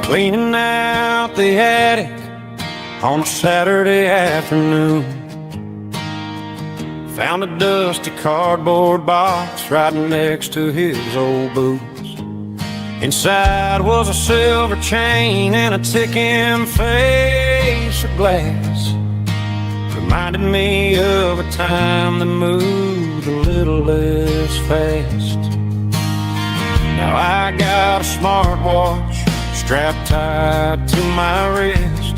Cleaning out the attic on a Saturday afternoon. Found a dusty cardboard box right next to his old boots. Inside was a silver chain and a ticking face of glass. Reminded me of a time that moved a little less fast. Now I got a smartwatch strapped tight to my wrist,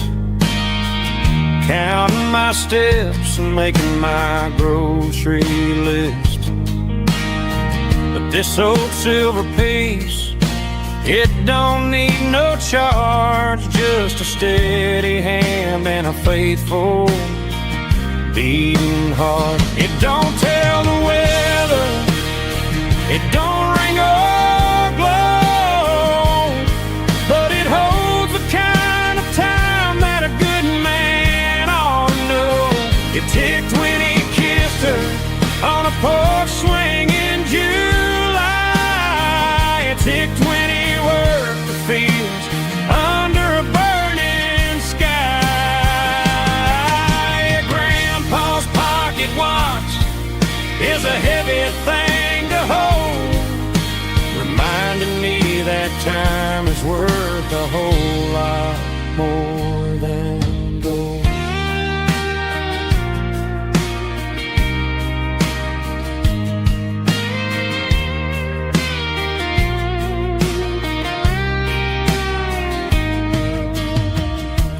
counting my steps and making my grocery list. But this old silver piece, it don't need no charge, just a steady hand and a faithful beating heart. It don't tell the weather, it don't ring or glow, but it holds the kind of time that a good man ought to know. It ticked when he kissed her on a porch swing in July. It ticked when he worked the fields under a burning sky. Grandpa's pocket watch is a heavy thing to hold, reminding me that time is worth a whole lot more than gold.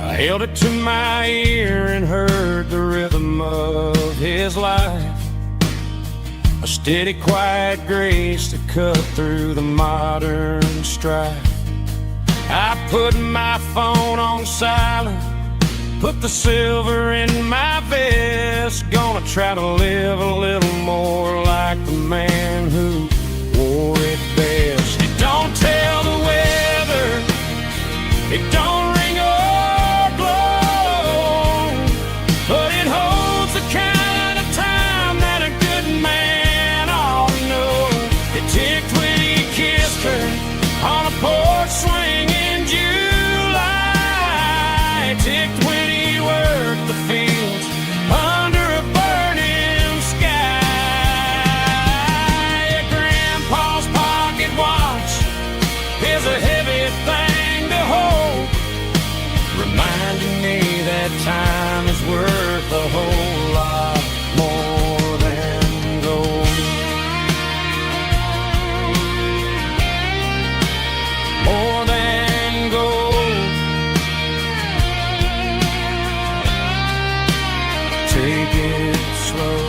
I held it to my ear and heard the rhythm of his life, a steady, quiet grace that cut through the modern strife. I put my phone on silent, put the silver in my vest. Gonna try to live a little more like the man who wore it best. It don't tell the weather, it don't ring or glow, but it holds the kind of time that a good man ought to know. It ticked when he kissed her on a porch swing in July. It ticked when he worked the fields under a burning sky. Grandpa's pocket watch is a heavy thing to hold, reminding me that time is worth a whole lot more than gold. More than gold. Take it slow.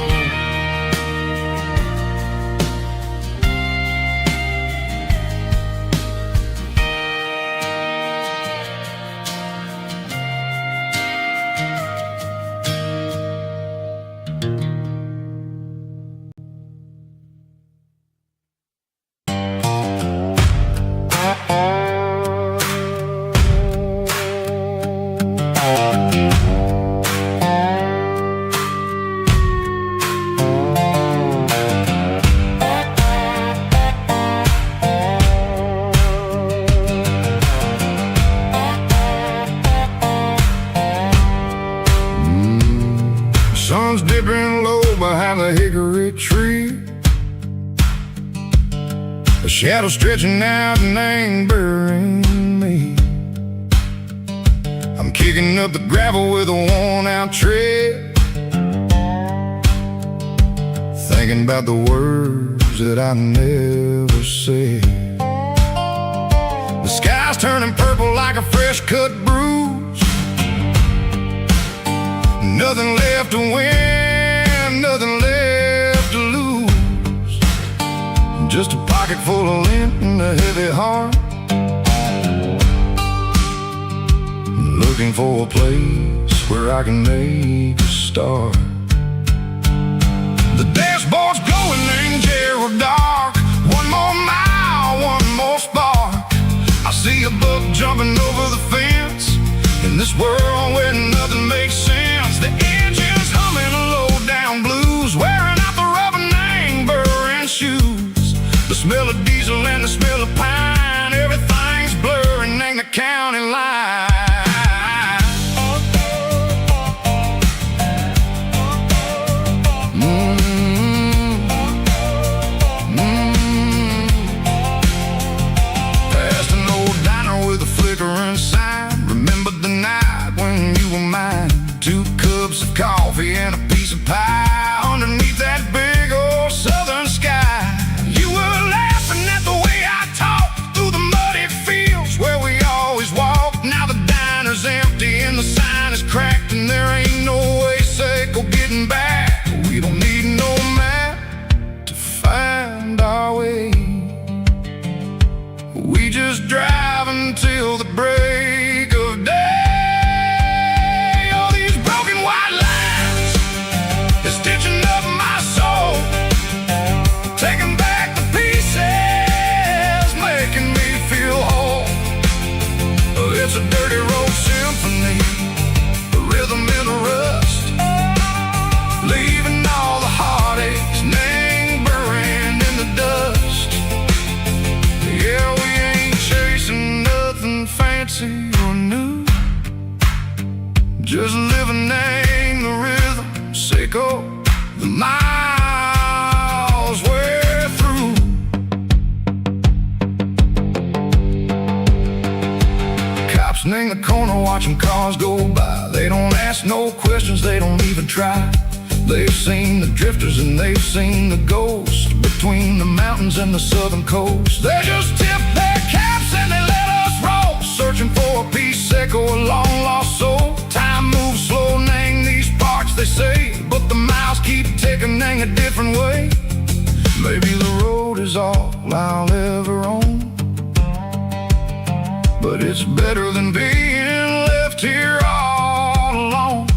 Sun's dipping low behind the hickory tree, a shadow stretching out and angering me. I'm kicking up the gravel with a worn-out tread, thinking about the words that I never said. The sky's turning purple like a fresh-cut bruise. Nothing left to win, nothing left to lose. Just a pocket full of lint and a heavy heart, looking for a place where I can make a start. The dashboard's glowing in Gerald dark. One more mile, one more spark. I see a buck jumping over the fence in this world where nothing makes sense. The engine's humming a low-down blues, wearing out the rubber-name burring shoes. The smell of diesel and the smell of pine, everything's blurring, ain't the count We just drive until the break of day. All these broken white lines is stitching up my soul, taking back the pieces, making me feel whole. It's a dirty road symphony, a rhythm in the rust, leaving all the heartaches lingering in the dust. Yeah, we ain't chasing nothing fancy or new, just living in the rhythm, sicko, the miles we're through. Cops in the corner watching cars go by. They don't ask no questions, they don't even try. They've seen the drifters and they've seen the ghosts between the mountains and the southern coast. They just tip their caps and they let us roll, searching for a piece seco, a long lost soul. Time moves slow, nang these parts they say, but the miles keep ticking, nang a different way. Maybe the road is all I'll ever own, but it's better than being left here all alone.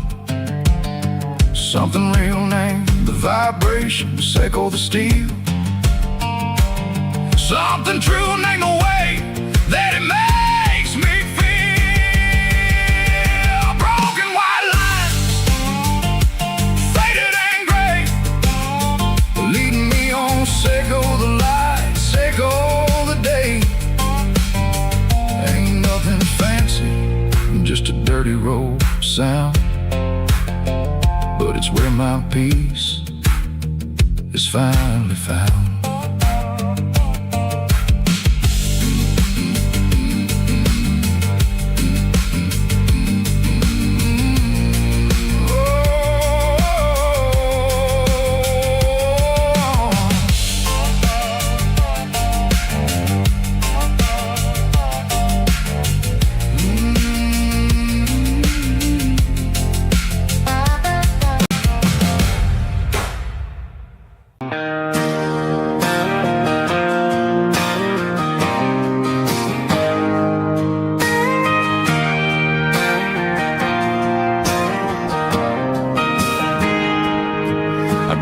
Something real named the vibration, seco the steel. Something true named the way that it makes me feel. Broken white lines, faded and gray, leading me on, seco the light, seco the day. Ain't nothing fancy, just a dirty road sound, but it's where my peace is finally found.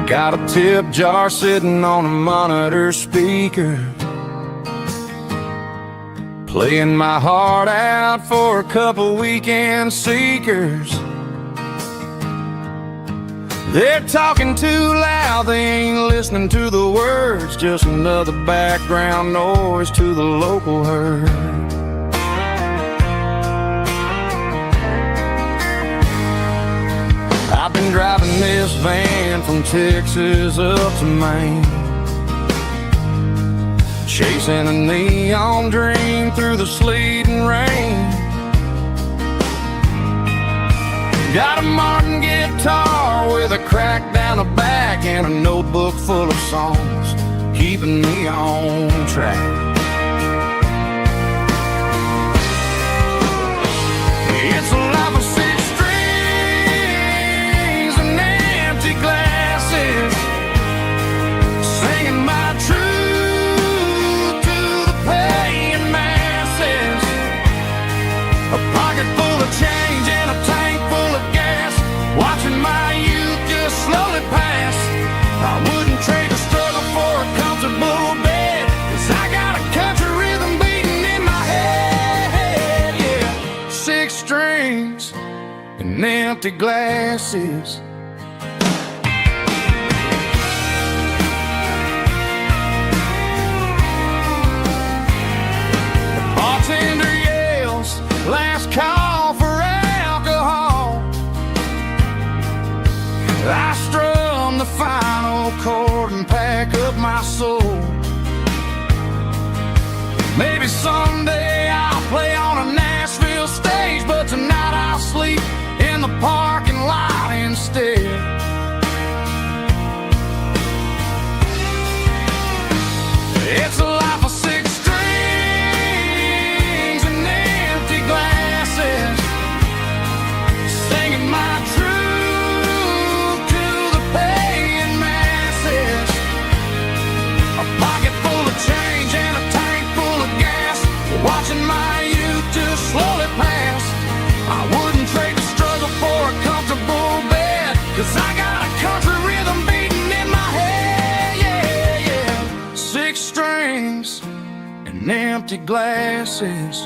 Got a tip jar sitting on a monitor speaker, playing my heart out for a couple weekend seekers. They're talking too loud, they ain't listening to the words, just another background noise to the local herd. I've been driving this van from Texas up to Maine, chasing a neon dream through the sleet and rain. Got a Martin guitar with a crack down the back and a notebook full of songs, keeping me on track. It's a life of six strings and empty glasses, singing my truth to the paying masses. A pocket full of change and a tank full of gas, watching my youth just slowly pass. I wouldn't trade a struggle for a comfortable bed, 'cause I got a country rhythm beating in my head. Yeah, six strings and empty glasses. The bartender yells, last call for alcohol. I strum the final chord and pack up my soul. Maybe someday I'll play on a Nashville stage, but tonight I'll sleep in the parking lot instead. watching my youth just slowly pass. I wouldn't trade the struggle for a comfortable bed, 'cause I got a country rhythm beating in my head, yeah, yeah. 6 strings and empty glasses.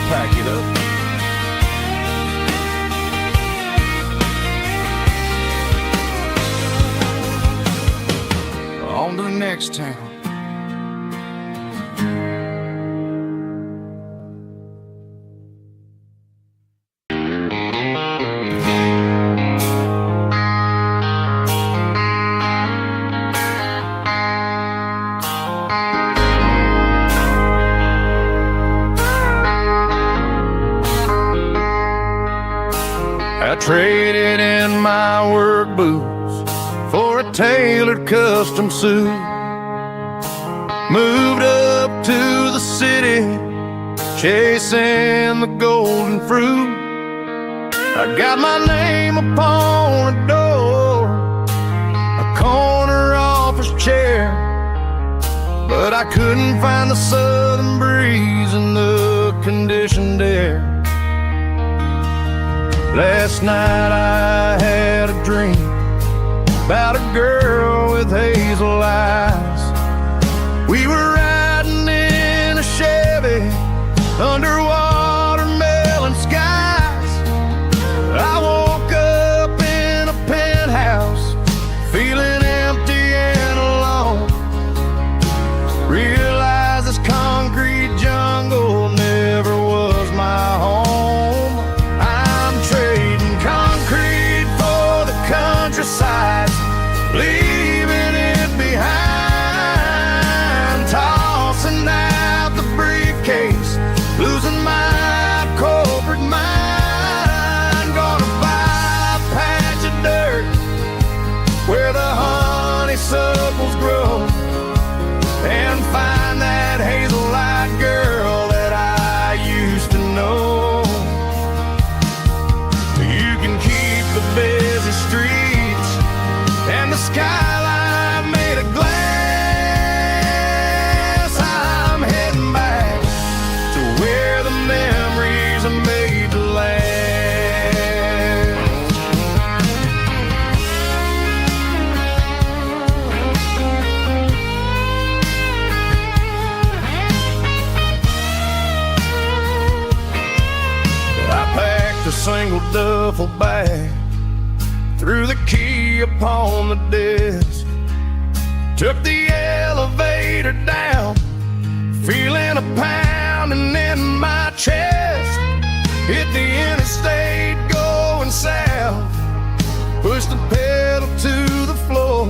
Pack it up. On to the next town. I traded in my work boots for a tailored custom suit. Moved up to the city, chasing the golden fruit. I got my name upon a door, a corner office chair, but I couldn't find the southern breeze in the conditioned air. Last night I had a dream about a girl with hazel eyes. We were riding in a Chevy under watermelon skies. I woke up in a penthouse feeling empty and alone. Realized this concrete jungle never was my home. I'm trading concrete for the countryside, leaving it behind, tossing out the briefcase, losing my corporate mind. Gonna buy a patch of dirt where the honeysuckles grow, and find that hazel-eyed girl that I used to know. You can keep the busy streets and the skyline made of glass. I'm heading back to where the memories are made to last. I packed a single duffel bag, threw the key upon the desk, took the elevator down, feeling a pounding in my chest. Hit the interstate going south, pushed the pedal to the floor.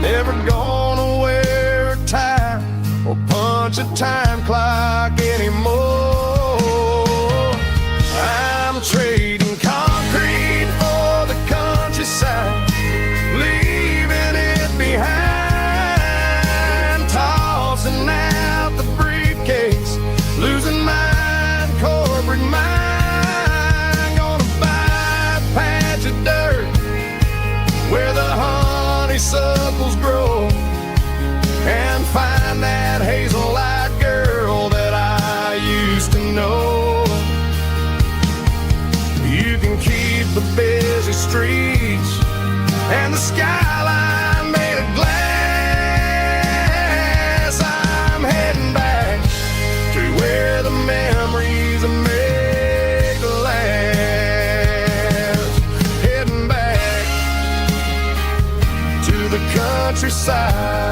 Never gonna wear a tie or punch a time clock anymore. I'm trading concrete for the countryside, leaving it behind, tossing out the briefcase, losing my corporate mind. Gonna buy a patch of dirt where the honeysuckles grow, and find that hazel-eyed girl that I used to know. You can keep the busy streets and the skyline made of glass. I'm heading back to where the memories are made to last. Heading back to the countryside.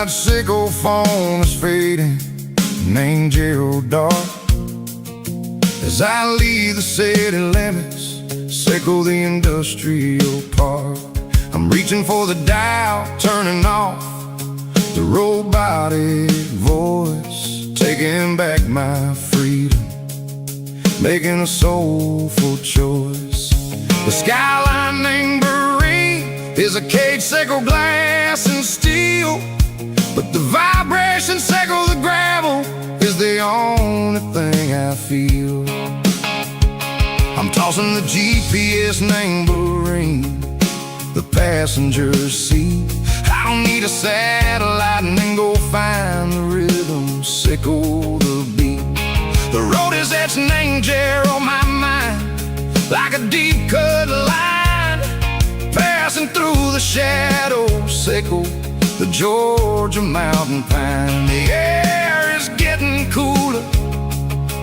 white sickle phone is fading, named Gerald dark. As I leave the city limits, sickle the industrial park. I'm reaching for the dial, turning off the robotic voice, taking back my freedom, making a soulful choice. The skyline named Marine is a cage, sickle glass and steel, but the vibration sickle the gravel is the only thing I feel. I'm tossing the GPS named Marine, the passenger seat. I don't need a satellite and then go find the rhythm, sickle the beat. The road is etched named Gerald on my mind, like a deep cut line, passing through the shadows, sickle the Georgia mountain pine. The air is getting cooler,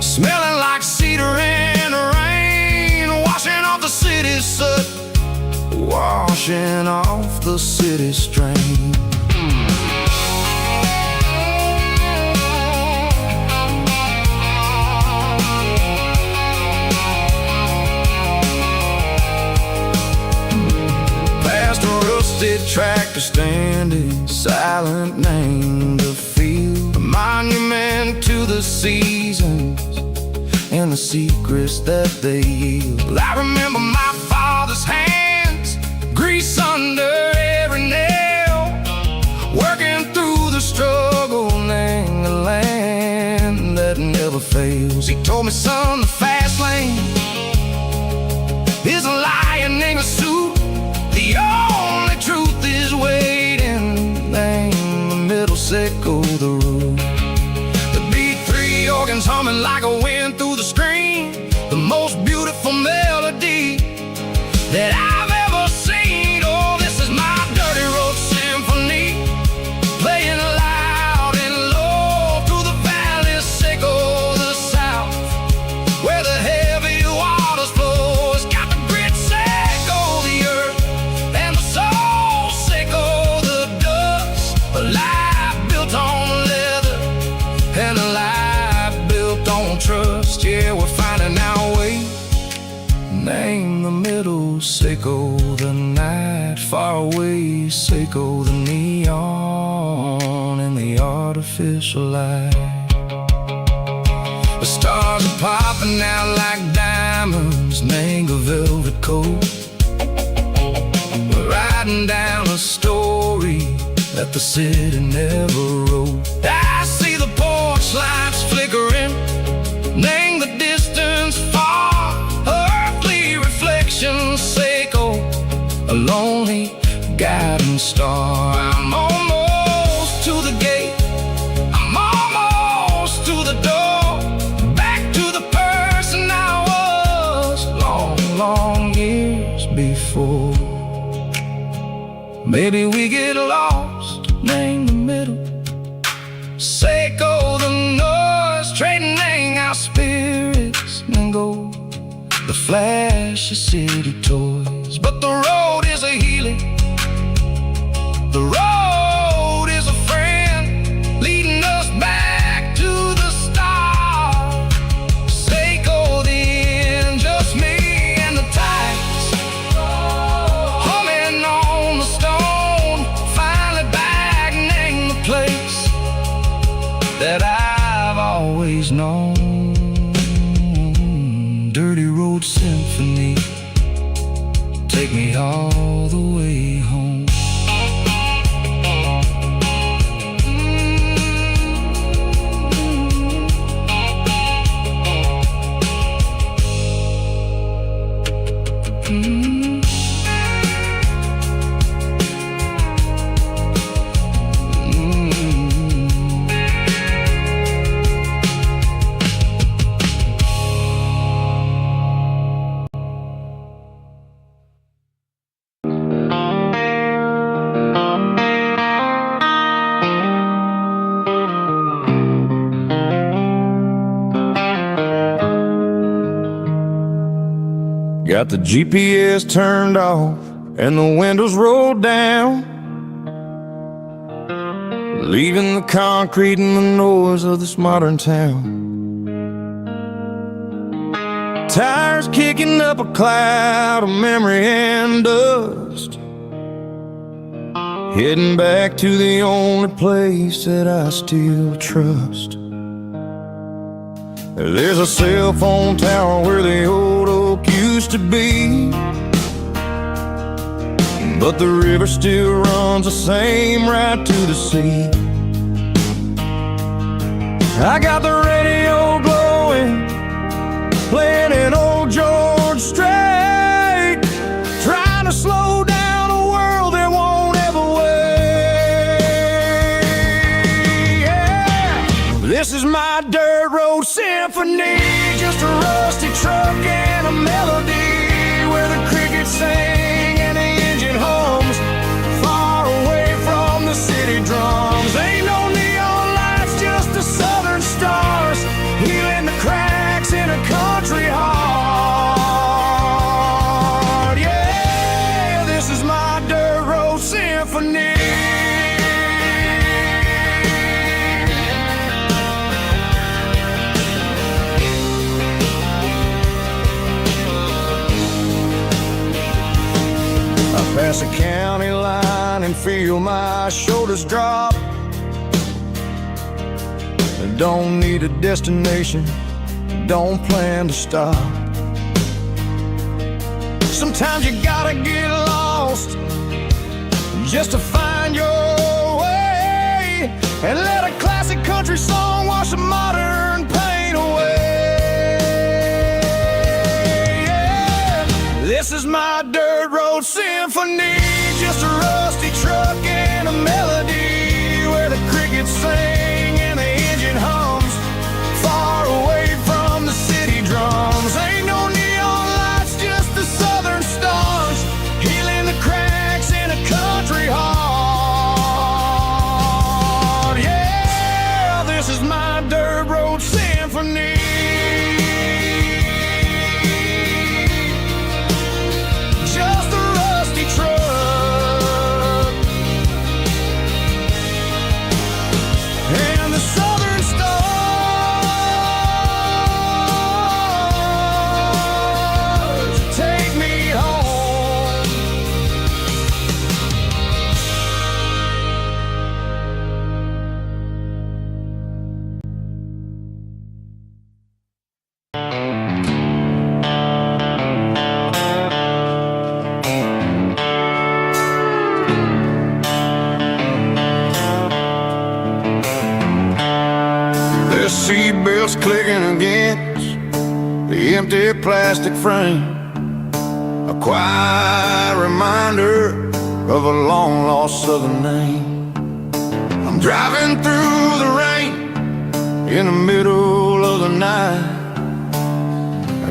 smelling like cedar in the rain, washing off the city's soot, washing off the city strain. Past a rusted tractor standing silent, named the field, a monument to the seasons and the secrets that they yield. I remember my father's hands, grease under every nail, working through the struggle, named the land that never fails. He told me, son, the fast lane is a lion in a suit, the only truth is waiting, named the middle, sickle the road. The beat, three organs humming like a wind through the screen, the most beautiful melody that I've ever seen. Oh, this is my dirty road symphony, playing loud and low through the valleys, sickle the south, where the heavy waters flow. It's got the grit, sickle the earth, and the soul, sickle the dust. A life built on leather and a life built on trust. Yeah, we're finding our way, name the middle, sickle the night, far away, sickle the neon and the artificial light. The stars are popping out like diamonds, name a velvet coat. We're riding down a story that the city never wrote. I see the porch lights flickering, name the distance far, earthly reflections, sickle a lonely guiding star. I'm almost to the gate, I'm almost to the door, back to the person I was long, long years before. Maybe we get lost, name the middle, sickle the noise, trading our spirits and go the flash of city toys. But the road is a healing, the road is a friend, leading us back to the start. Sickle the end, just me and the tides, humming on the stone, finally back, name the place that I've always known. Dirty road symphony, take me all the way home. Got the GPS turned off and the windows rolled down. leaving the concrete and the noise of this modern town. Tires kicking up a cloud of memory and dust, heading back to the only place that I still trust. There's a cell phone tower where the old oak used to be, but the river still runs the same right to the sea. I got the radio glowing, playing an old George Strait, trying to slow down a world that won't ever wait. Yeah. This is my dirt road symphony, just a rusty truck and a melody where the crickets sing and the engine hums, far away from the city drums. Ain't no neon lights, just the southern stars, healing the cracks in a country heart. Yeah, this is my dirt road symphony. Pass the county line and feel my shoulders drop. Don't need a destination, don't plan to stop. Sometimes you gotta get lost just to find your way, and let a classic country song wash the modern pain away. Yeah. This is my dirt road symphony, just a rusty truck and a melody where the crickets sing and the engine hums, far away from the city drums. Ain't no neon lights, just the southern stars, healing the cracks in a country heart. Yeah, this is my dirt road symphony. Just a rusty truck and the southern stars take me home. The seatbelts clicking against the empty plastic frame, a quiet reminder of a long-lost southern name. I'm driving through the rain in the middle of the night,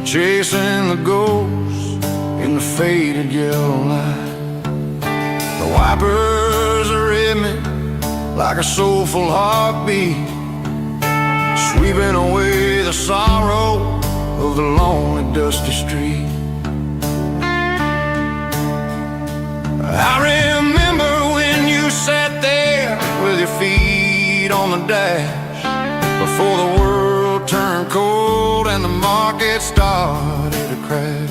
chasing the ghosts in the faded yellow light. The wipers are rhythmic like a soulful heartbeat, sweeping away the sorrow of the lonely dusty street. I remember when you sat there with your feet on the dash, before the world turned cold and the market started to crash.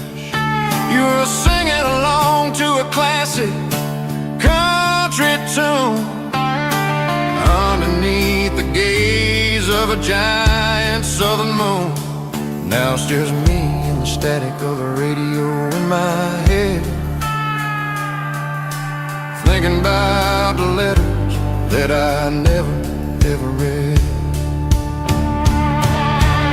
You were singing along to a classic country tune underneath the gaze of a giant southern moon. Now it's just me and the static of the radio in my head, thinking about the letters that I never, ever read.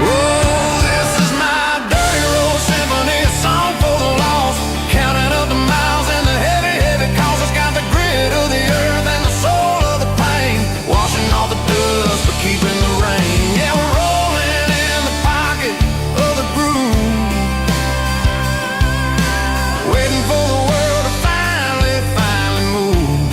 Oh, this is my dirty road symphony, a song for the lost, counting up the miles and the heavy, heavy calls. It's got the grit of the earth and the soul of the pain, washing off the dust but keeping the rain. Yeah, we're rolling in the pocket of the groove, waiting for the world to finally move.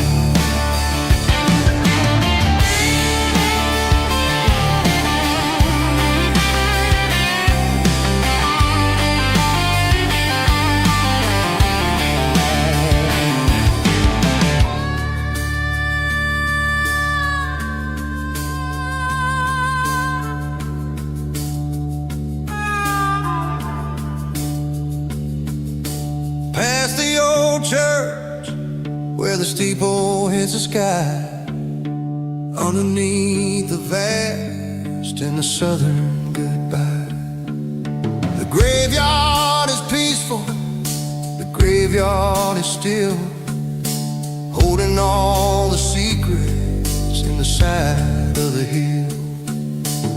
where the steeple hits the sky, underneath the vast and the southern goodbye. The graveyard is peaceful, the graveyard is still, holding all the secrets in the side of the hill.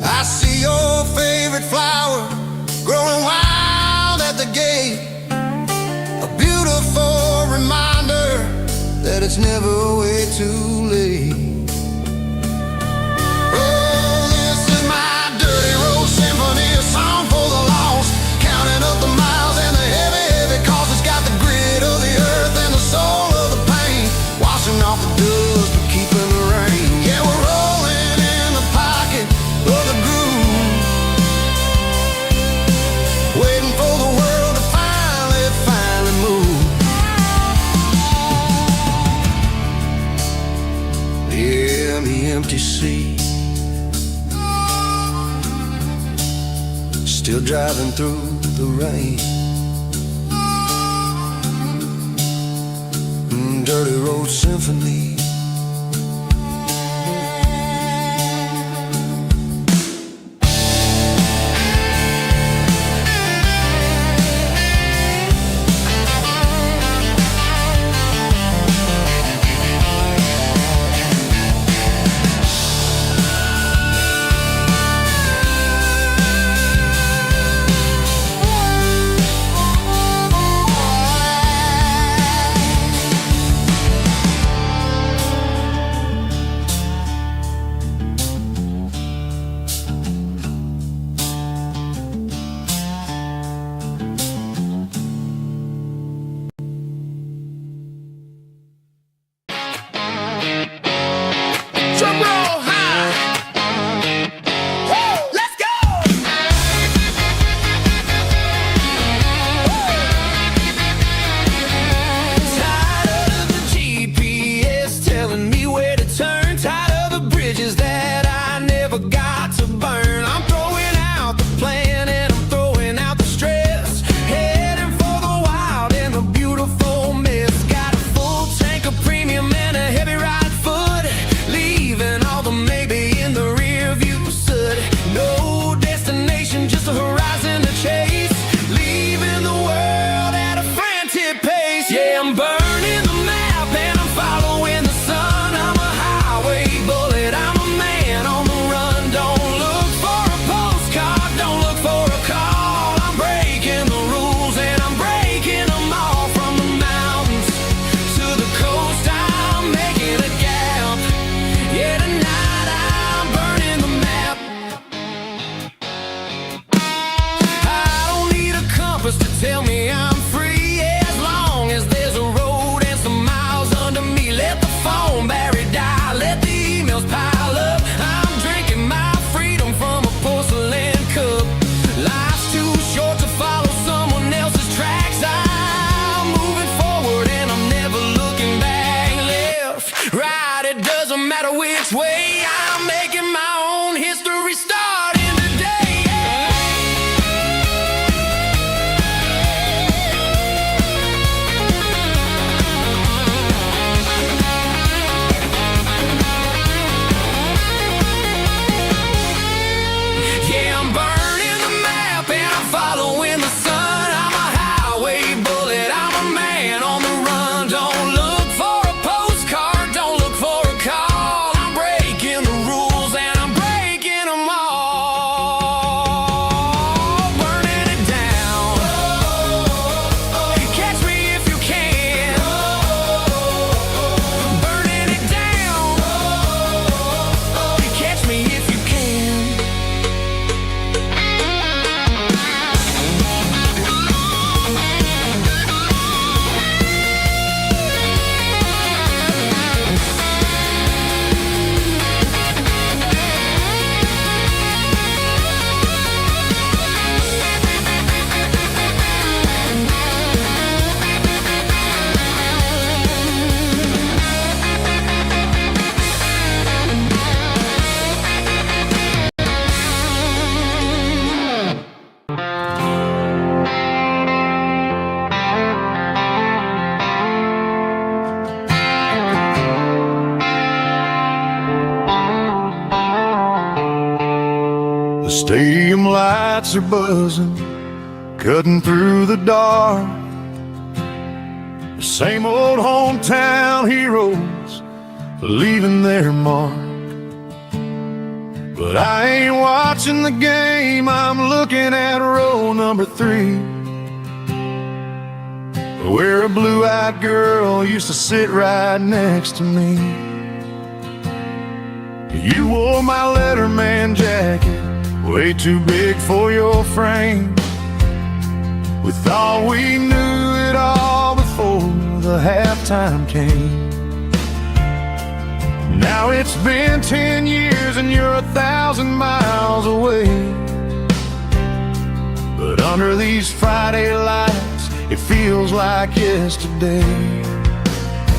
I see your favorite flower growing wild at the gate, a beautiful reminder that it's never way too late. Oh, this is my dirty road symphony, a song for the lost, counting up the miles and the heavy, heavy cost. It's got the grit of the earth and the soul of the pain, washing off the dust but keeping the rain. Yeah, we're rolling in the pocket of the groove, waiting for the world to finally move. Yeah, the empty sea, still driving through the rain. Dirty road symphony. Drum roll high. Woo, let's go. Tired of the GPS telling me where to turn, tired of the bridges that I never got to burn. I'm throwing out the plan and I'm throwing out the stress, heading for the wild and the beautiful mist. Got a full tank of premium and a heavy right foot, leaving all the maybe in the rear view soot. No destination, just a horizon to chase, leaving the world at a frantic pace. Yeah, I'm burning the map and I'm following the sun. I'm a highway bullet, I'm a man on the run. Don't look for a postcard, don't look for a call. I'm breaking the rules and I'm breaking them all. From the mountains to the coast, I'm making a gap. Yeah, tonight I'm burning the map. I don't need a compass to tell me I'm free, as long as there's a road and some miles under me. Let the phone battery die, let the emails pile up. I'm drinking my freedom from a porcelain cup. Life's too short to follow someone else's tracks. I'm moving forward and I'm never looking back. Left, right, it doesn't matter which way. I'm making my own history starting today. lights are buzzing, cutting through the dark. The same old hometown heroes leaving their mark. But I ain't watching the game, I'm looking at row number 3, where a blue-eyed girl used to sit right next to me. You wore my Letterman jacket, way too big for your frame. We thought we knew it all before the halftime came. Now it's been 10 years and you're 1,000 miles away. But under these Friday lights, it feels like yesterday.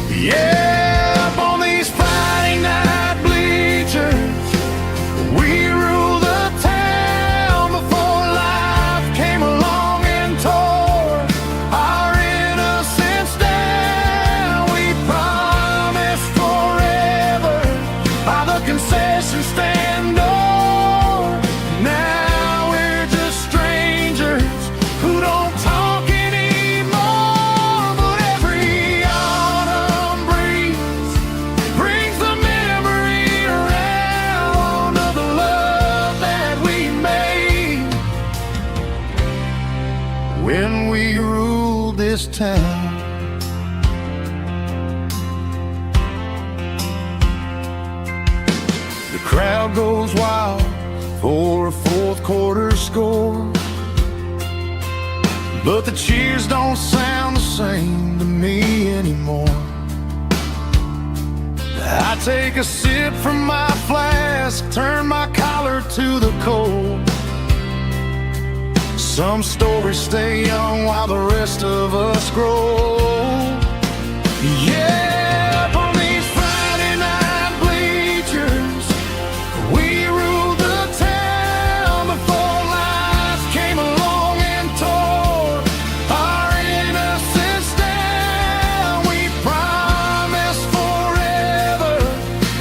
Yeah, up on these Friday night bleachers, we rule the town before life came along and tore our innocence down. We promised forever by the concession stand door. Now we're just strangers who don't talk anymore. But every autumn breeze brings the memory around of the love that we made when we ruled this town. The crowd goes wild for a fourth quarter score, but the cheers don't sound the same to me anymore. I take a sip from my flask, turn my collar to the cold. Some stories stay young while the rest of us grow. Yeah, up on these Friday night bleachers, we ruled the town before life came along and tore our innocence down. We promised forever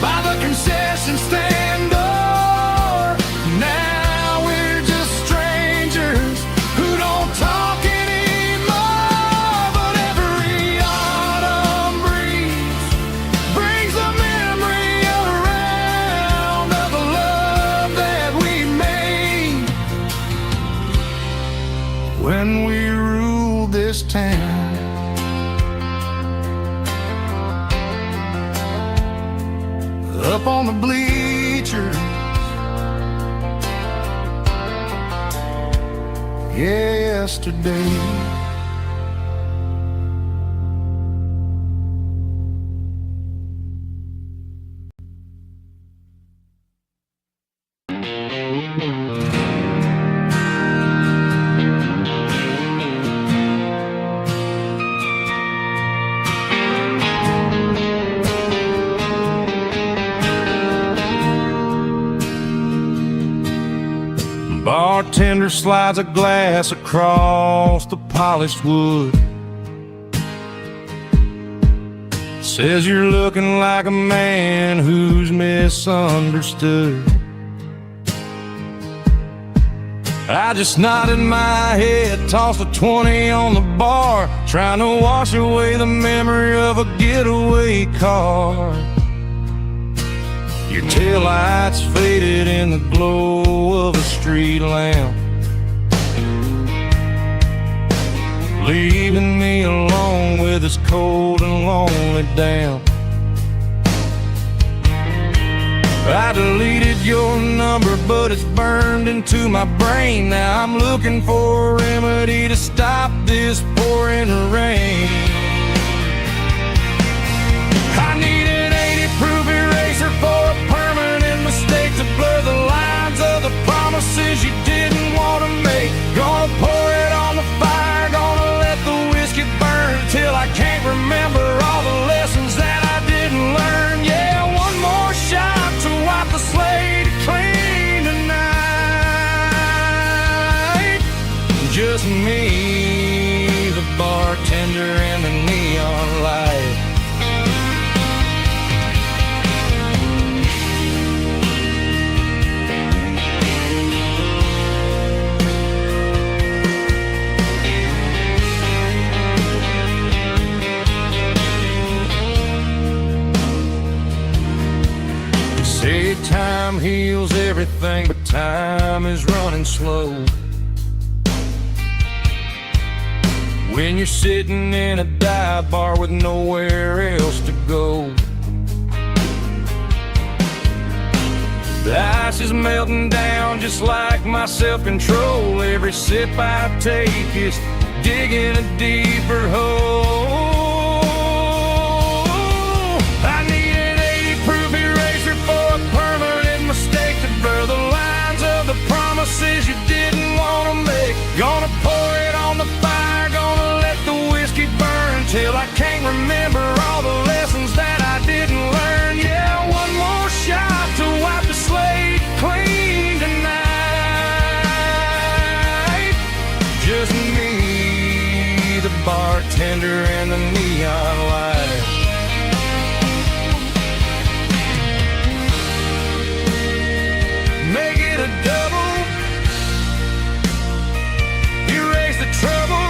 by the concession stand door. Now we're just strangers who don't talk anymore. But every autumn breeze brings the memory around of the love that we made when we ruled this town. Up on the bleachers, yesterday. Bartender slides a glass across the polished wood. Says you're looking like a man who's misunderstood. I just nodded my head, tossed a 20 on the bar, trying to wash away the memory of a getaway car. Your taillights faded in the glow of a street lamp, leaving me alone with this cold and lonely damp. I deleted your number, but it's burned into my brain. Now I'm looking for a remedy to stop this pouring rain. I need an 80-proof eraser for a permanent mistake to blur the lines of the promises you didn't want to make. Gonna pour it on the fire, gonna let the whiskey burn till I can't remember all the lessons that I didn't learn. Yeah, one more shot to wipe the slate clean tonight. Just me, the bartender, and time heals everything, but time is running slow. When you're sitting in a dive bar with nowhere else to go, the ice is melting down just like my self-control. Every sip I take is digging a deeper hole. I need an 80-proof eraser for a permanent mistake to blur the lines of the promises you didn't want to make. Gonna pour it on the fire, gonna let the whiskey burn till I can't remember all the lessons that I didn't learn. Yeah, one more shot to wipe the slate clean tonight. Just me, the bartender, and the neon light. Make it a double, erase the trouble.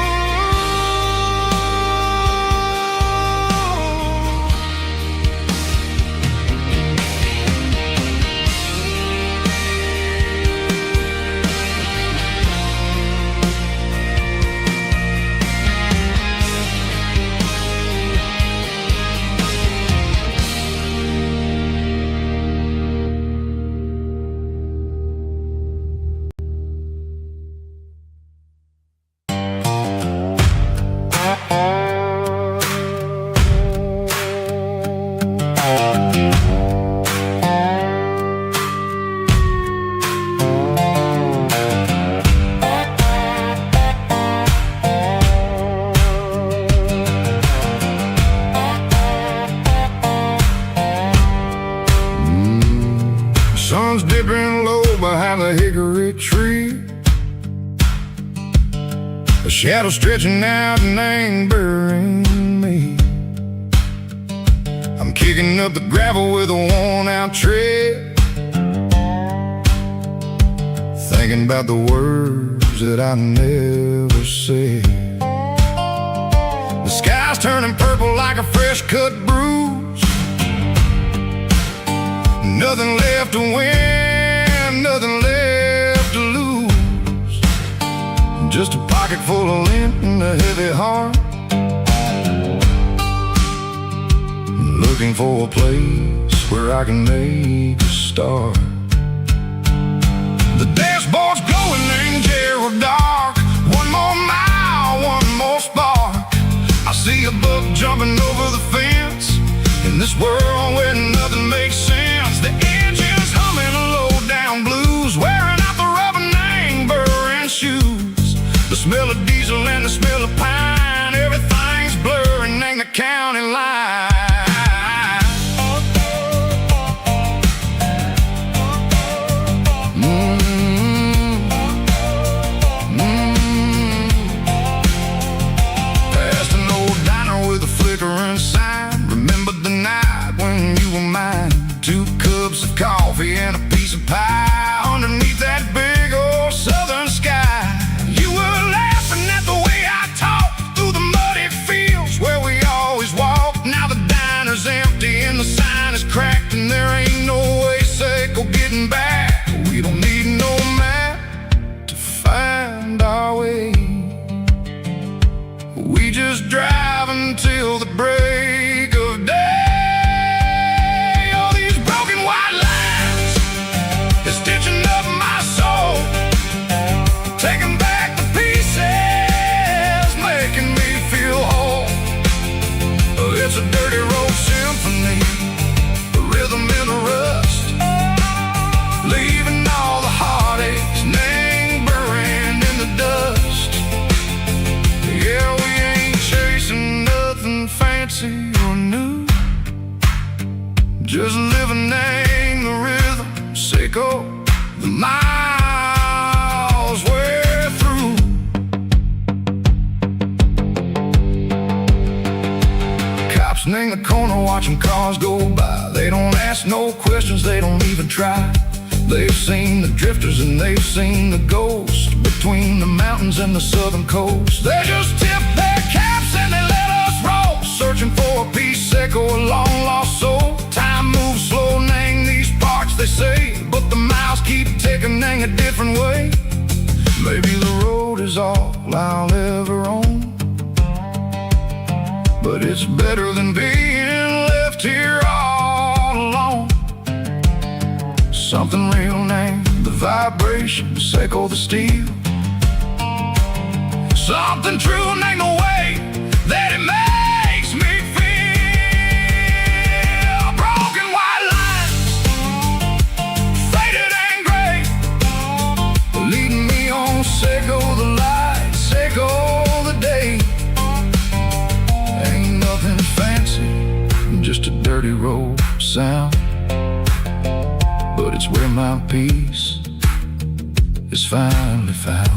Sun's dipping low behind the hickory tree, a shadow stretching out and angering me. I'm kicking up the gravel with a worn-out tread, thinking about the words that I never said. The sky's turning purple like a fresh-cut bruise. Nothing left to win, nothing left to lose. Just a pocket full of lint and a heavy heart, looking for a place where I can make a start. The dashboard's glowing in Gerald dark. One more mile, one more spark. I see a buck jumping over the fence in this world where nothing makes sense. The engine's humming low-down blues, wearing out the rubber-name burring shoes. The smell of diesel and the smell of pine, everything's blurring in the county line. Past an old diner with a flickering sign. Remember the night when you were mine. 2 cups of coffee and a piece of pie underneath that big old southern sky. You were laughing at the way I talked through the muddy fields where we always walked. Now the diner's empty and the sign is cracked, and there ain't no way safe or getting back. We don't need no map to find our way. We just drive until the break of day. It's a dirty road symphony, a rhythm in the rust, leaving all the heartaches lingering in the dust. Yeah, we ain't chasing nothing fancy or new, just living in the rhythm, sicko, the miles we're through. In the corner watching cars go by. They don't ask no questions, they don't even try. They've seen the drifters and they've seen the ghosts between the mountains and the southern coast. They just tip their caps and they let us roll, searching for a piece, echo, a long lost soul. Time moves slow, name these parts, they say, Maybe the road is all I'll ever own, but it's better than being left here all alone. Something real named the vibrations echo the steel. Something true named the way that it makes me feel. Broken white lines, faded and gray, leading me on, echo the lights, echo the day. Ain't nothing fancy, just a dirty road sound, but it's where my peace is finally found.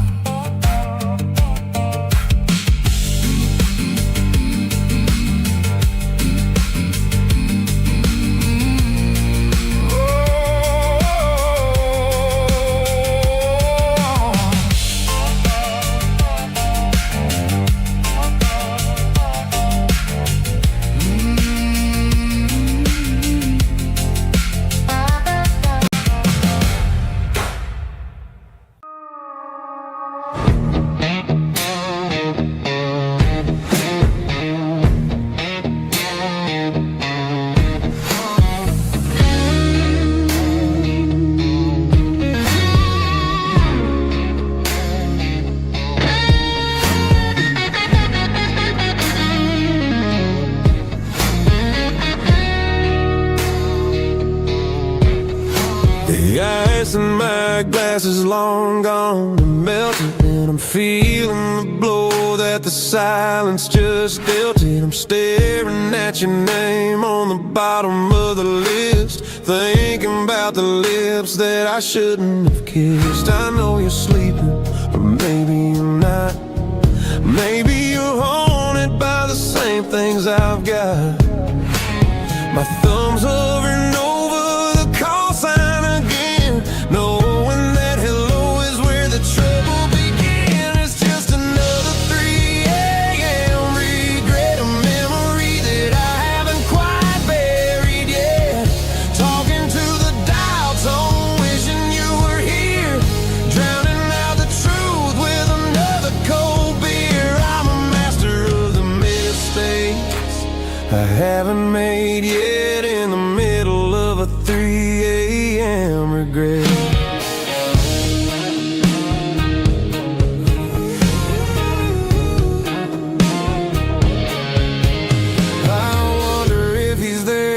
The ice in my glass is long gone and melted, and I'm feeling the blow that the silence just dealt it. I'm staring at your name on the bottom of the list, thinking about the lips that I shouldn't have kissed. I know you're sleeping, or maybe you're not. Maybe you're haunted by the same things I've got. My thumb's hovering over the call sign again, knowing that hello is where the trouble began. It's just another 3 a.m. regret, a memory that I haven't quite buried yet. Talking to the dial tone, wishing you were here, drowning out the truth with another cold beer. I'm a master of the mistakes I haven't made yet, in the middle of a 3 a.m. regret. I wonder if he's there,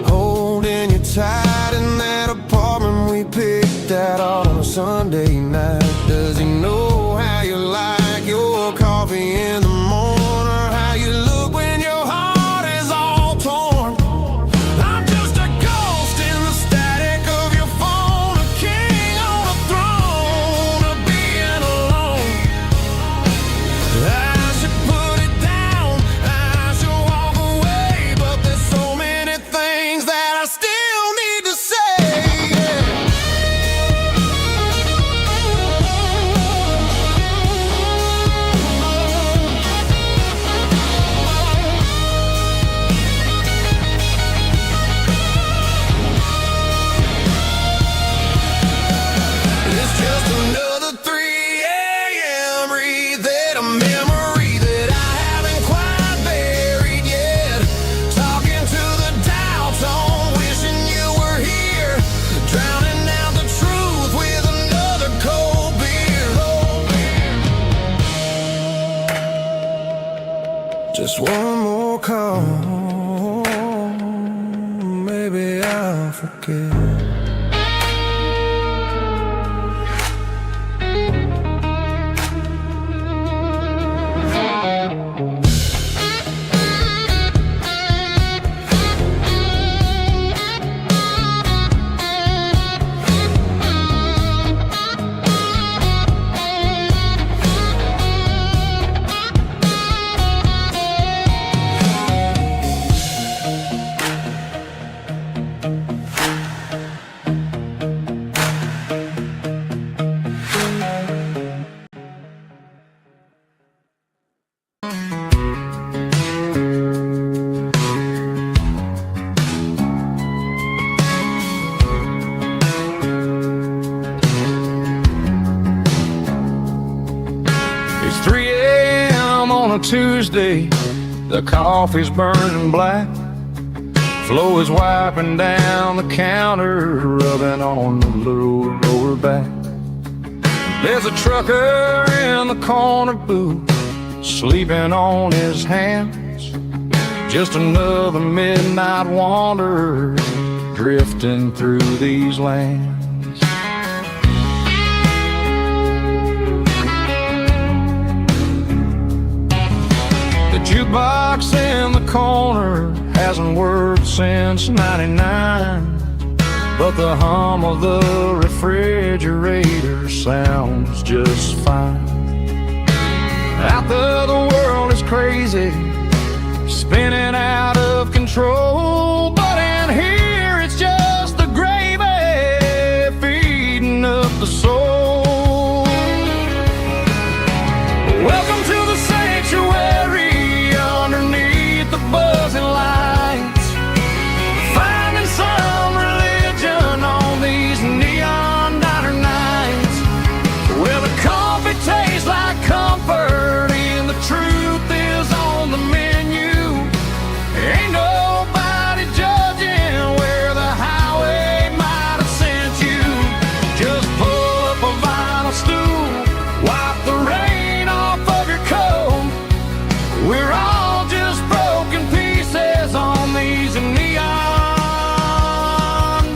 holding you tight in that apartment we picked out on a Sunday night. Does he know how you like your coffee in the morning, or how you look when your heart is all torn? I'm just a ghost in the static of your phone, a king on a throne of being alone. I should put it down, I should walk away, but there's so many things that I still need to say. It's just another 3 a.m. read, a memory that I haven't quite buried yet. Talking to the dial tone, wishing you were here, drowning out the truth with another cold beer. Just one more call, maybe I'll forget. Tuesday, the coffee's burning black. Flo is wiping down the counter, rubbing on the little lower back. There's a trucker in the corner booth, sleeping on his hands. Just another midnight wanderer, drifting through these lands. The jukebox in the corner hasn't worked since '99, but the hum of the refrigerator sounds just fine. Out there the world is crazy, spinning out of control, but in here it's just the gravy feeding up the soul. Welcome to the sanctuary underneath the buzzing lights, finding some religion on these neon diner nights, where the coffee tastes like comfort and the truth is on the menu. Ain't nobody judging where the highway might have sent you. Just pull up a vinyl stool, wipe the rain off of your coat. We're all just broken pieces on these neon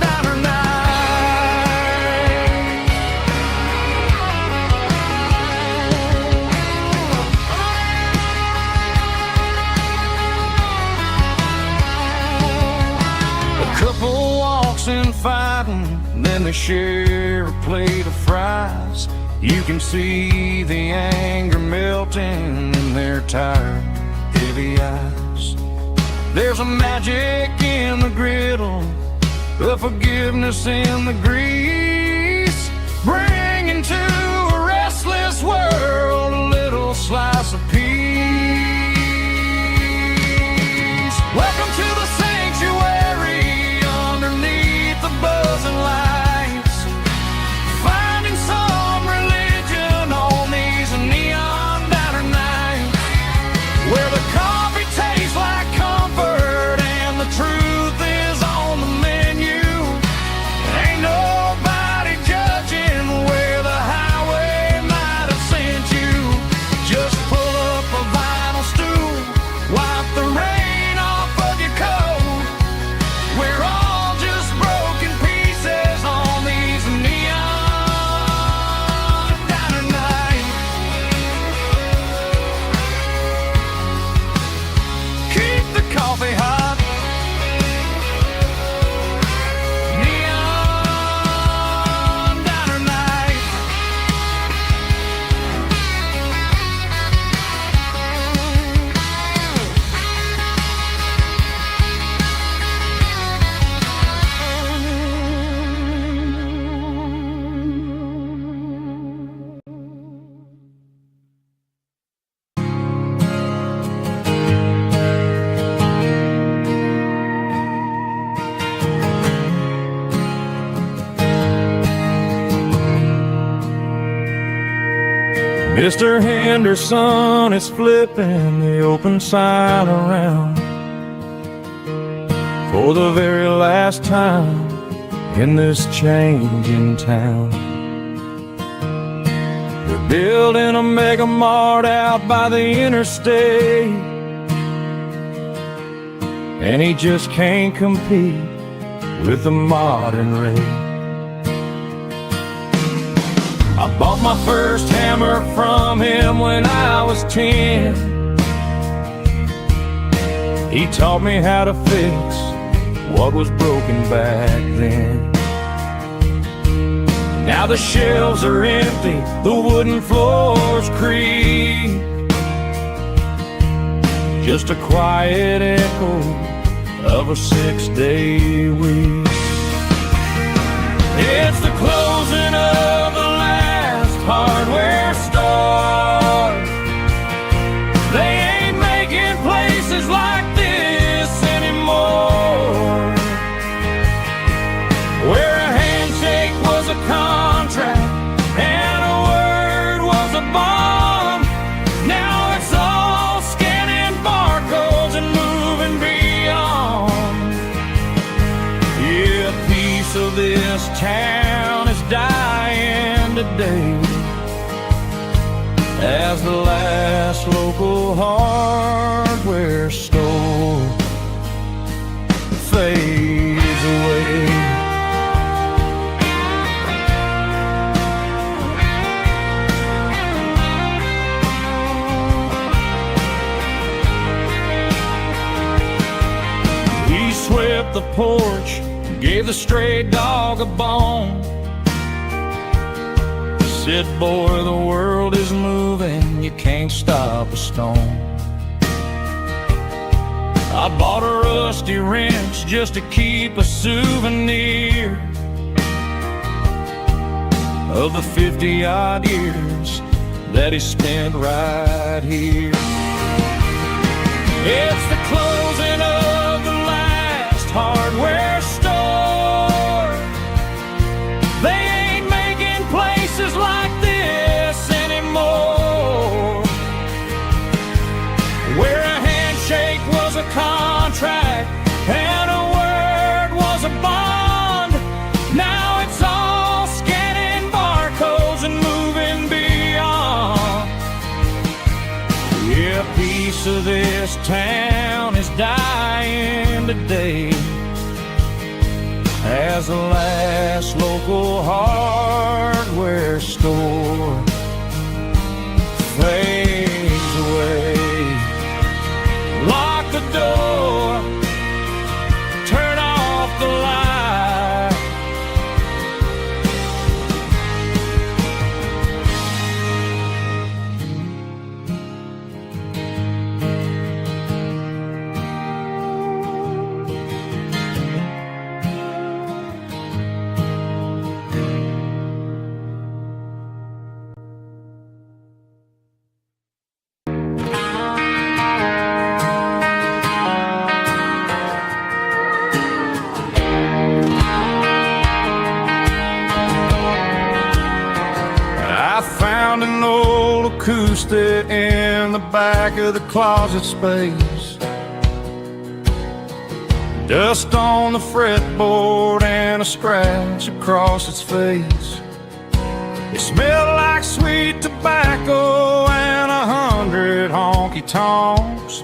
diner nights. A couple walks in fighting, then they share a plate of fries. You can see the anger melting in their tired, heavy eyes. There's a magic in the griddle, a forgiveness in the grease, bringing to a restless world a little slice of peace. Welcome to the sanctuary underneath the buzzing lights, finding some religion on these neon diner nights, where the coffee tastes like comfort and the truth is on the menu. Ain't nobody judging where the highway might have sent you. Just pull up a vinyl stool, wipe the rain off of your coat. We're all just broken pieces on these neon diner nights. Keep the coffee hot. Neon diner nights. Mr. Henderson is flipping the open sign around for the very last time in this changing town. They're building a mega mart out by the interstate, and he just can't compete with the modern rate. I bought my first hammer from him when I was 10. He taught me how to fix what was broken back then. Now the shelves are empty, the wooden floors creak, just a quiet echo of a 6-day week. It's the closing of the last hardware store. They ain't making places like this anymore, where a handshake was a contract and a word was a bond. Now it's all as the last local hardware store fades away. He swept the porch, gave the stray dog a bone. Said, boy, the world is moving, you can't stop a stone. I bought a rusty wrench just to keep a souvenir of the 50-odd years that he spent right here. It's the closing of the last hardware store. They ain't making places like this anymore, where a handshake was a contract and a word was a bond. Now it's all scanning barcodes and moving beyond. Yeah, a piece of this town is dying today as the last local hardware store fades away. Lock the door, turn off the light. Found an old acoustic in the back of the closet space. Dust on the fretboard and a scratch across its face. It smelled like sweet tobacco and 100 honky-tonks.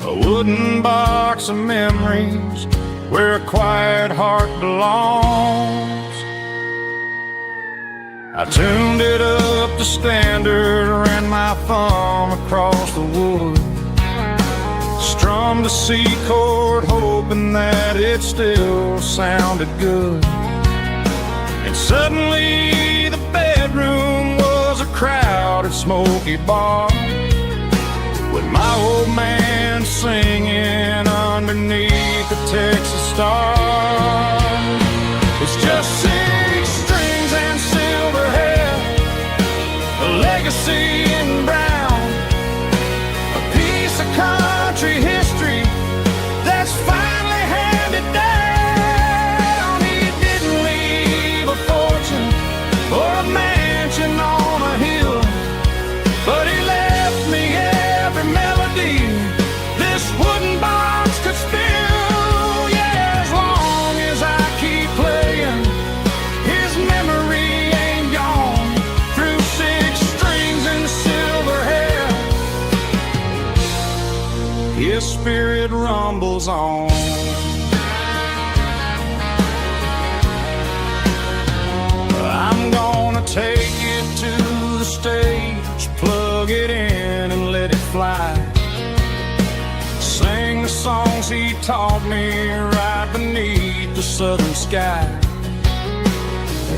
A wooden box of memories where a quiet heart belongs. I tuned it up to standard, ran my thumb across the wood, strummed a C chord hoping that it still sounded good. And suddenly the bedroom was a crowded smoky bar, with my old man singing underneath the Texas star. It's just 6 strings and silver hair, a legacy in brown, a piece of country history that's finally handed down. He didn't leave a fortune or a mansion on a hill, but he left me every melody this wooden box could spill. Yeah, as long as I keep playing, his memory ain't gone. Through 6 strings and silver hair, his spirit rumbles on. I'm gonna take it to the stage, plug it in and let it fly. Sing the songs he taught me right beneath the southern sky.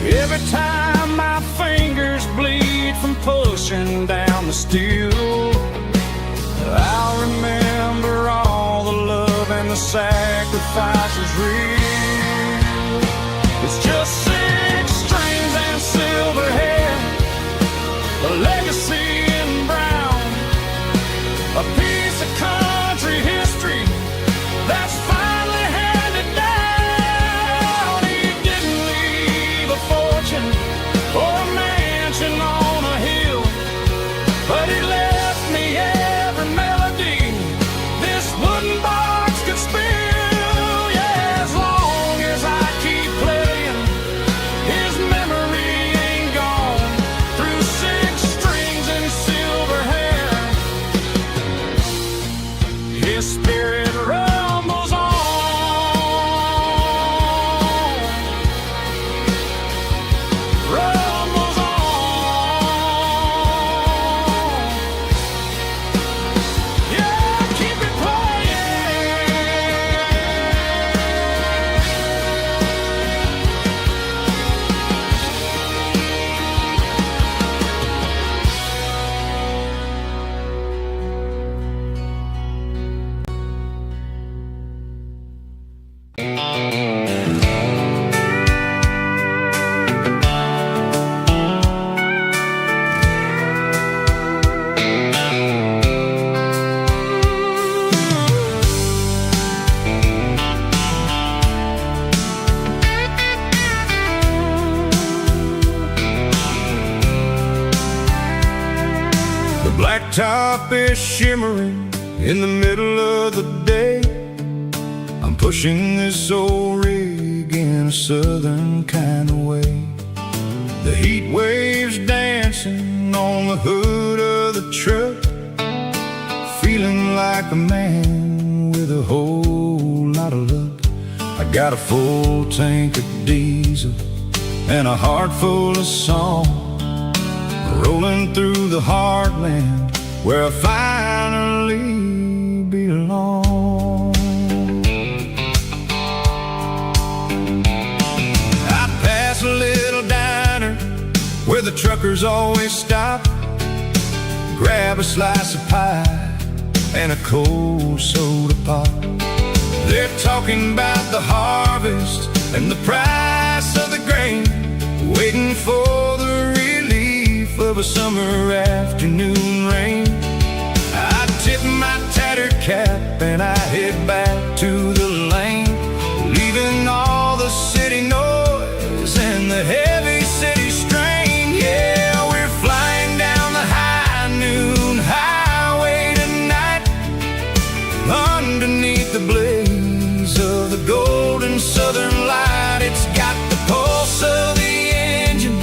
Every time my fingers bleed from pushing down the steel, I'll remember all the love and the sacrifices real. It's just 6 strings and silver hair, a legacy in brown, a piece of country history that's finally handed down. He didn't leave a fortune or a mansion on a hill, but he left me every melody this wooden box could spill. Yeah, as long as I keep playing, his memory ain't gone. Through 6 strings and silver starfish shimmering in the middle of the day. I'm pushing this old rig in a southern kind of way. The heat waves dancing on the hood of the truck, feeling like a man with a whole lot of luck. I got a full tank of diesel and a heart full of song, rolling through the heartland where I finally belong. I pass a little diner where the truckers always stop, grab a slice of pie and a cold soda pop. They're talking about the harvest and the price of the grain, waiting for the relief of a summer afternoon rain. I tip my tattered cap and I head back to the lane, leaving all the city noise and the heavy city strain. Yeah, we're flying down the high noon highway tonight, underneath the blaze of the golden southern light. It's got the pulse of the engine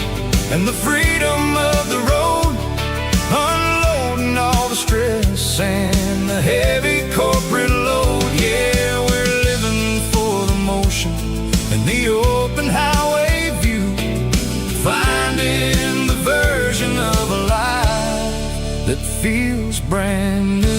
and the freedom of the road, unloading all the stress and the heavy corporate load. Yeah, we're living for the motion and the open highway view, finding the version of a life that feels brand new.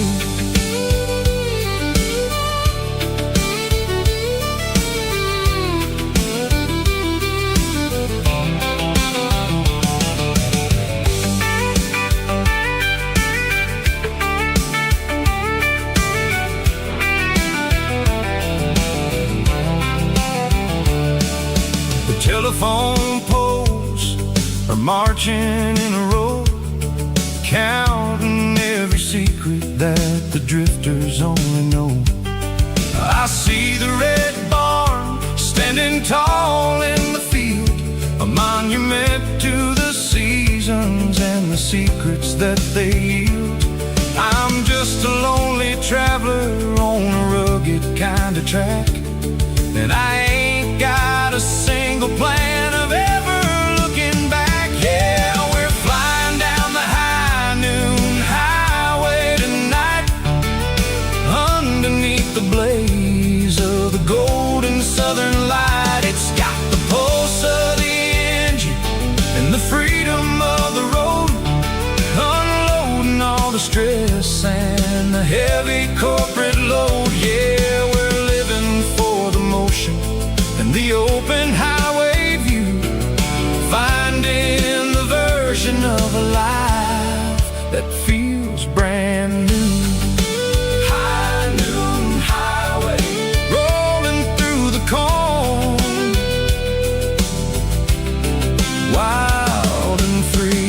Telephone poles are marching in a row, counting every secret that the drifters only know. I see the red barn standing tall in the field, a monument to the seasons and the secrets that they yield. I'm just a lonely traveler on a rugged kind of track, and I ain't got a single plan of ever looking back. Yeah, we're flying down the high noon highway tonight, underneath the blaze of the golden southern light. It's got the pulse of the engine and the freedom of the road, unloading all the stress and the heavy corporate load. Yeah, we're living for the motion and the open highway view, finding the version of a life that feels brand new. High noon highway, rolling through the corn, wild and free.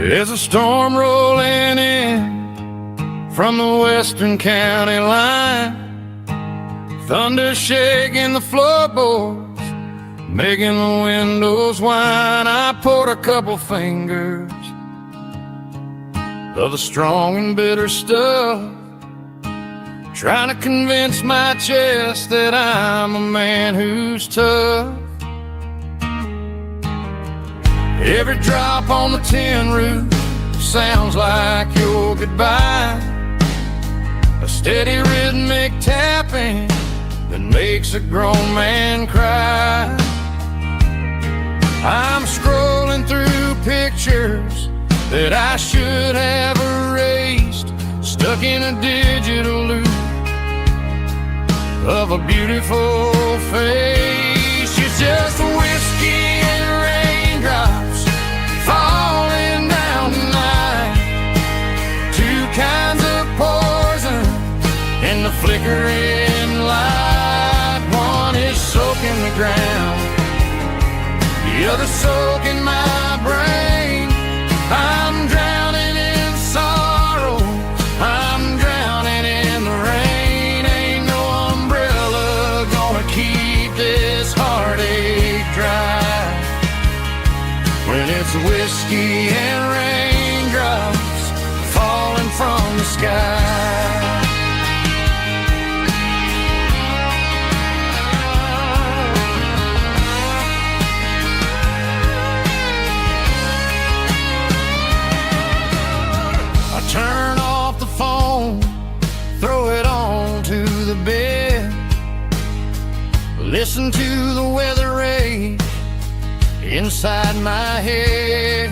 There's a storm rolling in from the western county line, thunder shaking the floorboards, making the windows whine. I poured a couple fingers of the strong and bitter stuff, trying to convince my chest that I'm a man who's tough. Every drop on the tin roof sounds like your goodbye, a steady rhythmic tapping that makes a grown man cry. I'm scrolling through pictures that I should have erased, stuck in a digital loop of a beautiful face. It's just whiskey and raindrops falling down tonight. Two kinds of poison in the flickering light. One is soaking the ground, the other soaking my brain. I'm drowning in sorrow, I'm drowning in the rain. Ain't no umbrella gonna keep this heartache dry when it's whiskey and raindrops falling from the sky. Turn off the phone, throw it on to the bed, listen to the weather rage inside my head.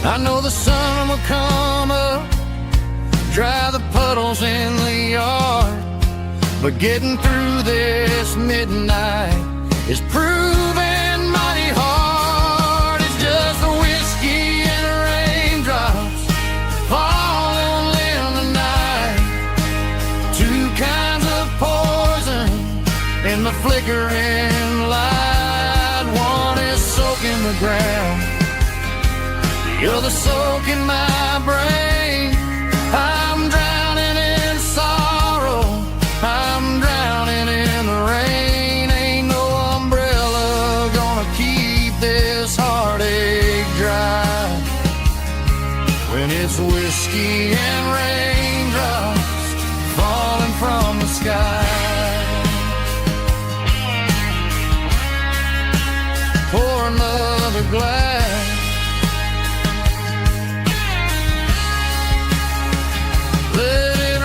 I know the sun will come up, dry the puddles in the yard, but getting through this midnight is proving mighty hard. It's just the whiskey and raindrops falling in the night. Two kinds of poison in the flickering light. One is soaking the ground, the other soaking my brain. I'm drowning in sorrow, I'm drowning in the rain. Ain't no umbrella gonna keep this heartache dry when it's whiskey and raindrops falling from the sky. Pour another glass, let it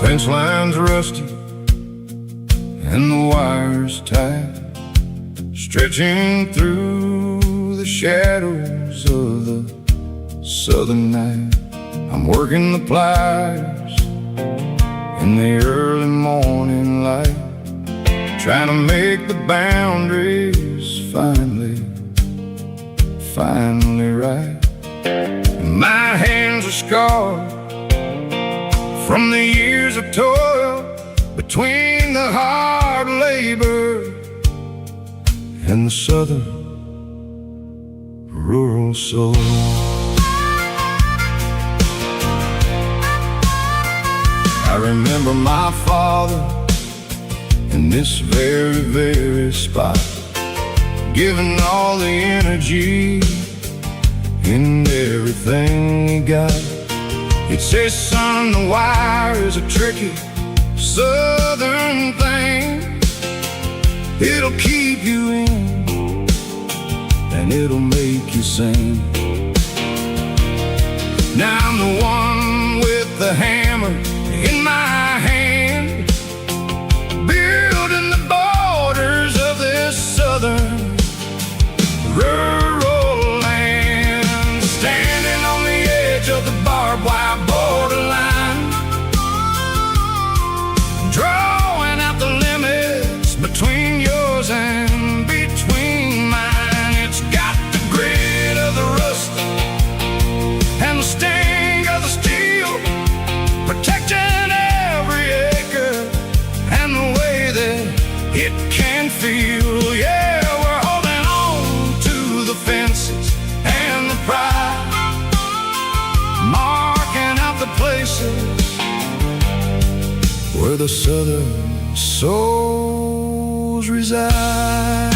fence line's rusty and the wires tight, stretching through the shadows of the southern night. I'm working the pliers in the early morning light, trying to make the boundaries finally right. My hands are scarred from the years of toil, between the hard labor and the southern rural soul. I remember my father in this very spot, giving all the energy in everything he got. He'd say, son, the wire is a tricky southern thing. It'll keep you in and it'll make you sing. Now I'm the one with the hammer in my hand, building the borders of this southern rural land. edge of the barbed wire borderline, drawing out the limits between yours and between mine. It's got the grit of the rust and the sting of the steel, protecting every acre and the way that it can feel. Yeah, we're holding on to the fences and the pride, marking out the places where the southern souls reside.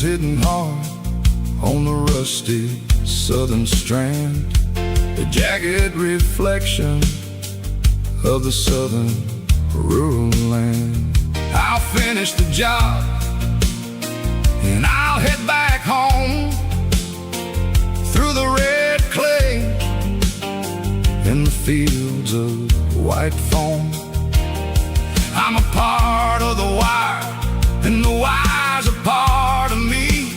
Hitting hard on the rusty southern strand, the jagged reflection of the southern rural land. I'll finish the job and I'll head back home through the red clay in the fields of white foam. I'm a part of the wire and the wire's a part of me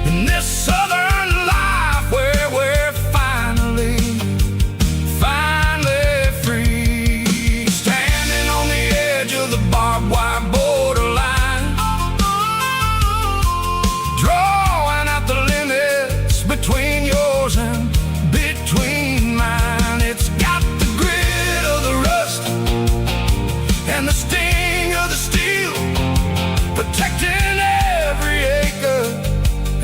in this southern life where we're finally free. Standing on the edge of the barbed wire borderline, drawing out the limits between yours and between mine. It's got the grit of the rust and the sting of the steel, protecting every acre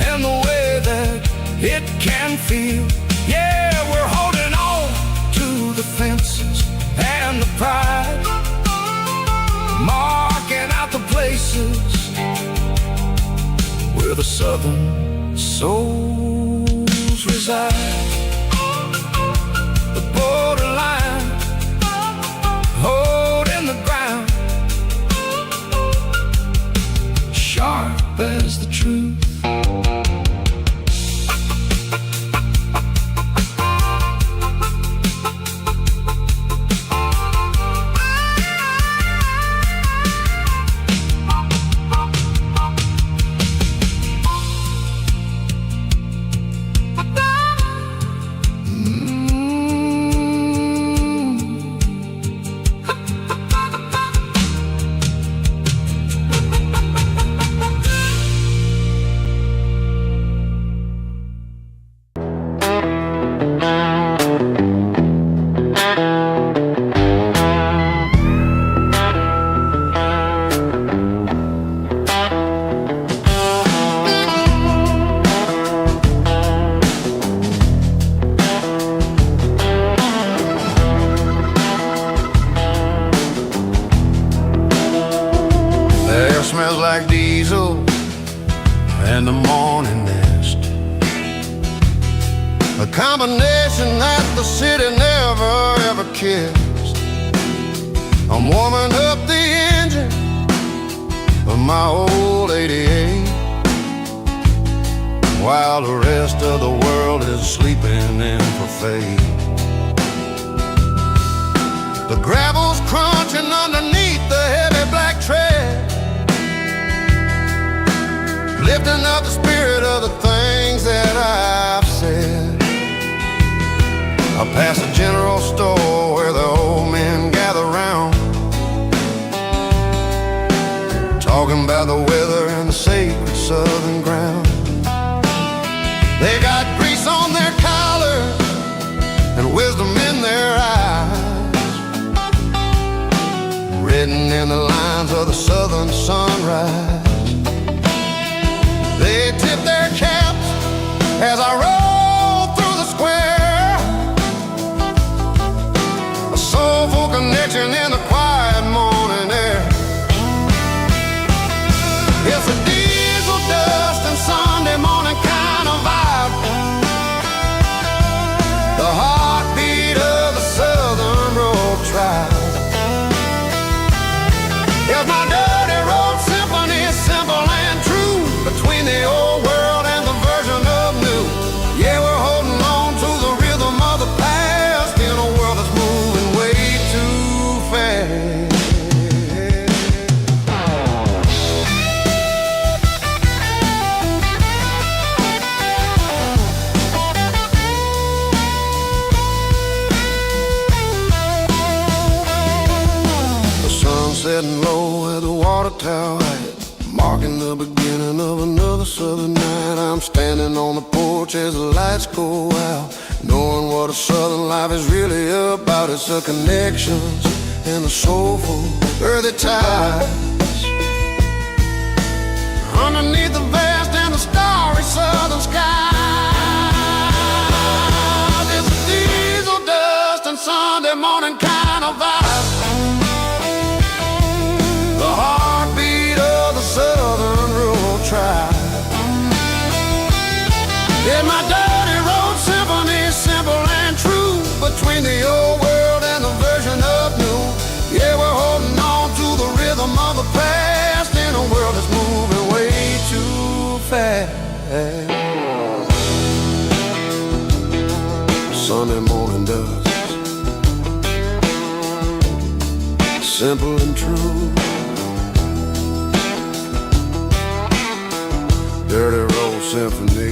and the way that it can feel. Yeah, we're holding on to the fences and the pride, marking out the places where the southern souls reside. The borderline, holding the ground, sharp as the truth. Smells like diesel and the morning mist, a combination that the city never ever kissed. I'm warming up the engine of my old 88 while the rest of the world is sleeping in for fate. The gravel's crunching underneath the heavy black tread, lifting up the spirit of the things that I've said. I pass a general store where the old men gather round, talking about the weather and the sacred southern ground. They got grease on their collars and wisdom in their eyes, written in the lines of the southern sunrise. They tip their caps as I roll through the square, a soulful connection in the quiet morning air. It's a diesel dust and Sunday morning kind of vibe, the heartbeat of the southern road tribe. floor at the water tower height, marking the beginning of another southern night. I'm standing on the porch as the lights go out, knowing what a southern life is really about. It's the connections and the soulful earthy ties underneath the vast and the starry southern sky. It's a diesel dust and Sunday morning kind of vibe, the heartbeat of the southern rural tribe. In my dirty road symphony, simple and true, between the old world and the version of new. Yeah, we're holding on to the rhythm of the past in a world that's moving way too fast. Sunday morning dust, simple and true. Dirty road symphony.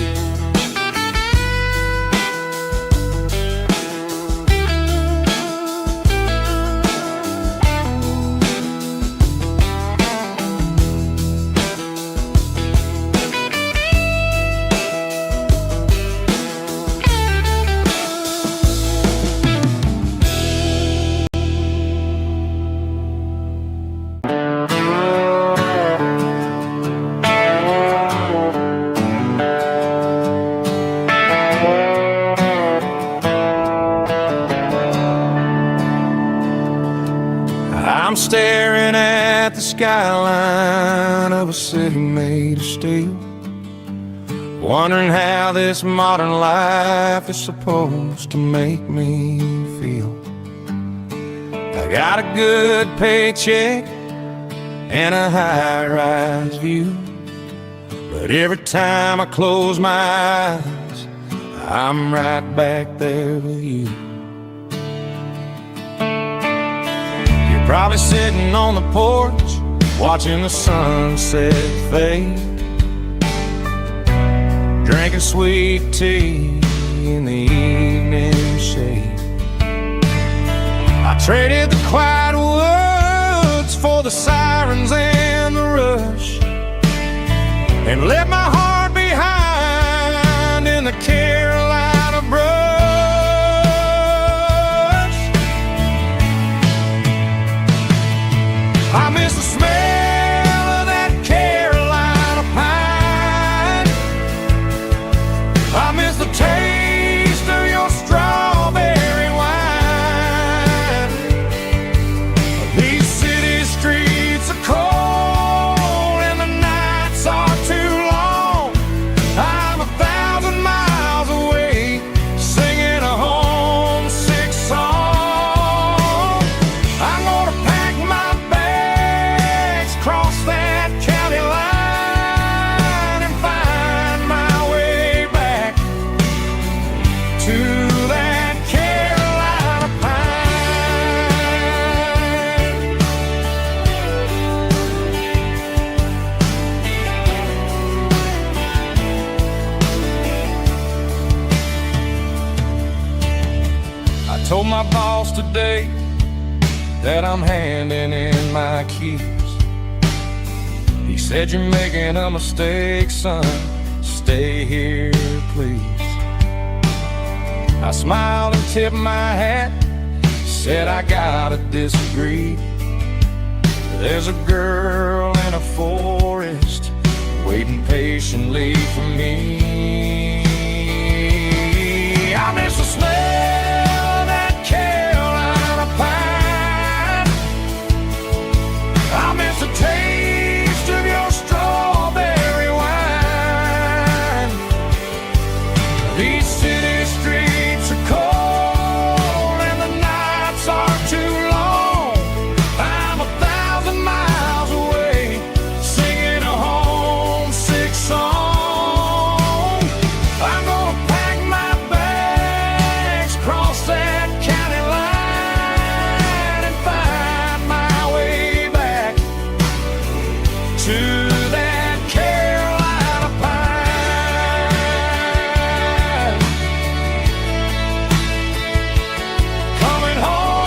I'm staring at the skyline of a city made of steel, wondering how this modern life is supposed to make me feel. I got a good paycheck and a high-rise view, but every time I close my eyes, I'm right back there with you. Probably sitting on the porch, watching the sunset fade, drinking sweet tea in the evening shade. I traded the quiet woods for the sirens and the rush, and left my heart behind in the Carolina brush. I miss the smell of that Carolina pine. I miss the taste of your strawberry wine. These city streets are cold and the nights are too long. I'm 1,000 miles away, singing a homesick song. I'm gonna pack my cross that county line and find my way back to that Carolina pine. I told my boss today that I'm handing in my keys. He said, "You're making a mistake, son. Stay here, please." I smiled and tipped my hat, said, "I gotta disagree. There's a girl in a forest waiting patiently for me. I miss the smell of that Carolina pine. I miss the taste of your strawberry wine. These city streets are cold and the nights are too long. I'm 1,000 miles away, singing a homesick song. I'm gonna pack my bags, cross that county line, and find my way back to that Carolina pine. Coming home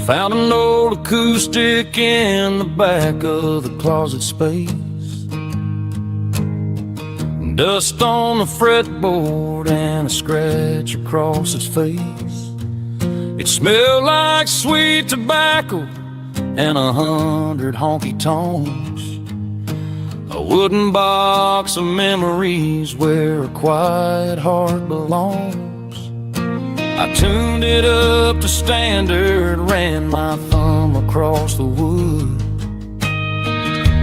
found an old acoustic in the back of the closet space. Dust on the fretboard and a scratch across its face. It smelled like sweet tobacco and 100 honky-tonks. A wooden box of memories where a quiet heart belongs. I tuned it up to standard, ran my thumb across the wood,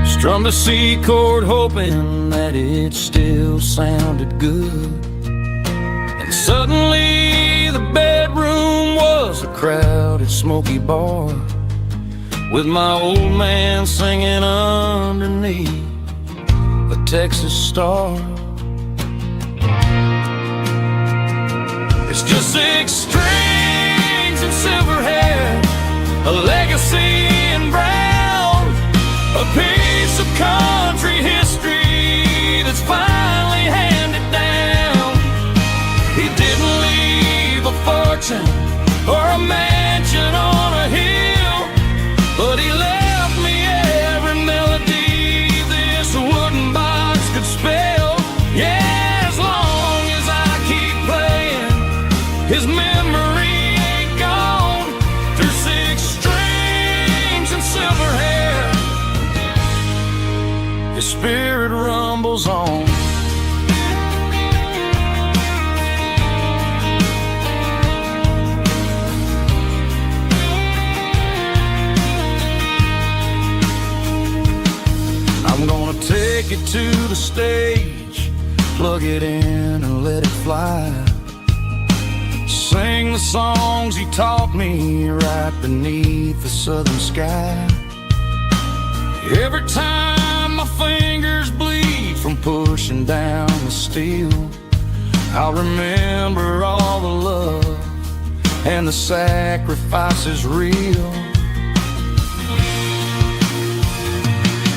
strummed a C chord hoping that it still sounded good. And suddenly the bedroom was a crowded smoky bar, with my old man singing underneath a Texas star. It's just 6 strings and silver hair, a legacy in brown, a piece of country history that's finally handed down. He didn't leave a fortune or a mansion on a hill, but he left me every melody this wooden box could spell. Yeah, as long as I keep playing, his memory ain't gone. Through 6 strings and silver hair, his spirit rumbles on. I'm gonna take it to the stage, plug it in and let it fly. Sing the songs he taught me right beneath the southern sky. Every time my fingers bleed from pushing down the steel, I'll remember all the love and the sacrifices real.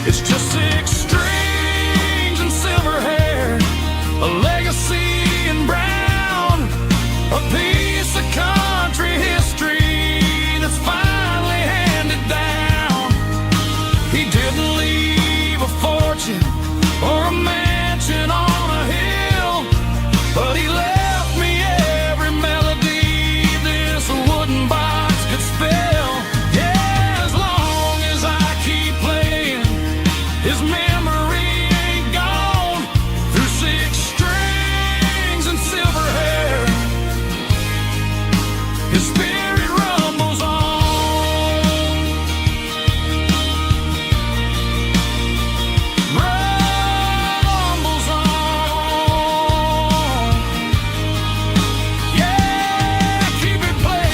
It's just 6 strings and silver hair, a legacy in brown, a piece of country history that's finally handed down. He didn't leave a fortune or a mansion on a hill, but he left me every melody this wooden box could spell. Yeah, as long as I keep playing, his memory ain't gone. Through 6 strings and silver hair, his spirit rumbles on. Rumbles on. Yeah, keep it playing.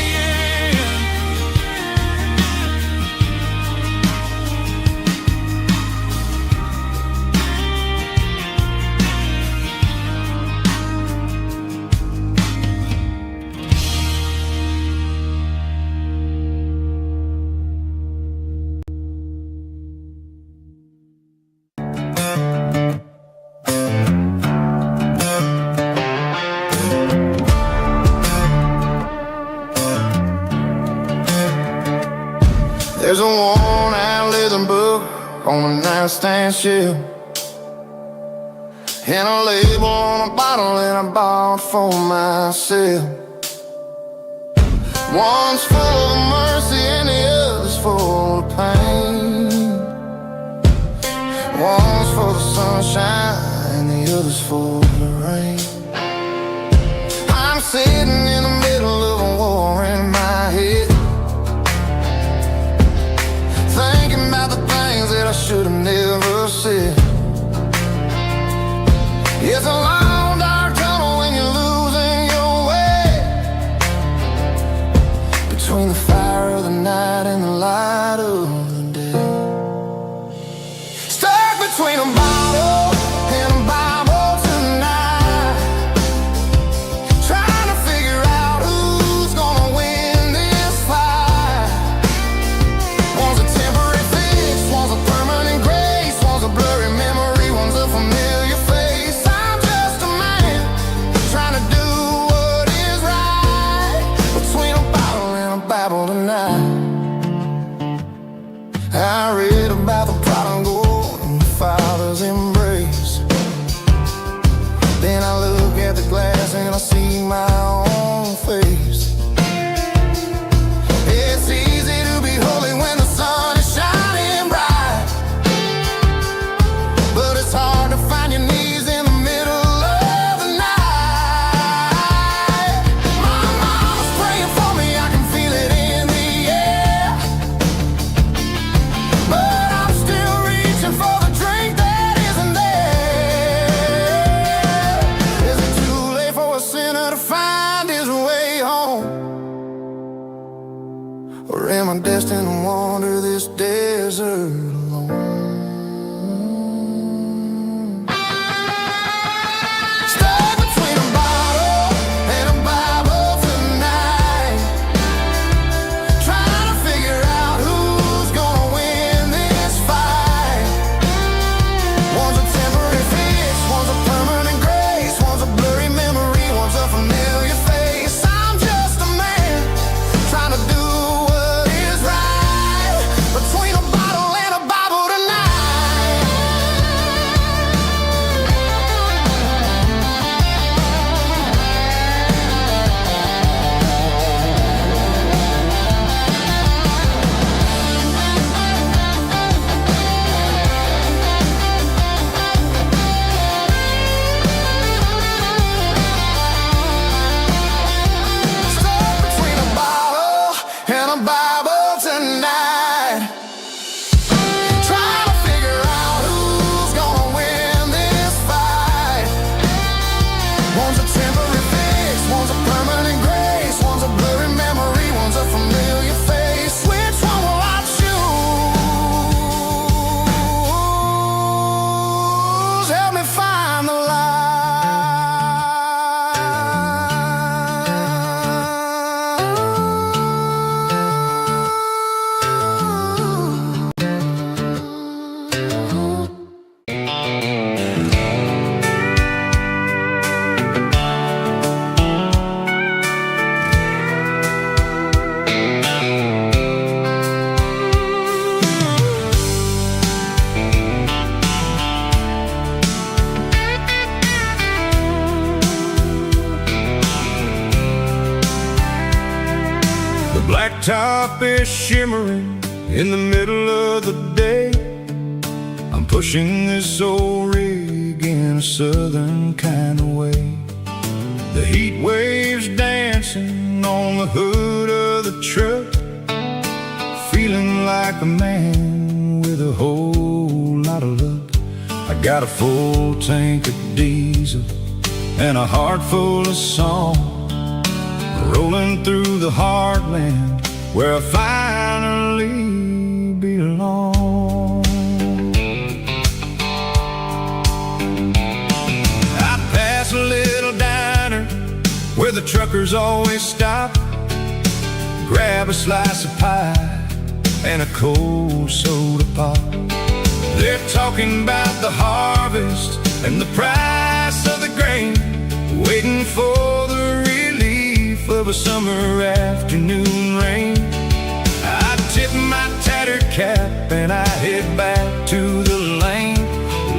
There's a worn-out leather book on the nightstand shelf, and a label on a bottle that I bought for myself. One's full of mercy and the other's full of pain. One's for the sunshine and the other's for the rain. I'm sitting in the middle of a war in my head, thinking about the things that I should have never said. It's a long dark tunnel when you're losing your way, between the fire of the night and the light of the day. Stuck between a bottle and a Bible tonight, trying to figure out who's gonna win this fight. One's a temporary fix, one's a permanent grace, one's a blurry memory, one's a familiar face. I'm just a man trying to do what is right, between a bottle and a Bible tonight. Or am I destined to wander this desert alone? Stuck between a bottle and a Bible tonight, trying to figure out who's gonna win this fight. One's a temporary fix, one's a permanent grace, one's a blurry memory, one's a familiar face. I'm just a man trying to do what is right, between a bottle and a Bible tonight. Stuck between a bottle and a Bible tonight, trying to figure out who's gonna win this fight. One's a temporary fix, one's a permanent grace, one's a blurry memory, one's a familiar face. Which one will I choose? Help me find the The blacktop is shimmering in the middle of the day. I'm pushing this old rig in a southern kind of way. The heat waves dancing on the hood of the truck, feeling like a man with a whole lot of luck. I got a full tank of diesel and a heart full of song, rolling through the heartland where I finally belong. I pass a little diner where the truckers always stop, grab a slice of pie and a cold soda pop. They're talking about the harvest and the price of the grain, waiting for the relief of a summer afternoon rain. I tip my tattered cap and I head back to the lane,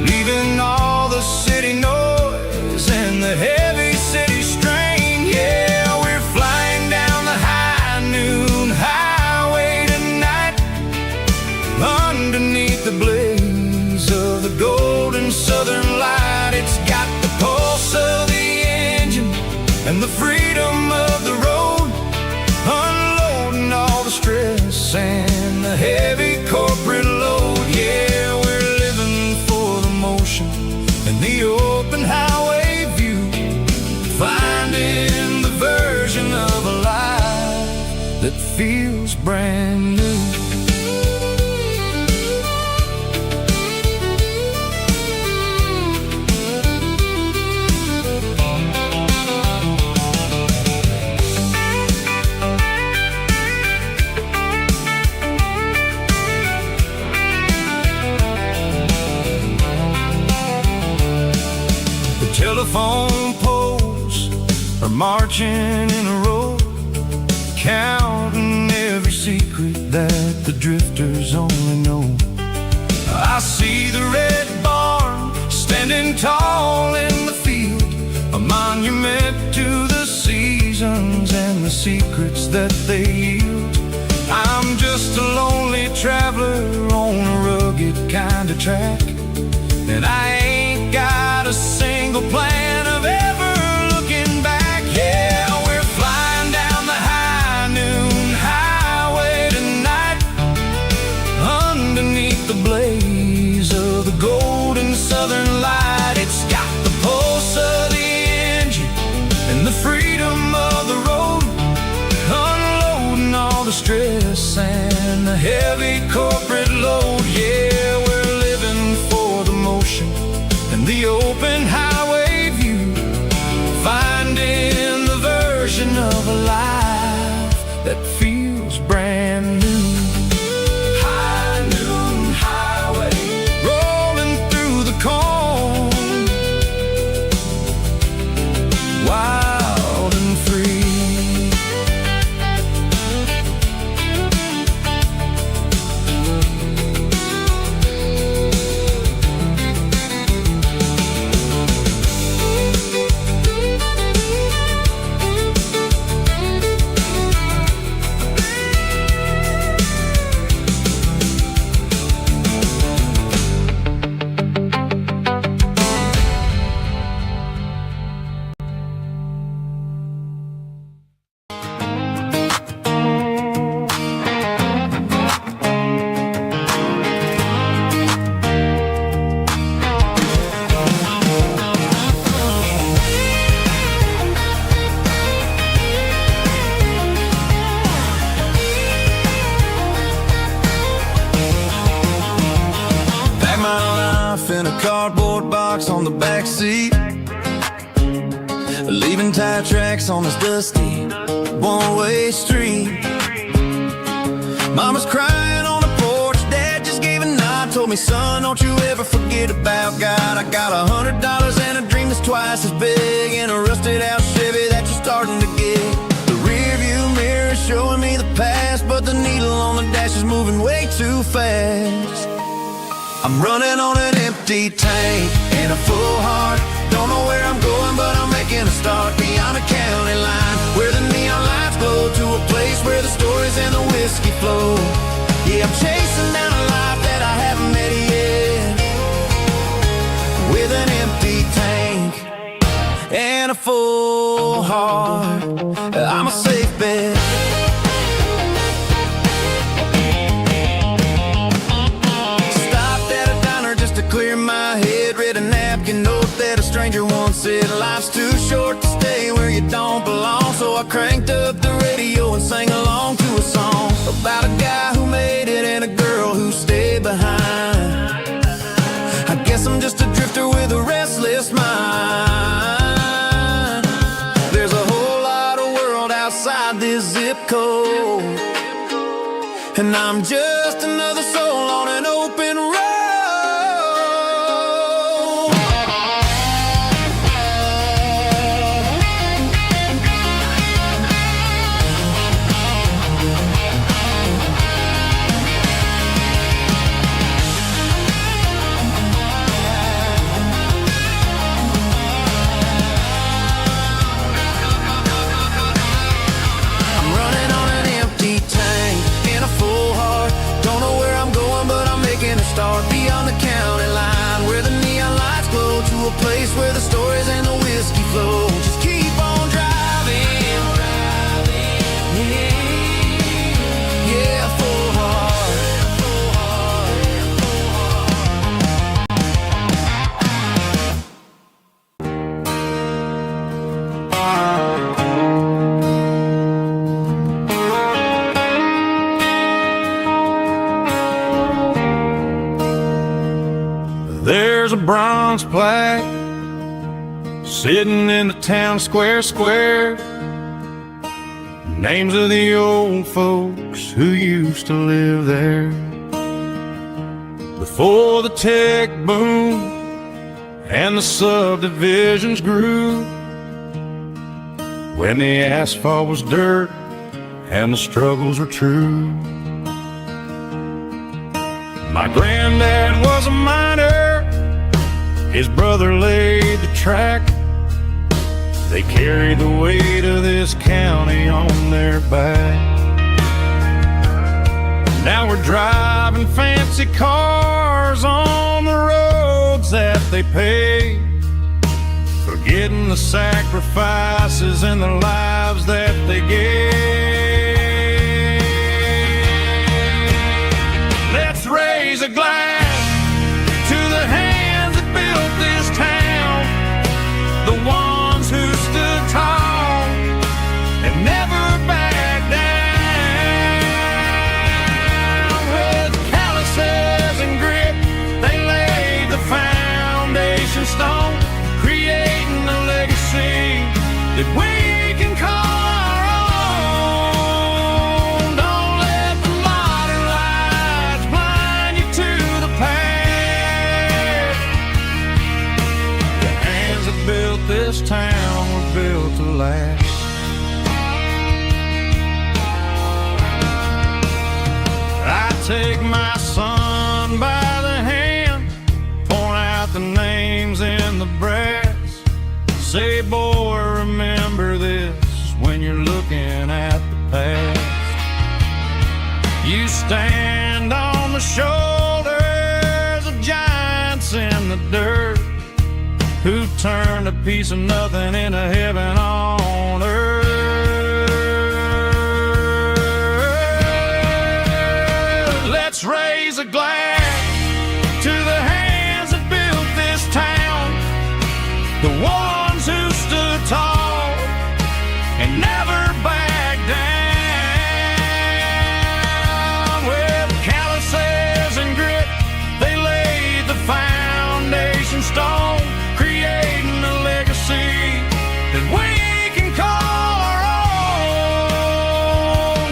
leaving all the city noise and the heavy city strain. Yeah, we're flying down the high noon highway tonight, underneath the blaze of the golden southern light. It's got the pulse of the engine and the freedom of the road, unloading all the stress and the heavy corporate load. Yeah, we're living for the motion and the open highway view, finding the version of a life that feels brand new. Telephone poles are marching in a row, counting every secret that the drifters only know. I see the red barn standing tall in the field, a monument to the seasons and the secrets that they yield. I'm just a lonely traveler on a rugged kind of track, and I ain't got a single plan of ever looking back. Yeah, we're flying down the high noon highway tonight, underneath the blaze of the golden southern light. It's got the pulse of the engine and the freedom of the road, unloading all the stress and the heavy corporate load. Yeah, we're living for the motion and the open highway view, finding the version of a life that feels brand new. High noon highway, rolling through the corn, wild and free. In a cardboard box on the back seat, leaving tire tracks on this dusty one-way street. Mama's crying on the porch, Dad just gave a nod, told me, son, don't you ever forget about God. I got $100 and a dream that's twice as big, and a rusted out Chevy that you're starting to get. The rear view mirror is showing me the past, but the needle on the dash is moving way too fast. I'm running on an empty tank and a full heart. Don't know where I'm going, but I'm making a start beyond the county line, where the neon lights glow, to a place where the stories and the whiskey flow. Yeah, I'm chasing down a life that I haven't met yet, with an empty tank and a full heart. I'm a safe bet. Clear my head, read a napkin note that a stranger once said, life's too short to stay where you don't belong. So I cranked up the radio and sang along to a song about a guy who made it and a girl who stayed behind. I guess I'm just a drifter with a restless mind. There's a whole lot of world outside this zip code, and I'm just another soul on an open road. Start beyond the county line, where the neon lights glow, to a place where the stories and the whiskey flow. Just keep on driving, yeah, full heart, full There's a bronze plaque sitting in the town square. Names of the old folks who used to live there before the tech boom and the subdivisions grew, when the asphalt was dirt and the struggles were true. My granddad was a miner, his brother laid the track. They carried the weight of this county on their back. Now we're driving fancy cars on the roads that they paved, forgetting the sacrifices and the lives that they gave. Let's raise a glass to the hands that built this town, the ones who stood tall and never backed down. take my son by the hand, point out the names in the brass, say, boy, remember this when you're looking at the past. You stand on the shoulders of giants in the dirt, who turned a piece of nothing into heaven on earth. Let's raise a glass to the hands that built this town, the ones who stood tall and never backed down. With calluses and grit, they laid the foundation stone, creating a legacy that we can call our own.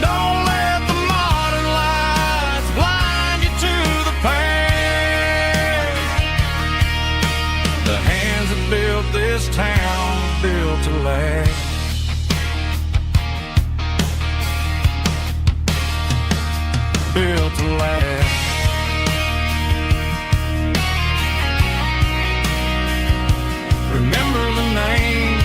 Don't let the modern lights blind you to the past. The hands that built this town built to last. Built to last. Remember the names.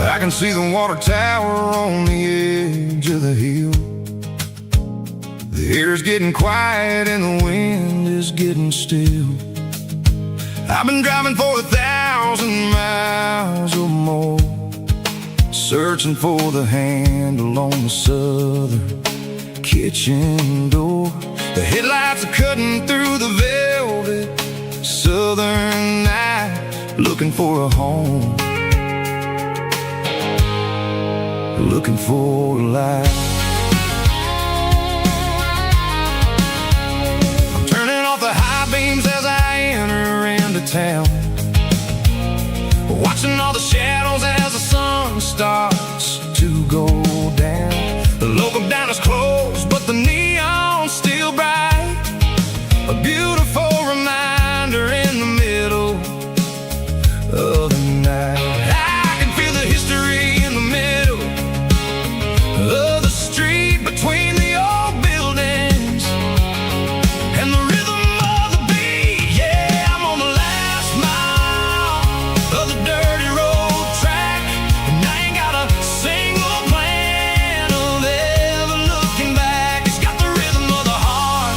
I can see the water tower on the edge of the hill. The air's getting quiet and the wind is getting still. I've been driving for 1,000 miles or more, searching for the handle on the southern kitchen door. The headlights are cutting through the velvet southern night, looking for a home, looking for a life. I'm turning off the high beams as I enter into town, watching all the shadows as the sun starts to go down. The local diner's closed, but the neon's still bright, a beautiful reminder in the middle of the night. I can feel the history in the middle of the street, between the old buildings and the rhythm of the beat. Yeah, I'm on the last mile of the dirty road track, and I ain't got a single plan of ever looking back. It's got the rhythm of the heart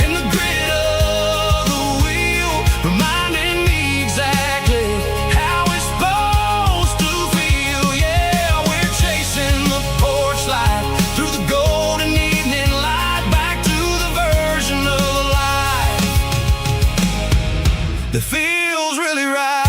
and the grit of the wheel, reminding me exactly how it's supposed to feel. Yeah, we're chasing the porch light through the golden evening light, back to the version of life that feels really right.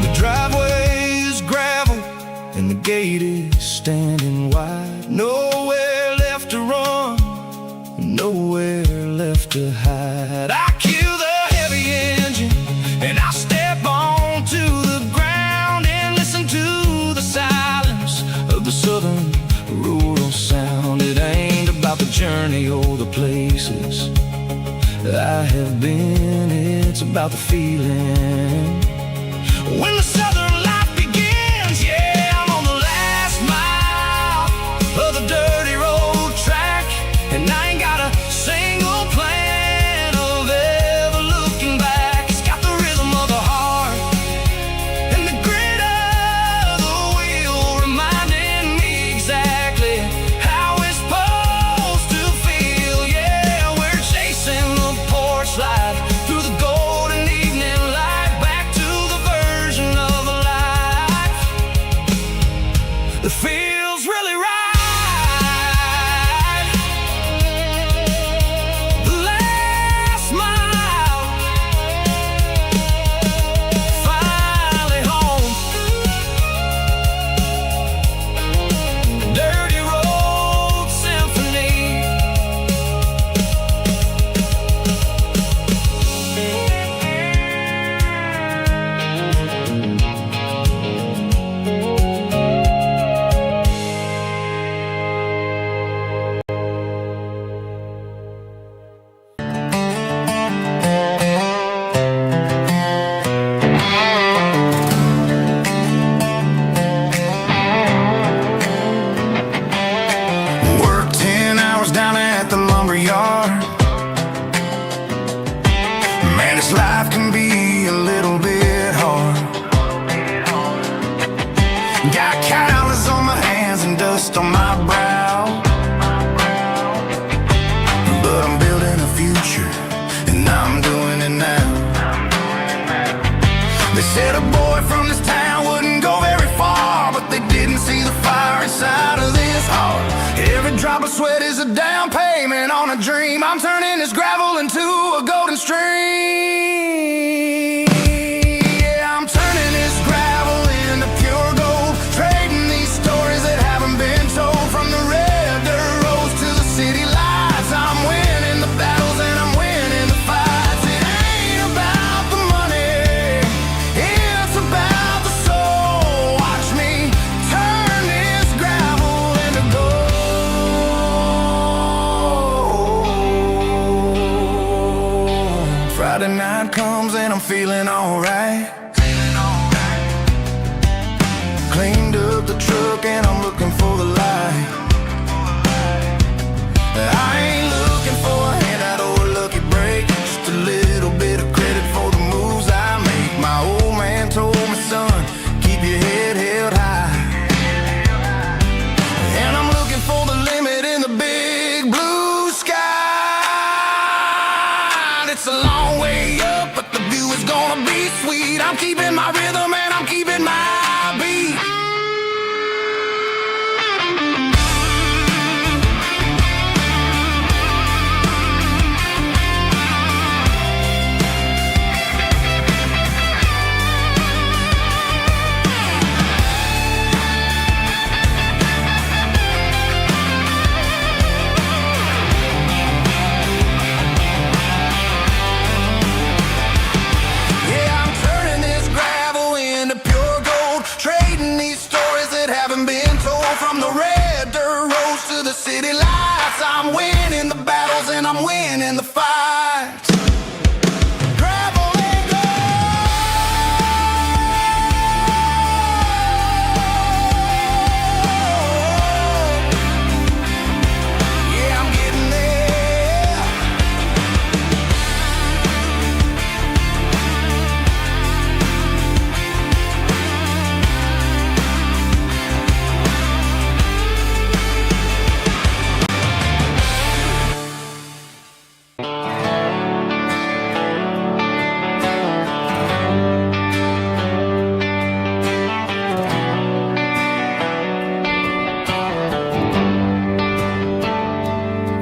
The driveway is gravel and the gate is standing wide. Nowhere left to run, no many other places I have been. It's about the feeling when the southern life begins. Yeah, I'm on the last mile of the dirty road track, and I ain't got a single plan of ever looking back. It's got the rhythm of the heart and the grit of the wheel, reminding me exactly how it's supposed to feel. Yeah, we're chasing the porch light through the golden evening light, back to the version of a life that feels really right. The last mile, finally home. Dirty road symphony. Work 10 hours down at the lumber yard. Man, this life can be a little bit hard. Got calluses on my hands and dust on my brow, but I'm building a future, and I'm doing it now. They said a boy from this town wouldn't go very far, but they didn't see the fire inside of this heart. Every drop of sweat is a down payment on a dream. I'm turning this gravel into a golden stream. Yeah, I'm turning this gravel into pure gold, trading these stories that haven't been told. From the red dirt roads to the city lights, I'm winning the battles and I'm winning the fights. It ain't about the money, it's about the soul. Watch me turn this gravel into gold. Friday night comes and I'm feeling alright. Cleaned up the truck and I'm looking for the light. I ain't looking for a handout or a lucky break, just a little bit of credit for the moves I make. My old man told me, son, keep your head held high. And I'm looking for the limit in the big blue sky. It's a long way up, but the view is gonna be sweet. I'm keeping my rhythm and I'm keeping my beat. Yeah, I'm turning this gravel into pure gold, trading these stories that haven't been told. From the red dirt roads to the city lights, I'm winning the battles and I'm winning the fights. Gravel and gold. Yeah, I'm getting there.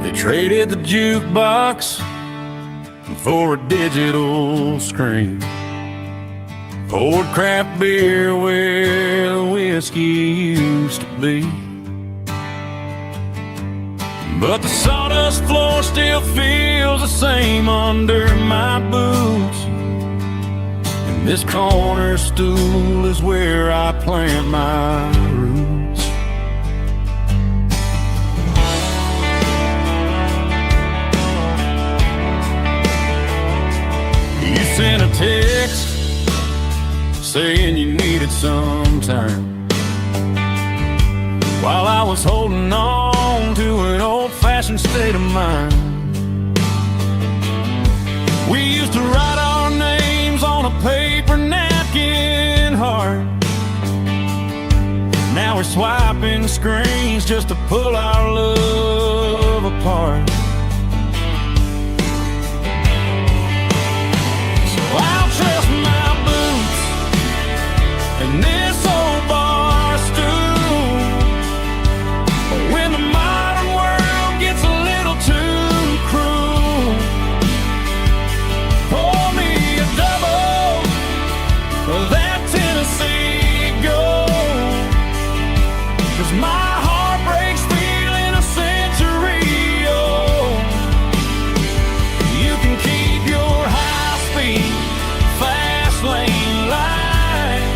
They traded the jukebox for a digital screen, poured craft beer where the whiskey used to be. But the sawdust floor still feels the same under my boots, and this corner stool is where I plant my roots. saying you needed some time, while I was holding on to an old-fashioned state of mind. We used to write our names on a paper napkin heart. Now we're swiping screens just to pull our love apart. So I'll trust my boots and this old bar stool. But when the modern world gets a little too cruel, pour me a double of that Tennessee Gold, 'cause my heart breaks feeling a century old. You can keep your high-speed, fast lane light.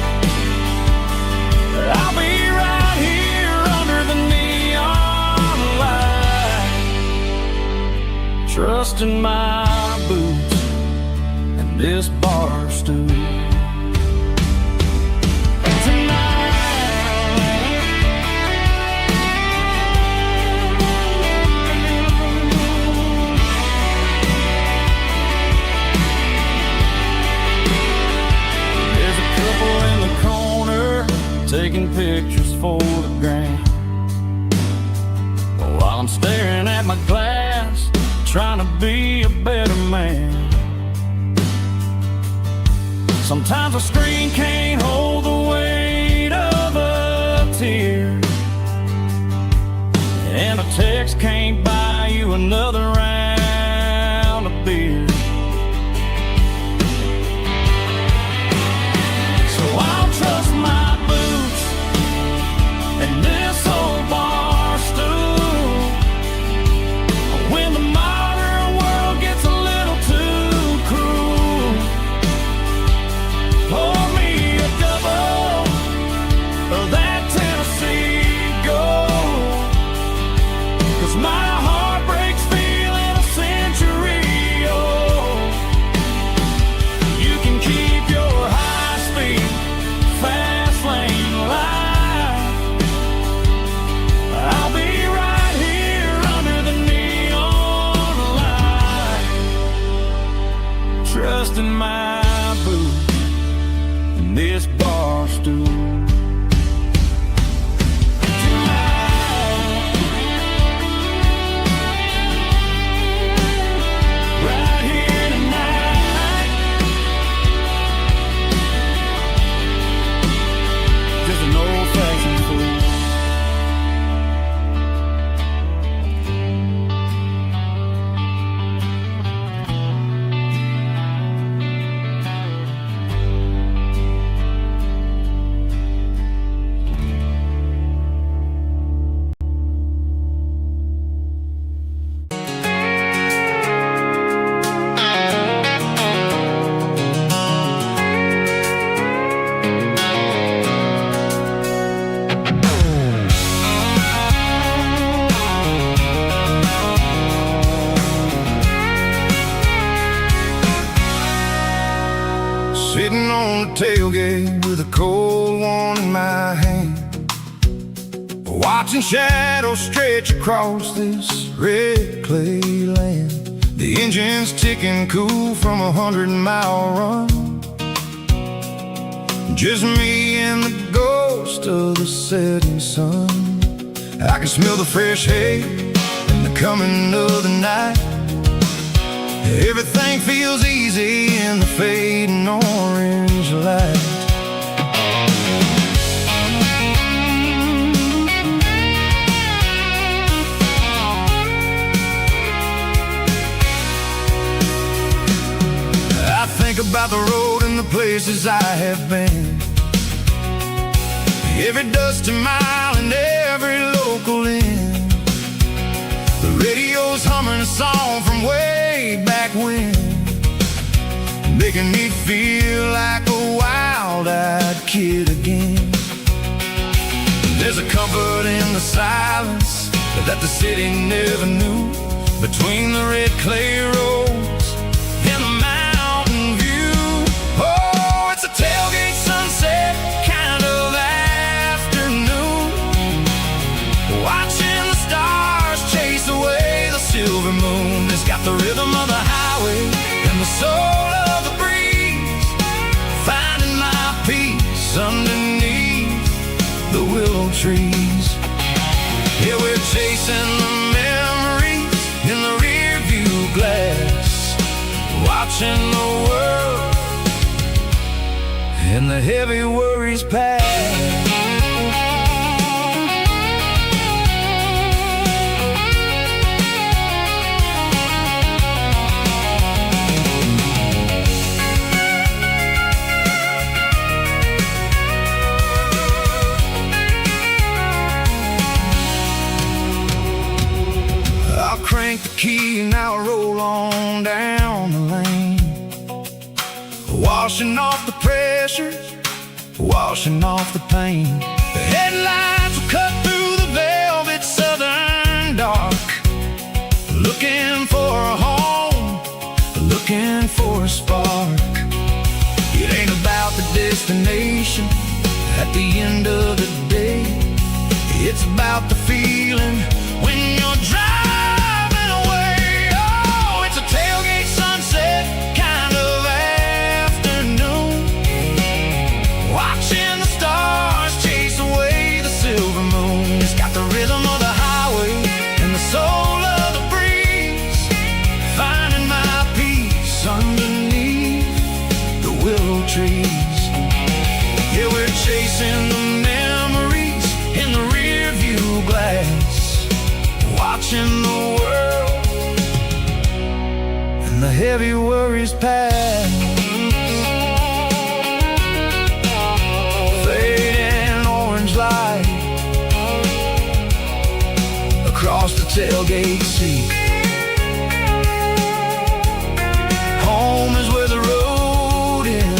I'll be right here under the neon light, trusting my boots and this bar stool. Taking pictures for the gram, while I'm staring at my glass, trying to be a better man. Sometimes a screen can't hold the weight of a tear, and a text can't buy you another round of beer. So I'll trust my and this old bar stool. When the modern world gets a little too cruel, pour me a double of that Tennessee Gold, 'cause my heart breaks feeling a century old. You can keep your high-speed, fast lane light. I'll be right here under the neon light, trusting my boots and this bar stool. Right here tonight, just an old-fashioned fool. Sitting on the tailgate with a cold one in my hand, watching shadows stretch across this red clay land. The engine's ticking cool from a 100-mile run. Just me and the ghost of the setting sun. I can smell the fresh hay and the coming of the night. Everything feels easy in the fading orange light. I think about the road and the places I have been, every dusty mile and every local inn. The radio's humming a song from way back when, making me feel like a wild-eyed kid again. There's a comfort in the silence that the city never knew, between the red clay roads and the mountain view. Oh, it's a tailgate sunset underneath the willow trees. Yeah, we're chasing the memories in the rearview glass, watching the world and the heavy worries pass. Crank the key and I'll roll on down the lane, washing off the pressure, washing off the pain. The headlights will cut through the velvet southern dark, looking for a home, looking for a spark. It ain't about the destination at the end of the day, it's about the feeling when you're driving. Kind of afternoon, watching the stars chase away the silver moon. It's got the rhythm of the highway and the soul of the breeze, finding my peace underneath the willow trees. Yeah, we're chasing the memories in the rearview glass, watching the world and the heavy worries pass. Fading orange light across the tailgate seat. Home is where the road ends.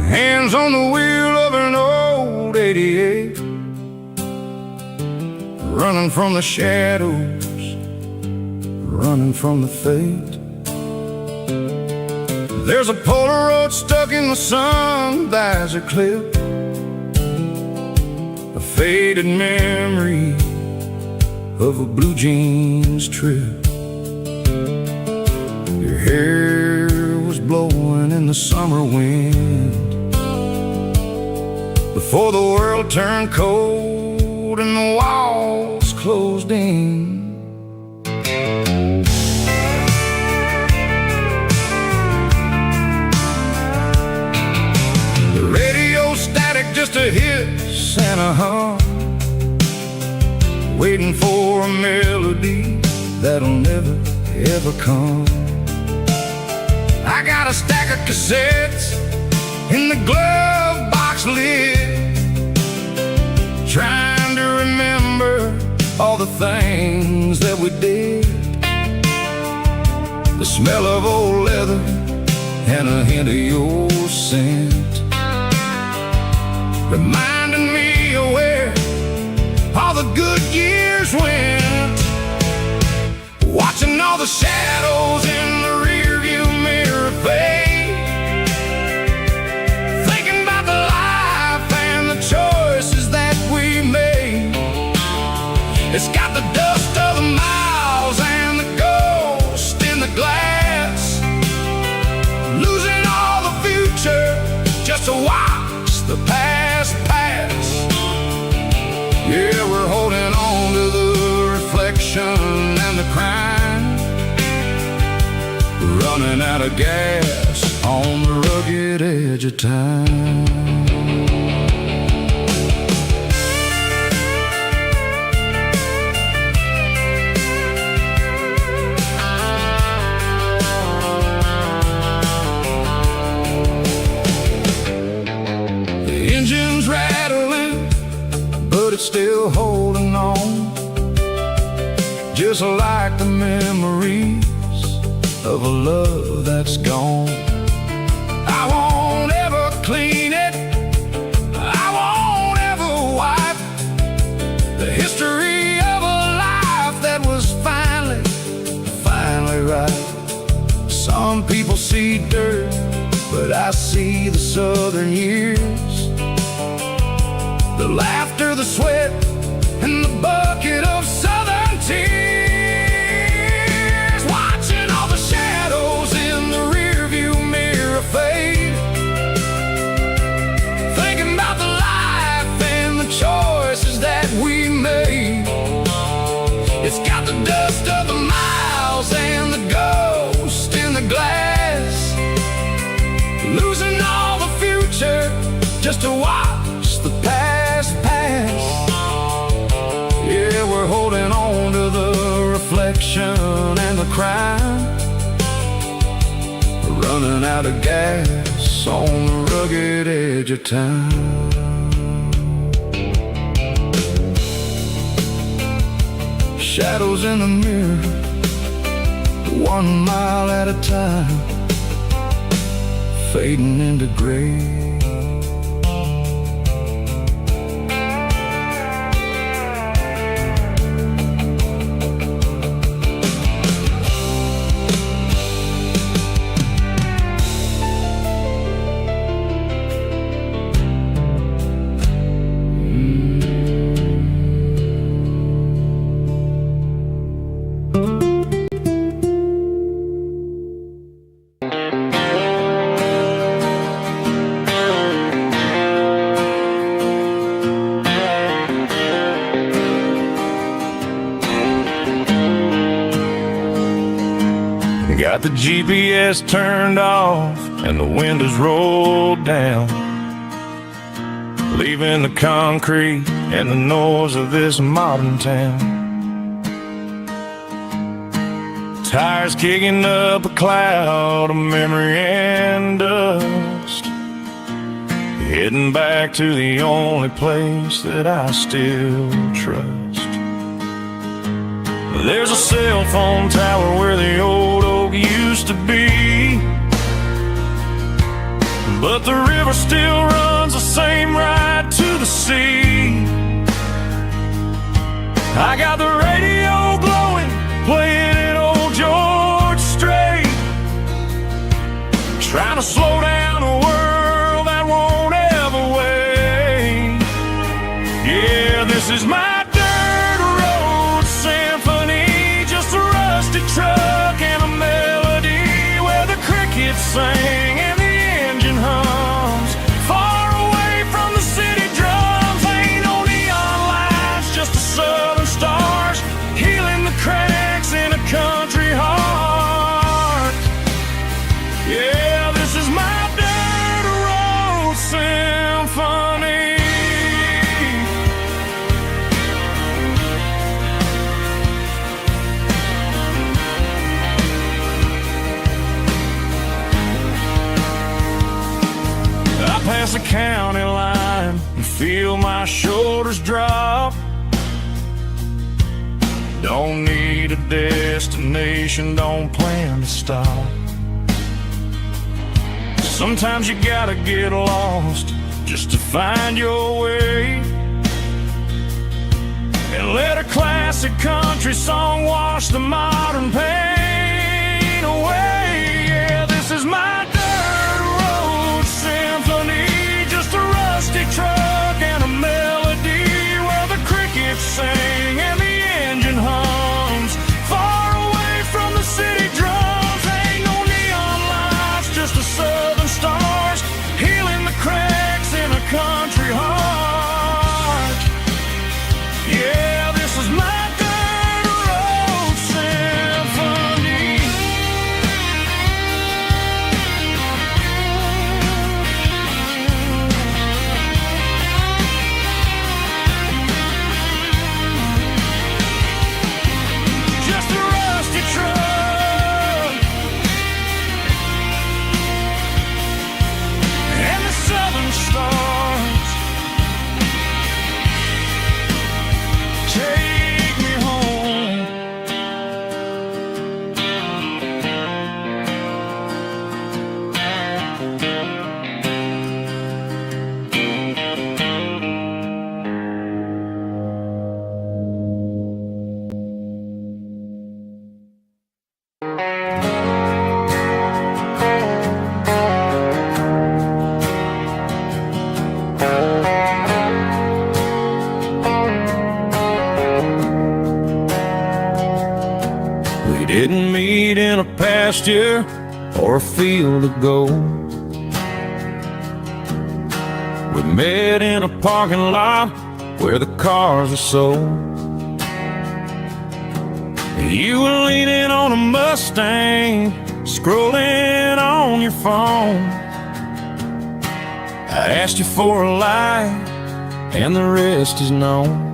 Hands on the wheel of an old 88, running from the shadows, running from the fate. There's a Polaroid stuck in the sun visor clip, a faded memory of a blue jeans trip. Your hair was blowing in the summer wind before the world turned cold and the walls closed in. The radio static just a hiss and a hum, waiting for a melody that'll never ever come. I got a stack of cassettes in the glove box lid, trying to remember all the things that we did. The smell of old leather and a hint of your scent, reminding me of where all the good years went. Watching all the shadows in the rearview mirror fade, thinking about the life and the choices that we made. It's got the dust of the miles and the ghost in the glass, losing all the future just to watch the past pass. Yeah, we're holding on to the reflection and the crime, running out of gas on the rugged edge of time. holding on, just like the memories of a love that's gone. I won't ever clean it, I won't ever wipe the history of a life that was finally right. Some people see dirt, but I see the southern years, the laughter, the sweat, and the bucket of southern tears. Watching all the shadows in the rearview mirror fade, thinking about the life and the choices that we made. It's got the dust of the miles and the ghost in the glass, losing all the future just to watch the past pass. Yeah, we're holding on to the reflection and the crime, running out of gas on the rugged edge of time. Shadows in the mirror, 1 mile at a time, fading into gray. Got the GPS turned off and the windows rolled down, leaving the concrete and the noise of this modern town. Tires kicking up a cloud of memory and dust, heading back to the only place that I still trust. There's a cell phone tower where the old oak used to be, but the river still runs the same right to the sea. I got the radio glowing, playing it old George Strait, trying to slow down a world that won't ever wait. Yeah, this is my truck and a melody where the crickets sing and the engine hums, far away from the city drums. Ain't no neon lights, just the southern stars healing the cracks in a country heart. Yeah, this is my dirt road symphony. Past the county line and feel my shoulders drop. Don't need a destination, don't plan to stop. Sometimes you gotta get lost just to find your way, and let a classic country song wash the modern pain away. Yeah, this is my symphony, just a rusty truck and a melody where the crickets sing and the engine hums, far away from the city drums. Ain't no neon lights, just the southern stars healing the cracks in a country heart. Yeah, this is my dirt road symphony. didn't meet in a pasture or a field of gold. We met in a parking lot where the cars are sold. You were leaning on a Mustang, scrolling on your phone. I asked you for a light, and the rest is known.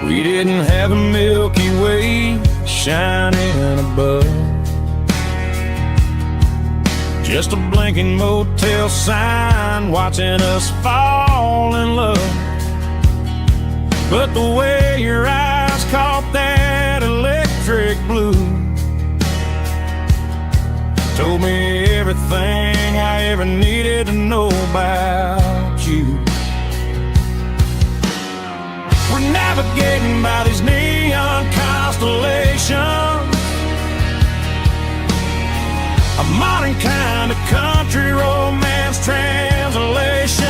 We didn't have a Milky Way shining above, just a blinking motel sign watching us fall in love. But the way your eyes caught that electric blue told me everything I ever needed to know about you. We're navigating by these neon constellations, a modern kind of country romance translation.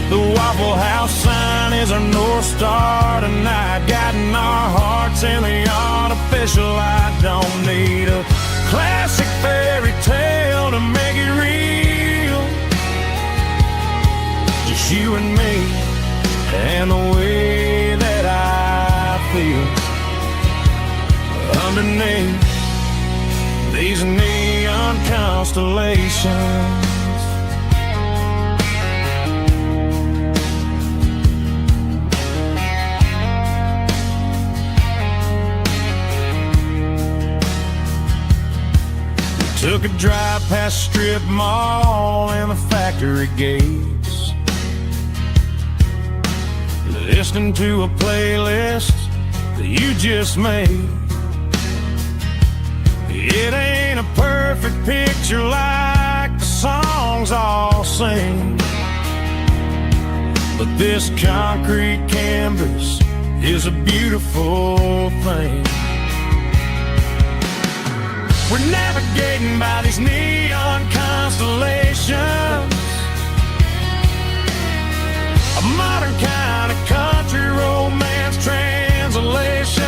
The Waffle House sign is our North Star tonight, guiding our hearts in the artificial light. Don't need a classic fairy tale to make it real, just you and me and the way that I feel underneath these neon constellations. Took a drive past strip mall and the factory gates, listening to a playlist that you just made. It ain't a perfect picture like the songs all sing, but this concrete canvas is a beautiful thing. We're navigating by these neon constellations, a modern kind of country romance translation.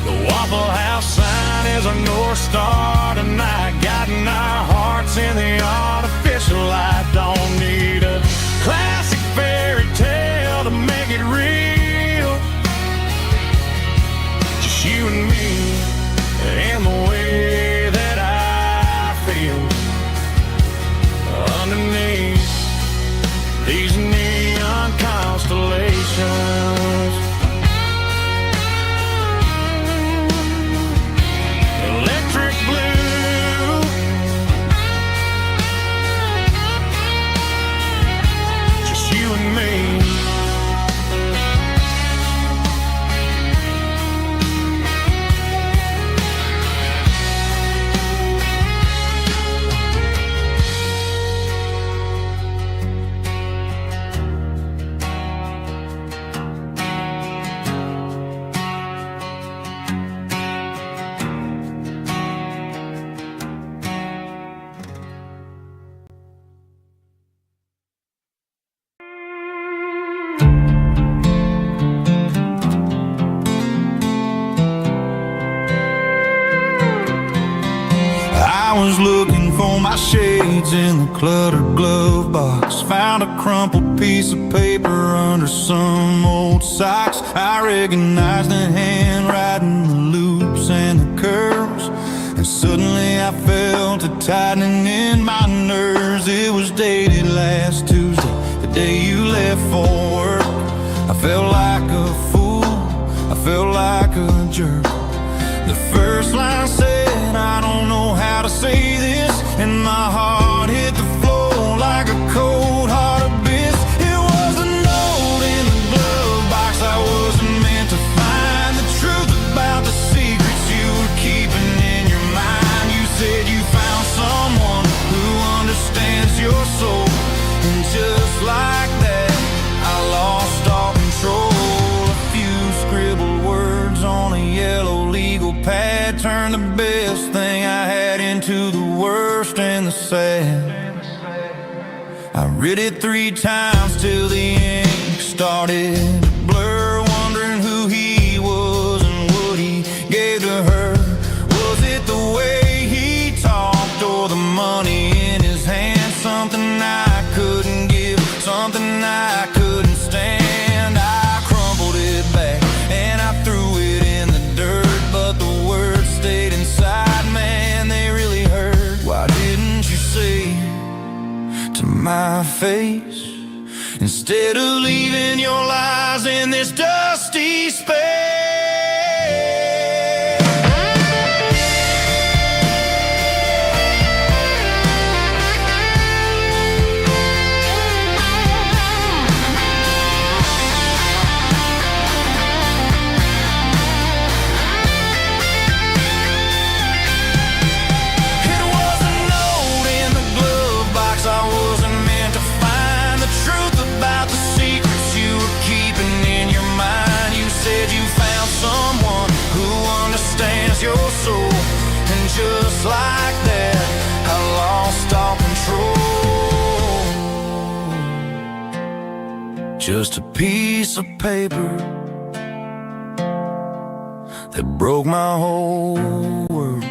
The Waffle House sign is our North Star tonight, guiding our hearts in the artificial light. Don't need a classic fairy tale to make it real, just you and me and the way that I feel underneath these neon constellations. Electric blue, just you and me. I was looking for my shades in the cluttered glove box, found a crumpled piece of paper under some old socks. I recognized the handwriting, the loops and the curves, and suddenly I felt a tightening in my nerves. It was dated last Tuesday, the day you left for work. I felt like a fool, I felt like a jerk. The first line said, I don't know how to say this, and my heart hit the floor like a cold heart abyss. It was a note in the glove box I wasn't meant to find, the truth about the secrets you were keeping in your mind. You said you found someone who understands your soul, and just like that I lost all control. A few scribbled words on a yellow legal pad turned the best thing I had into the worst and the sad. I read it 3 times till the ink started to blur, wondering who he was face, instead of leaving your lies in this dusty space. Your soul, and just like that, I lost all control. Just a piece of paper that broke my whole world.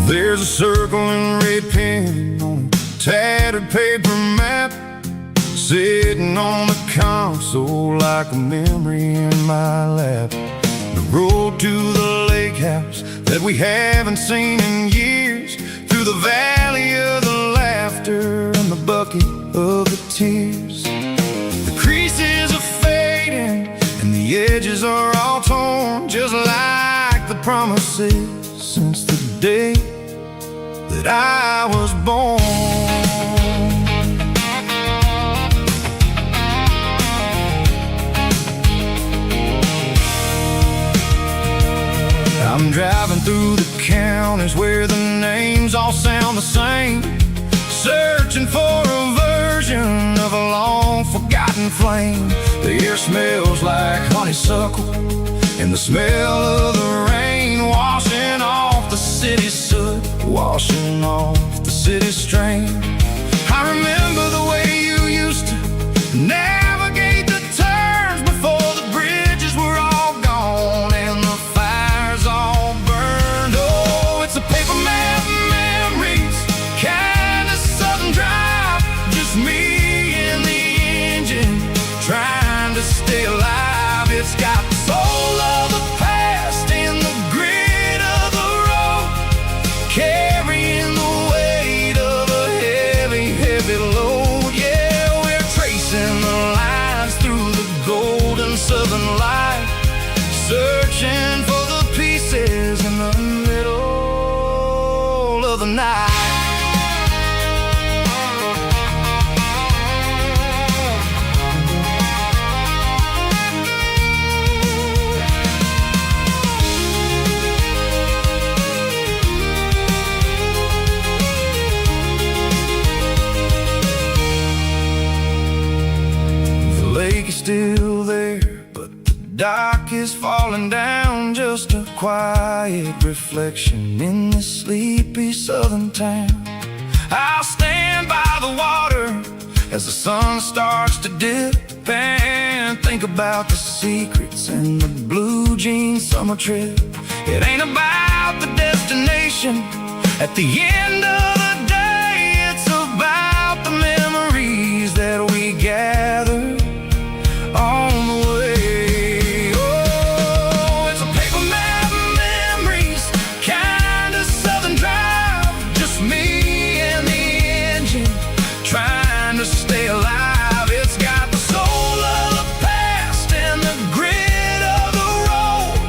There's a circle in red pen on a tattered paper map, sitting on the console like a memory in my lap. The road to the lake house that we haven't seen in years, through the valley of the laughter and the bucket of the tears. The creases are fading and the edges are all torn, just like the promises since the day that I was born. I'm driving through the counties where the names all sound the same, searching for a version of a long forgotten flame. The air smells like honeysuckle, and the smell of the rain washing off the city's soot, washing off the city's strain. I remember the way you used to navigate the turns before the bridges were all gone and the fires all burned. Oh, it's a paper map memories, kind of southern drive, just me and the engine trying to stay alive. It's got the soul of the past in the grit of the road, carrying the weight of a heavy, heavy load. Yeah, we're tracing the lines through the golden southern light, searching for the pieces in the middle of the night. Still there, but the dock is falling down, just a quiet reflection in this sleepy southern town. I'll stand by the water as the sun starts to dip and think about the secrets and the blue jean summer trip. It ain't about the destination at the end of the day, it's about the memories that we gather on the way. Oh, it's a paper map memories, kind of southern drive, just me and the engine trying to stay alive. It's got the soul of the past and the grit of the road,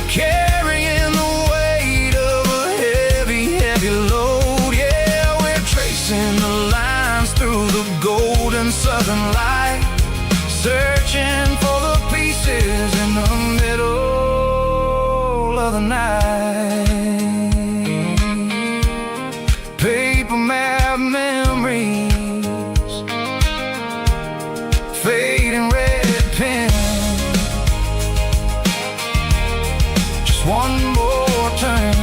carrying the weight of a heavy, heavy load. Yeah, we're tracing the lines through the golden southern light, searching for the pieces in the middle of the night. Paper map memories, fading red pen, just one more turn.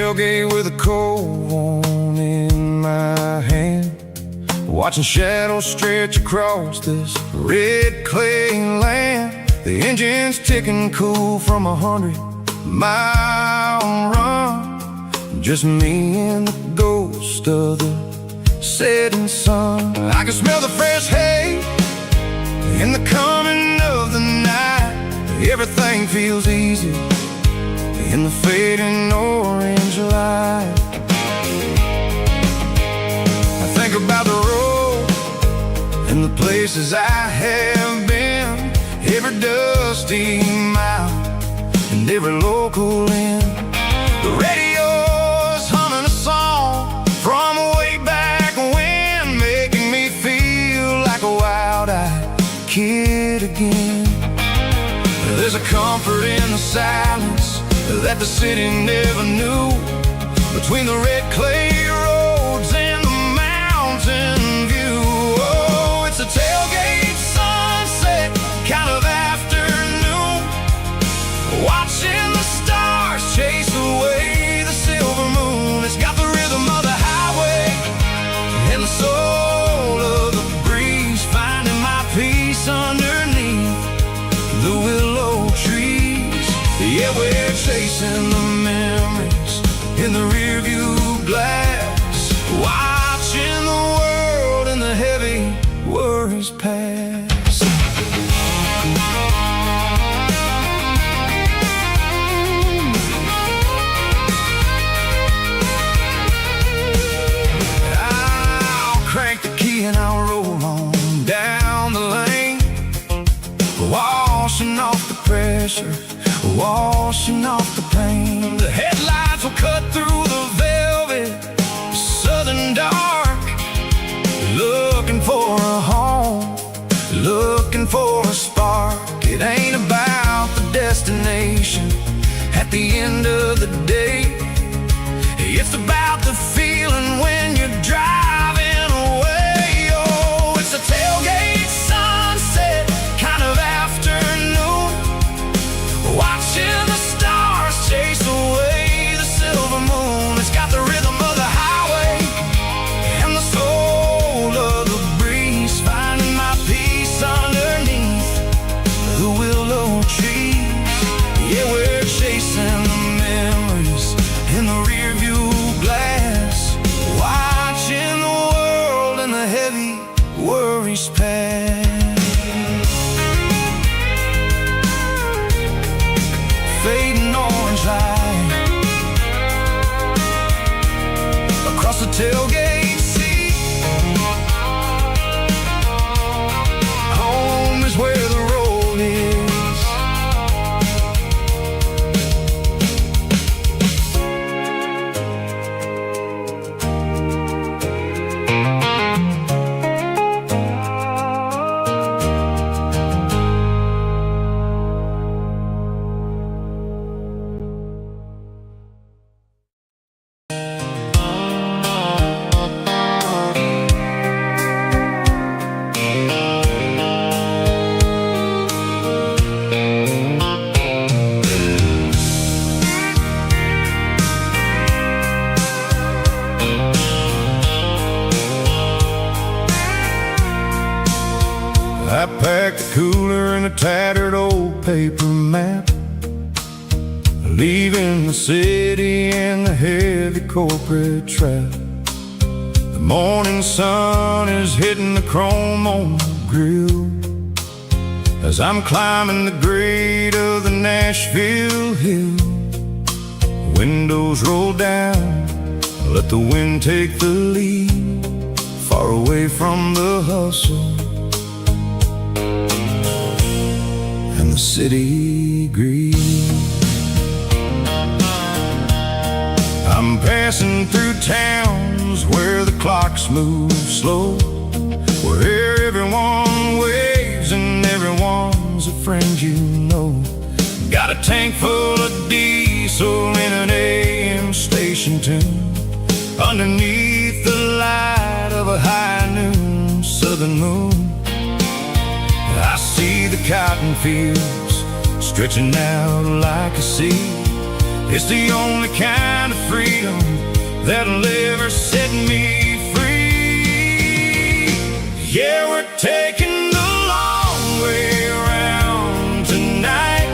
tailgate with a cold one in my hand, watching shadows stretch across this red clay land. The engine's ticking cool from 100-mile run. Just me and the ghost of the setting sun. I can smell the fresh hay in the coming of the night. Everything feels easy in the fading orange light. I think about the road and the places I have been, every dusty mile and every local inn. The radio's humming a song from way back when, making me feel like a wild-eyed kid again. There's a comfort in the silence that the city never knew, between the red clay roads and the mountain view. Oh, it's a tailgate sunset kind of afternoon, watching the stars chase away the silver moon. It's got the rhythm of the highway and the soul of the breeze, finding my peace underneath the willow trees. Yeah, we're chasing the memories in the rearview glass, watching the world and the heavy worries pass. I'll crank the key and I'll roll on down the lane, washing off the pressure, washing off the pain. The headlights will cut through the velvet southern dark, looking for a home, looking for a spark. It ain't about the destination at the end of the day, it's about the feeling when you're driving away. Oh, it's a tailgate sunset kind of afternoon, watching the stars chase away the silver moon. It's got the rhythm of the highway and the soul of the breeze, finding my peace underneath the willow trees. Yeah, we're chasing the memories in the rearview glass, watching the world and the heavy worries pass. Fading orange light across the tailgate seat. Home is where the road is. I packed a cooler and a tattered old paper map, leaving the city and the heavy corporate trap. The morning sun is hitting the chrome on the grill as I'm climbing the grade of the Nashville hill. Windows roll down, let the wind take the lead, far away from the hustle and the city greed. I'm passing through towns where the clocks move slow, where everyone waves and everyone's a friend you know. Got a tank full of diesel in an AM station tune, underneath the light of a high noon southern moon. I see the cotton fields stretching out like a sea, It's the only kind of freedom that'll ever set me free. Yeah, we're taking the long way around tonight,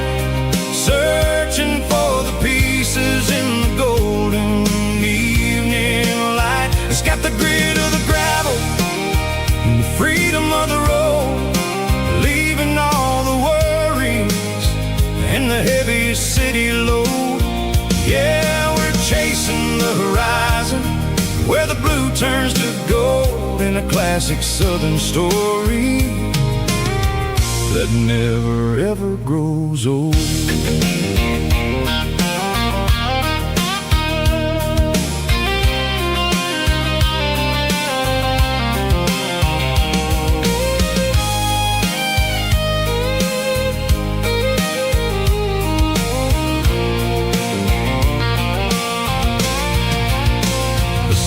searching for the pieces in the golden evening light. It's got the grit of the gravel and the freedom of the road, leaving all the worries and the heavy city load. Yeah, we're chasing the horizon, where the blue turns to gold, in a classic southern story that never ever grows old.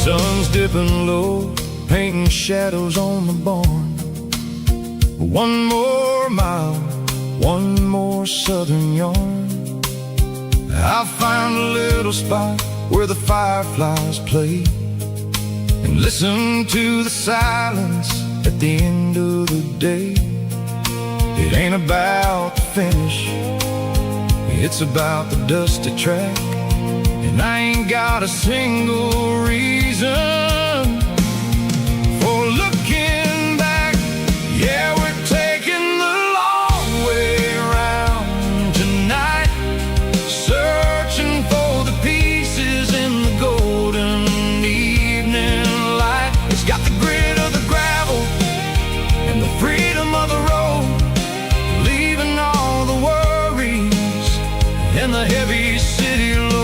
Sun's dipping low, painting shadows on the barn. One more mile, one more southern yarn. I'll find a little spot where the fireflies play, and listen to the silence at the end of the day. It ain't about the finish, it's about the dusty track. And I ain't got a single reason for looking back. Yeah, we're taking the long way around tonight, searching for the pieces in the golden evening light. It's got the grit of the gravel and the freedom of the road, leaving all the worries and the heavy city load.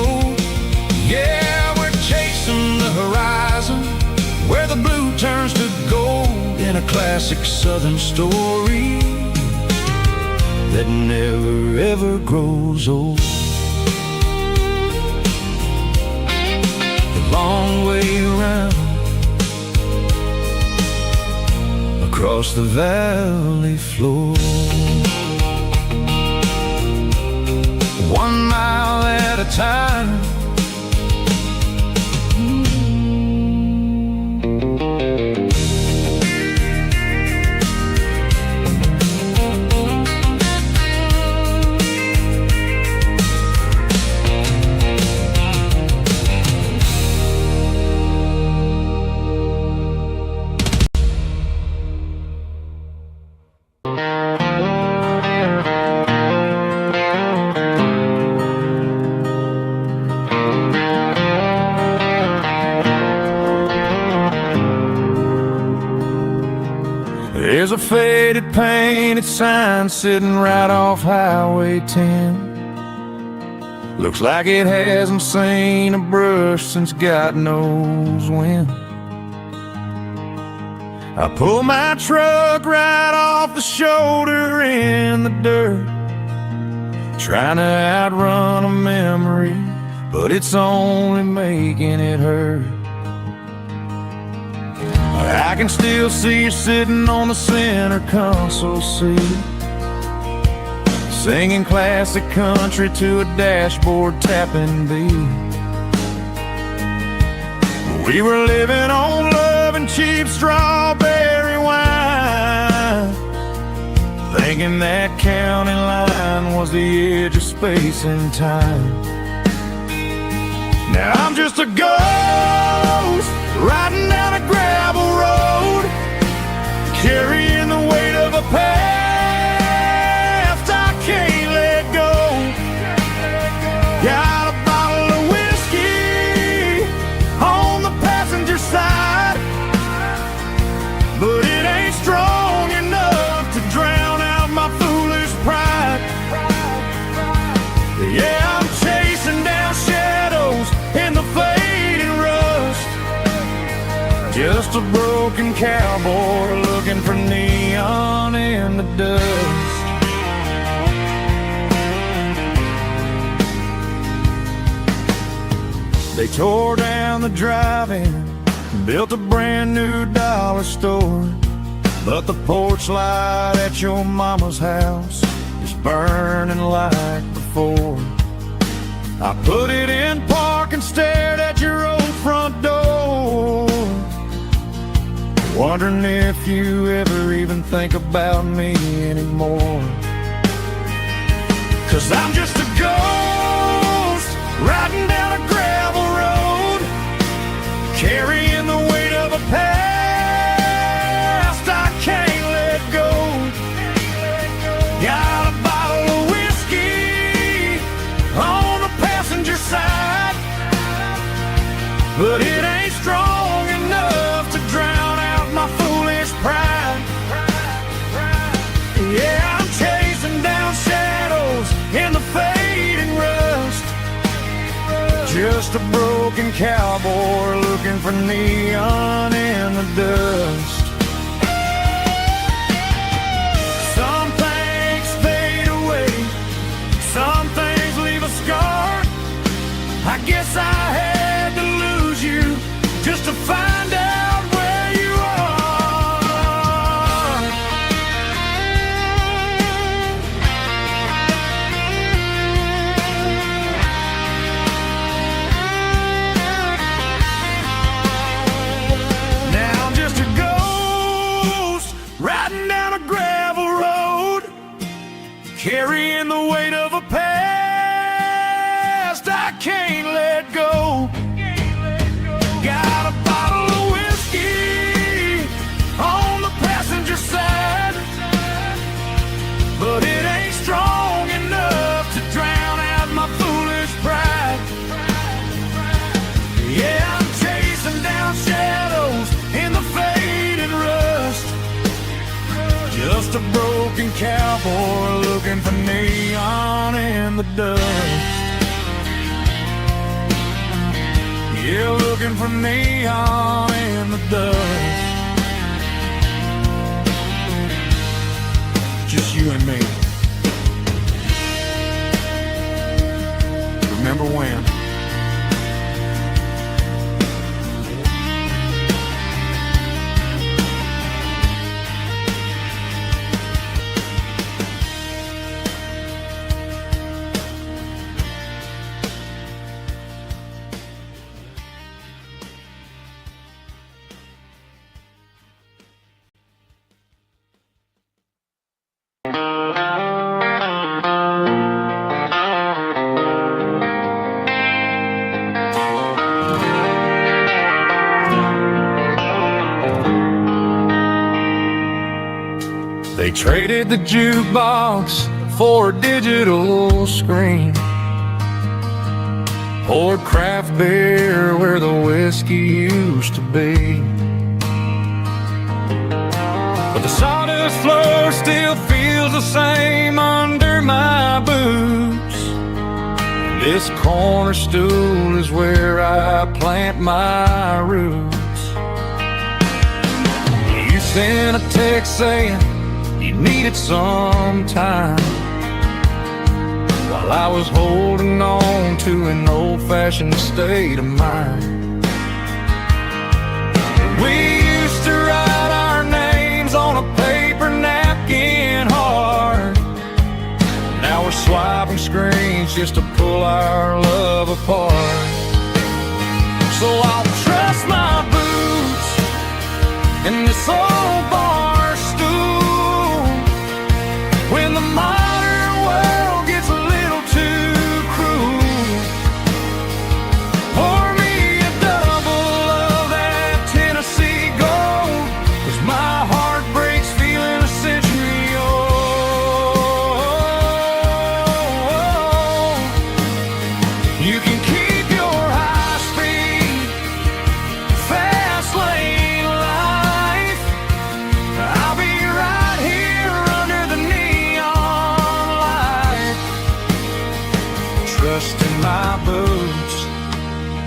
Yeah, we're chasing the horizon, where the blue turns to gold, in a classic southern story that never ever grows old. The long way around, across the valley floor, 1 mile at a time. There's a faded painted sign sitting right off Highway 10. Looks like it hasn't seen a brush since God knows when. I pull my truck right off the shoulder in the dirt, trying to outrun a memory, but it's only making it hurt. I can still see you sitting on the center console seat, singing classic country to a dashboard tapping beat. We were living on love and cheap strawberry wine, thinking that county line was the edge of space and time. Now I'm just a ghost riding down a gravel road, carrying the weight of a past I can't let go. Got a bottle of whiskey on the passenger side, but it ain't strong enough to drown out my foolish pride. Yeah, I'm chasing down shadows in the fading rust, just a broken cowboy looking for neon in the dust. They tore down the drive-in, built a brand new dollar store, but the porch light at your mama's house is burning like before. I put it in park and stared at your old front door, wondering if you ever even think about me anymore. 'Cause I'm just a ghost riding down a gravel road, carrying the weight of a past I can't let go. Got a bottle of whiskey on the passenger side, but it ain't strong enough to drown out my foolish pride. Yeah, I'm chasing down shadows in the fading rust, just a broken cowboy looking for neon in the dust. Some things fade away, some things leave a scar. I guess I had to lose you just to find out where you are. Now I'm just a ghost riding down a gravel road, carrying the weight of a past I can't let go. Got a bottle of whiskey on the passenger side, but it ain't strong enough to drown out my foolish pride. Yeah, I'm chasing down shadows in the fading rust, just a broken cowboy looking for neon in the dust. Yeah, looking for neon in the dust. Just you and me. Remember when? They traded the jukebox for a digital screen, poured craft beer where the whiskey used to be. But the sawdust floor still feels the same under my boots. This corner stool is where I plant my roots. You sent a text saying you needed some time, while I was holding on to an old-fashioned state of mind. We used to write our names on a paper napkin hard. Now we're swiping screens just to pull our love apart. So I'll trust my boots in this old bar stool when the modern world gets a little too cruel. Pour me a double of that Tennessee Gold, 'cause my heart breaks feeling a century old. You can keep your high speed, fast lane life. I'll be right here under the neon light, trusting my boots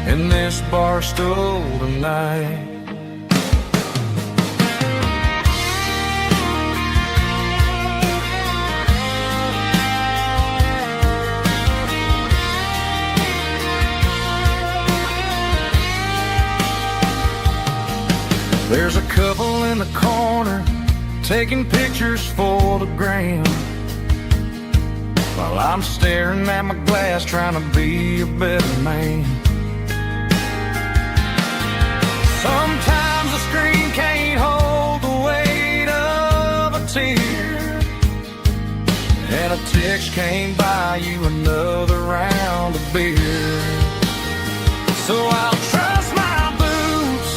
in this bar stool tonight. There's a couple in the corner taking pictures for the gram. while I'm staring at my glass trying to be a better man. Sometimes the screen can't hold the weight of a tear, and a text can't buy you another round of beer. So I'll trust my boots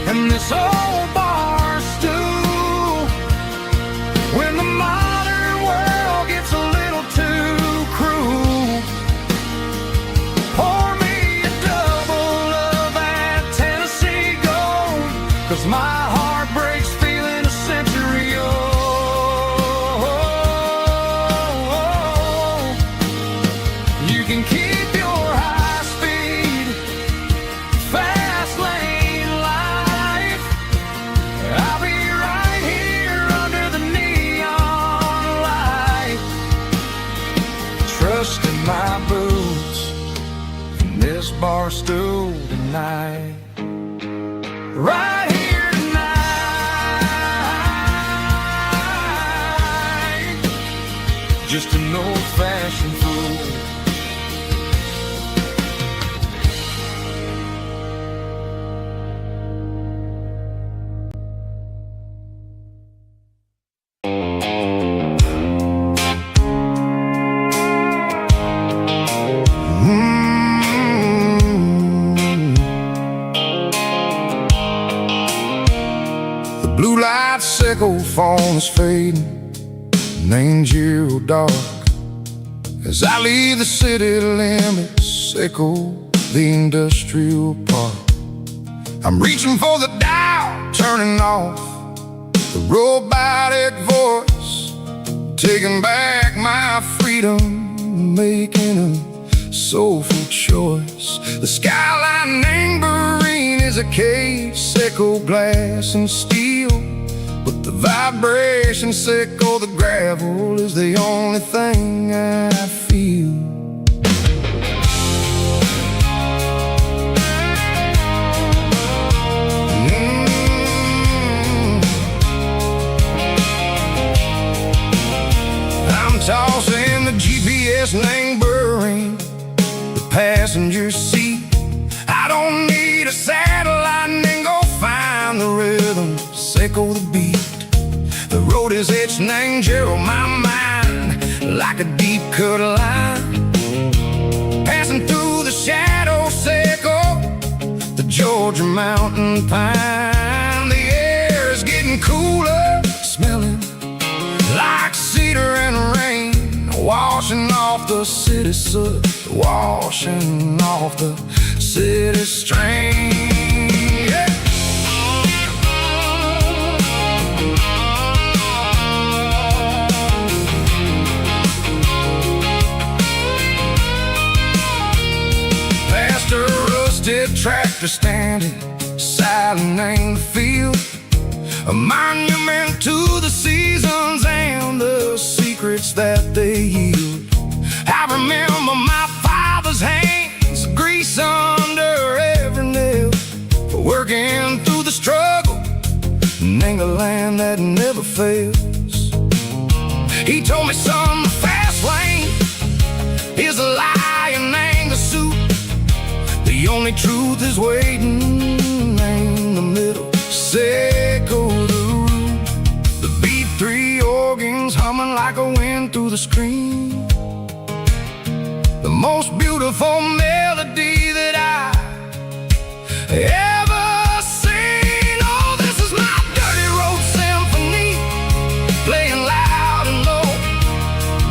and this old bar stool when the modern world gets a little too cruel. Pour me a double of that Tennessee Gold, 'cause my heart breaks feeling a century old. You can keep your high speed, fast lane life. I'll be right here under the neon light, trusting my boots in this bar stool tonight. Right here tonight, just an old-fashioned fool. Blue light sickle phone is fading, and ain't zero dark. As I leave the city limits, sickle the industrial park. I'm reaching for the dial, turning off the robotic voice, taking back my freedom, making a soulful choice. The skyline neighboring is a cave, sickle glass and steel, but the vibration sickle the gravel is the only thing I feel. I'm tossing the GPS neighboring the passenger seat. I don't need a satellite and go find the rhythm, sickle the beat. The road is etched and Gerald my mind like a deep cut line, passing through the shadow sickle, the Georgia mountain pine. The air is getting cooler, smelling like cedar and rain, washing off the city soot, washing off the city strain. Yeah. Past a rusted tractor standing silent in the field, a monument to the seasons and the secrets that they yield. I remember my father's hands, grease under every nail, for working through the struggle in the land that never fails. He told me, son, the fast lane is a lie and ain't the suit. The only truth is waiting in the middle, sickle the root. The B3 organs humming like a wind through the screen, the most beautiful melody that I ever seen. Oh, this is my dirty road symphony, playing loud and low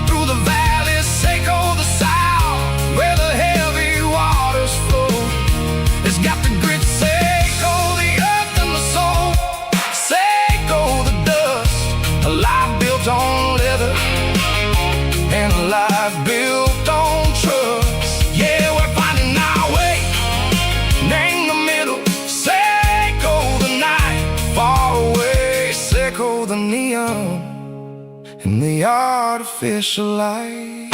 through the valleys, sickle the south, where the heavy waters flow. It's got the grit, sickle the earth and the soul, sickle the dust, a life built on leather and a life built on trust. Yeah, we're finding our way in the middle, sickle the night, far away, sickle the neon and the artificial light.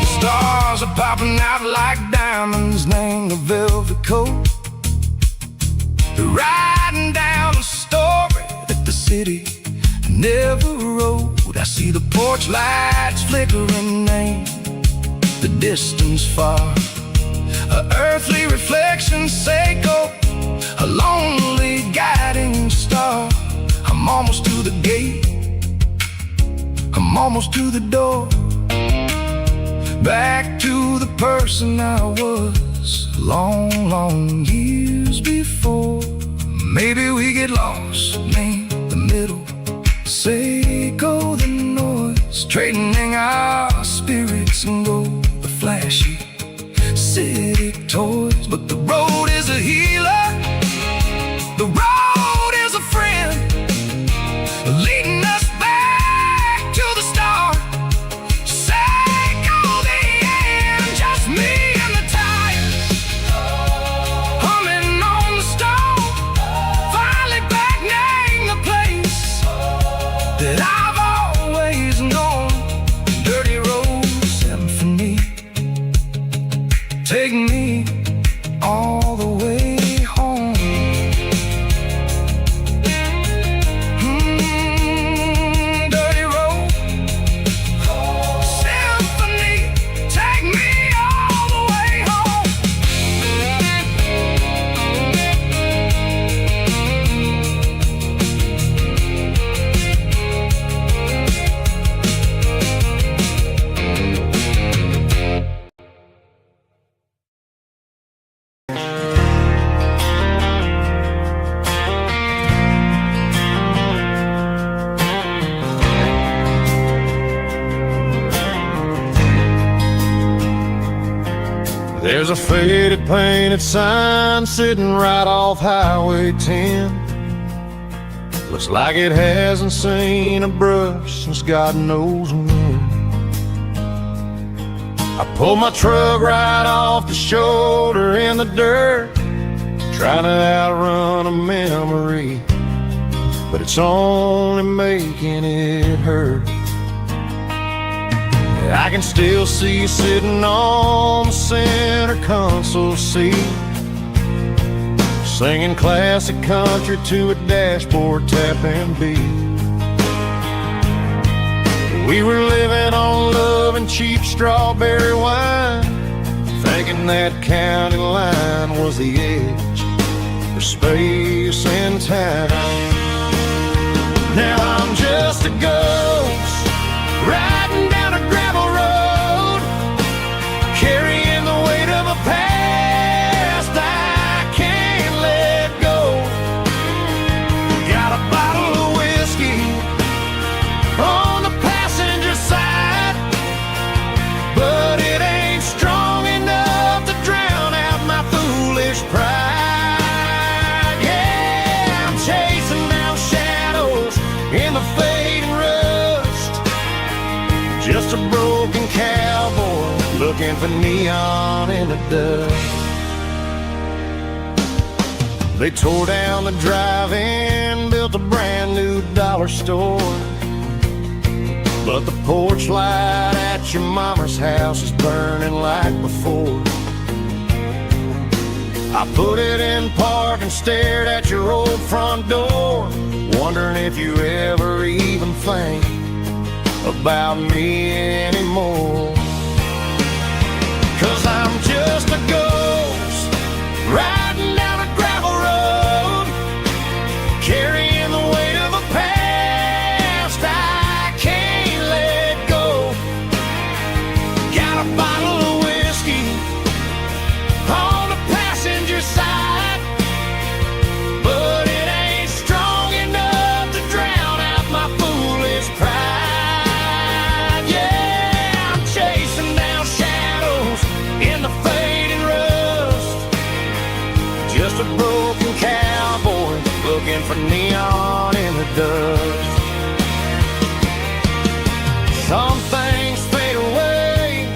The stars are popping out like diamonds, name the velvet coat. They're riding down the city, never rode. I see the porch lights flickering and the distance far. A earthly reflection, Seiko, a lonely guiding star. I'm almost to the gate, I'm almost to the door, back to the person I was long, long years before. Maybe we get lost, me, the middle, Seiko, the noise, trading our spirits and go the flashy city toys. But the road is a healer, the road is a friend, leading us back to the start. Seiko, the end, just me and the tires, humming on the stove, finally back name the place that I've always known. Dirty road symphony, take me all the way home. Dirty road symphony, take me all the way home. There's a faded painted sign sitting right off Highway 10. Looks like it hasn't seen a brush since God knows when. I pulled my truck right off the shoulder in the dirt, trying to outrun a memory, but it's only making it hurt. I can still see you sitting on the center console seat, singing classic country to a dashboard tapping beat. We were living on love and cheap strawberry wine, thinking that county line was the edge for space and time. Now I'm just a ghost riding down a gravel road, carrying the weight of a past I can't let go. Got a bottle of whiskey on the passenger side, but it ain't strong enough to drown out my foolish pride. Yeah, I'm chasing down shadows in the fading rust, just a broken cowboy looking for neon in the dust. They tore down the drive-in, built a brand new dollar store, but the porch light at your mama's house is burning like before. I put it in park and stared at your old front door, wondering if you ever even think about me anymore. 'Cause I'm just a ghost riding down a gravel road, carrying the weight of a past I can't let go. Got a bottle of whiskey on the passenger side, but it ain't strong enough to drown out my foolish pride. Yeah, I'm chasing down shadows in the fading rust, just a broken cowboy looking for neon in the dust. Some things fade away,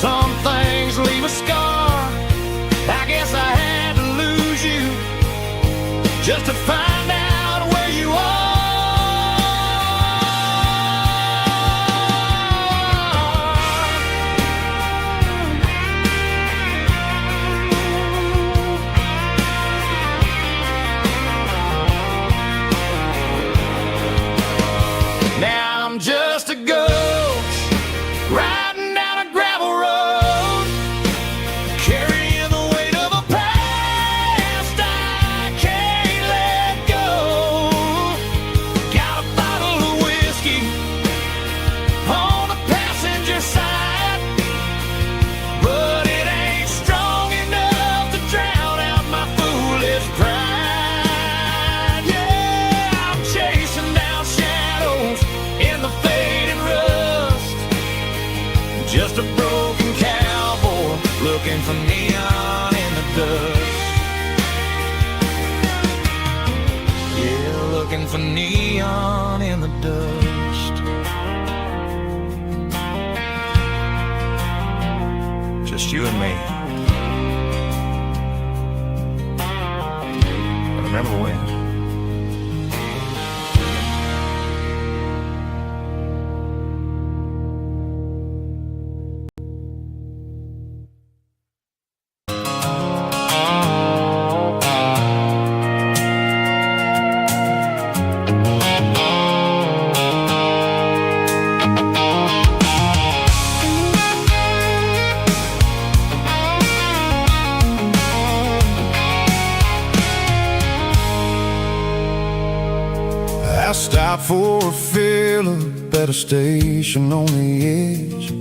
some things leave a scar. I guess I had to lose you just to find out where you are. broken cowboy looking for neon in the dust. Yeah, looking for neon in the dust. Just you and me. Remember when? I stopped for a fill-up at a station on the edge.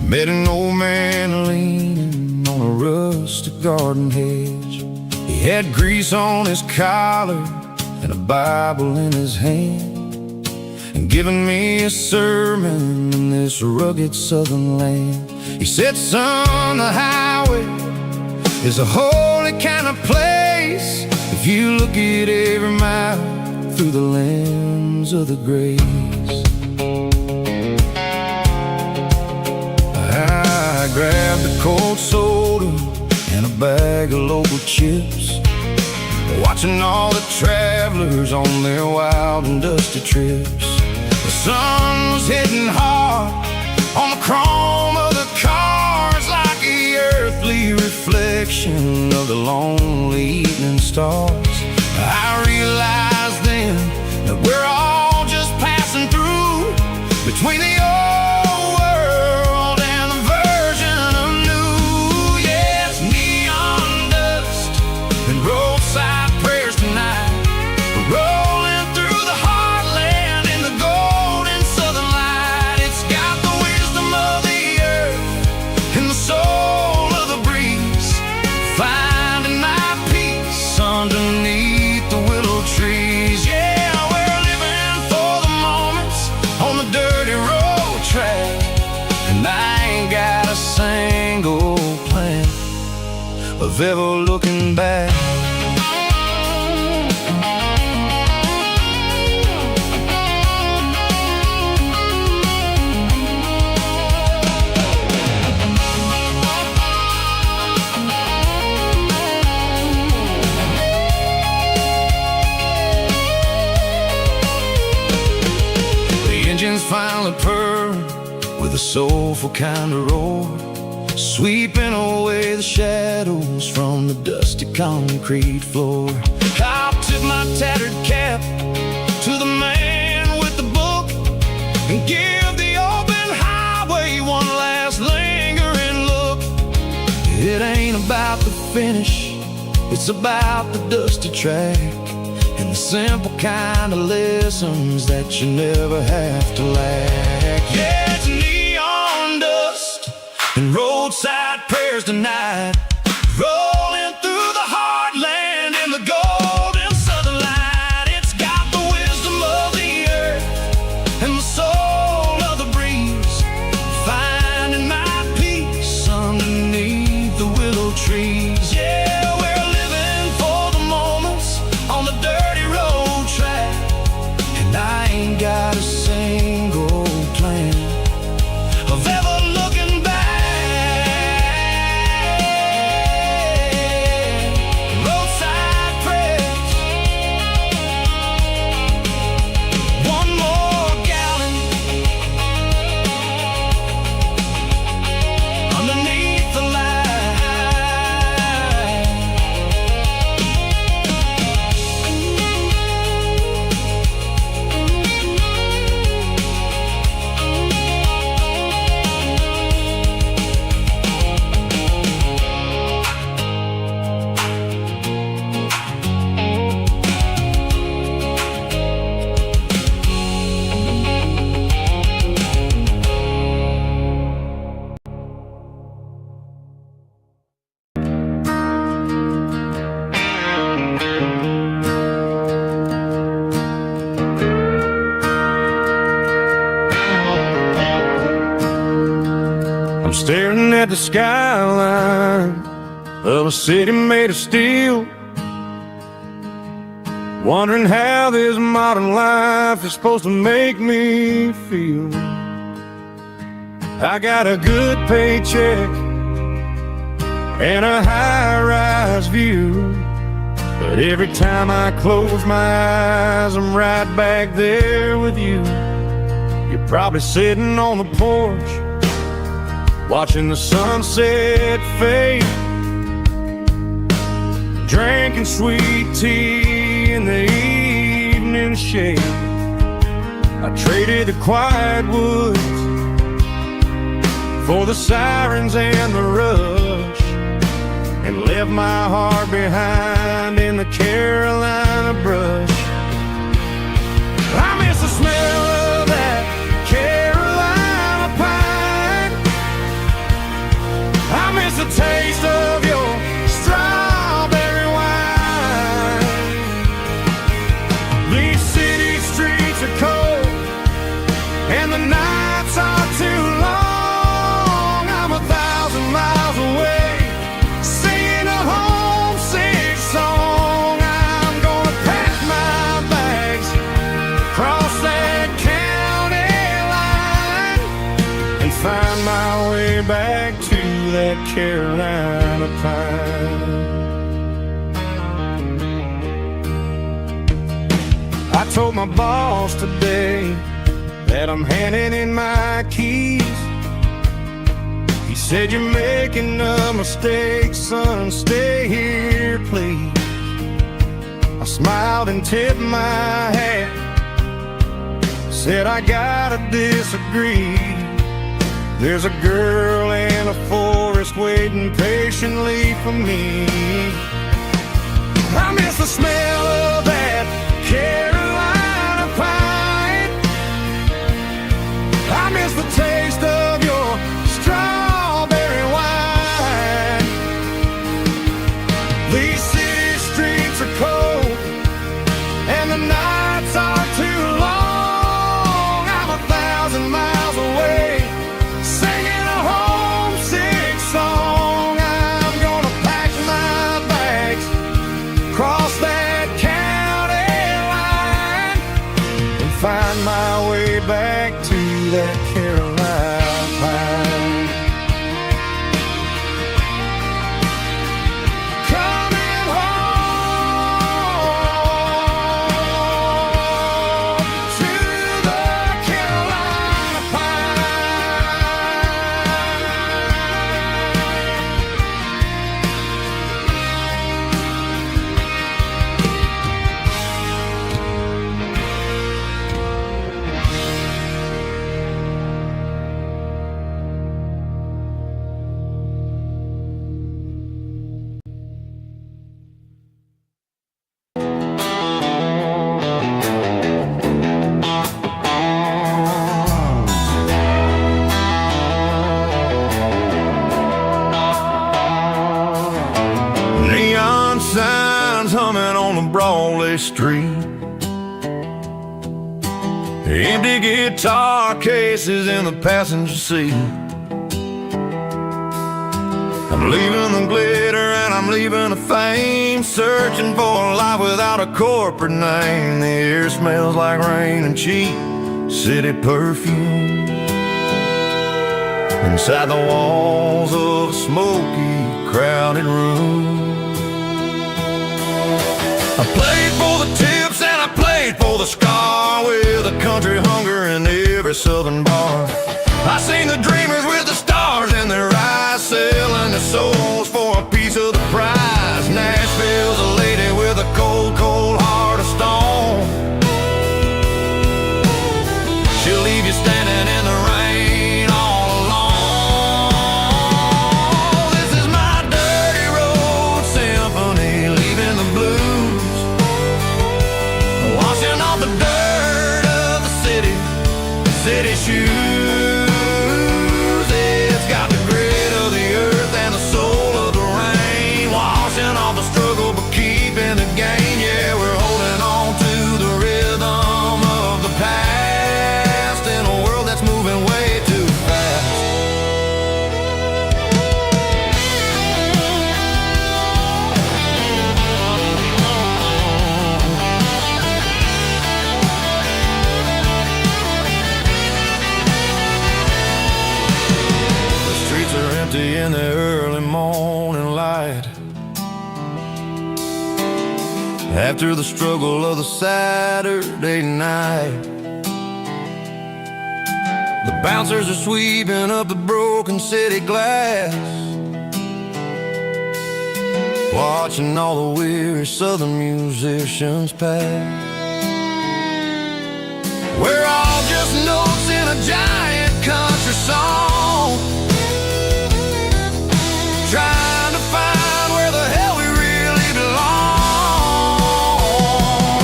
Met an old man leaning on a rustic garden hedge. He had grease on his collar and a Bible in his hand, and giving me a sermon in this rugged southern land. He said, son, the highway is a holy kind of place if you look at every mile through the lens of the grace. I grabbed a cold soda and a bag of local chips, watching all the travelers on their wild and dusty trips. The sun was hitting hard on the chrome of the cars, like the earthly reflection of the lonely evening stars. I realized then that we're all just passing through between the old world and the version of new. Yes, neon dust and roadside prayers tonight. We're rolling through the heartland in the golden southern light. It's got the wisdom of the earth and the soul of the breeze, finding my peace underneath the willow trees. Yeah, we're living for the moments on the dirty road track, and I ain't got a single plan of ever looking back. Engines finally purr with a soulful kind of roar, sweeping away the shadows from the dusty concrete floor. I'll tip my tattered cap to the man with the book and give the open highway one last lingering look. It ain't about the finish, it's about the dusty track and the simple kind of lessons that you never have to lack. Yeah, it's neon dust and roadside prayers tonight, rolling through the heartland in the golden southern light. It's got the wisdom of the earth and the soul of the breeze, finding my peace underneath the willow trees. Yeah, we're living for the moments on the dirty road track, and I ain't got a single plan of ever looking back. looking at the skyline of a city made of steel, wondering how this modern life is supposed to make me feel. I got a good paycheck and a high-rise view, but every time I close my eyes, I'm right back there with you. You're probably sitting on the porch, watching the sunset fade, drinking sweet tea in the evening shade. I traded the quiet woods for the sirens and the rush, and left my heart behind in the Carolina brush. I miss the smell of that Carolina pine. I miss the taste of your strawberry wine. These city streets are cold and the nights are too long. I'm 1,000 miles away, singing a homesick song. I'm gonna pack my bags, cross that county line, and find my way back to that Carolina pine. I told my boss today that I'm handing in my keys. He said, "You're making a mistake, son, stay here, please." I smiled and tipped my hat, said, "I gotta disagree. There's a girl in a forest waiting patiently for me." I miss the smell of that Carolina pine. I miss the taste of your strawberry wine. These city streets are cold and the nights are too long. I'm 1,000 miles away, singing a homesick song. I'm gonna pack my bags, cross that county line, and find my way back to that Carolina pine. Coming home to the Carolina Neon signs humming on the Broadway street, empty guitar cases in the passenger seat. I'm leaving the glitter and I'm leaving the fame, searching for a life without a corporate name. The air smells like rain and cheap city perfume inside the walls of a smoky, crowded room. I played for the tips and I played for the scar, with a country hunger in every southern bar. I seen the dreamers with the stars in their eyes, selling their souls for a piece of the prize. Nashville's a lady with a cold, cold heart of stone. She'll leave you standing in the rain all alone. This is my dirty road symphony, leaving the blues, washing off the dirt of the city shoes. the early morning light. After the struggle of the Saturday night, the bouncers are sweeping up the broken city glass, watching all the weary southern musicians pass. We're all just notes in a giant country song, trying to find where the hell we really belong.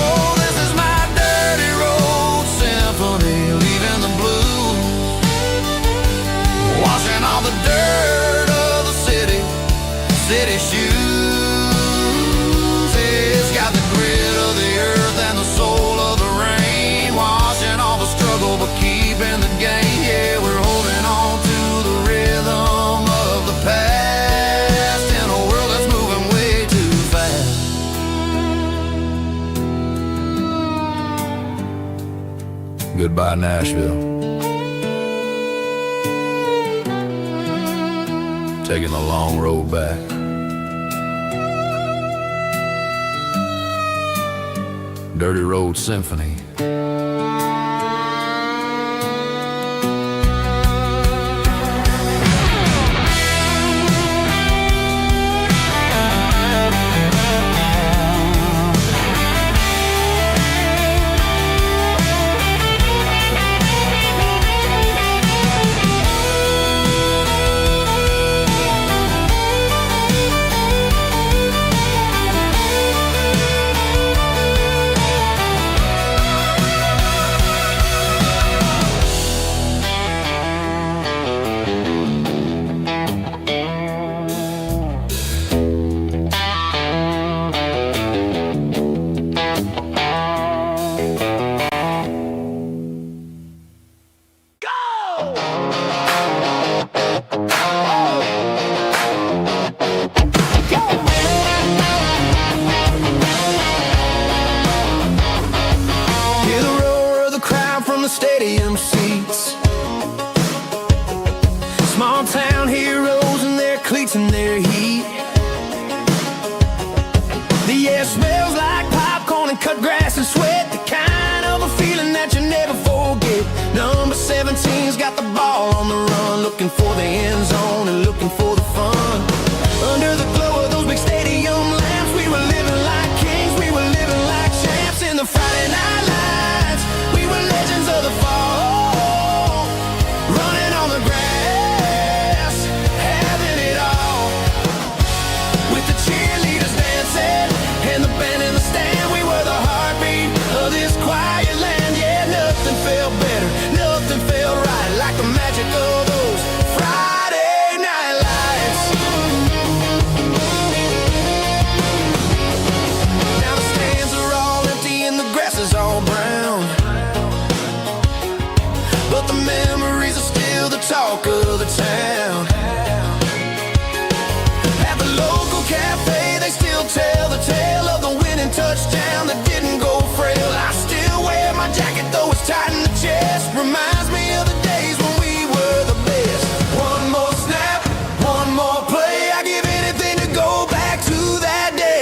Oh, this is my dirty road symphony, leaving the blues, washing all the dirt of the city shoes. It's got the grit of the earth and the soul of the rain, washing all the struggle but keeping the gain. Yeah, we're holding on to the rhythm of the past in a world that's moving way too fast. Goodbye, Nashville. Taking the long road back. Dirty Road Symphony. Stadium seats, small town heroes in their cleats and their heat. The air smells like popcorn and cut grass and sweat, the kind of a feeling that you never forget. Number 17's got the ball on the run, looking for the end zone and looking for the fun. Under the glow of those big stadium lamps, we were living like kings, we were living like champs. In the Friday night lights, we were legends of the fall, running on the grass, having it all, with the cheerleaders dancing and the band in the stand. We were the heartbeat of this quiet land. Yeah, nothing felt better, nothing felt right like the magic of those Friday night lights. Now the stands are all empty and the grass is all brown, but the memories are still the talk of the town. At the local cafe, they still tell the tale of the winning touchdown that didn't go frail. I still wear my jacket though it's tight in the chest, reminds me of the days when we were the best. One more snap, one more play, I give anything to go back to that day.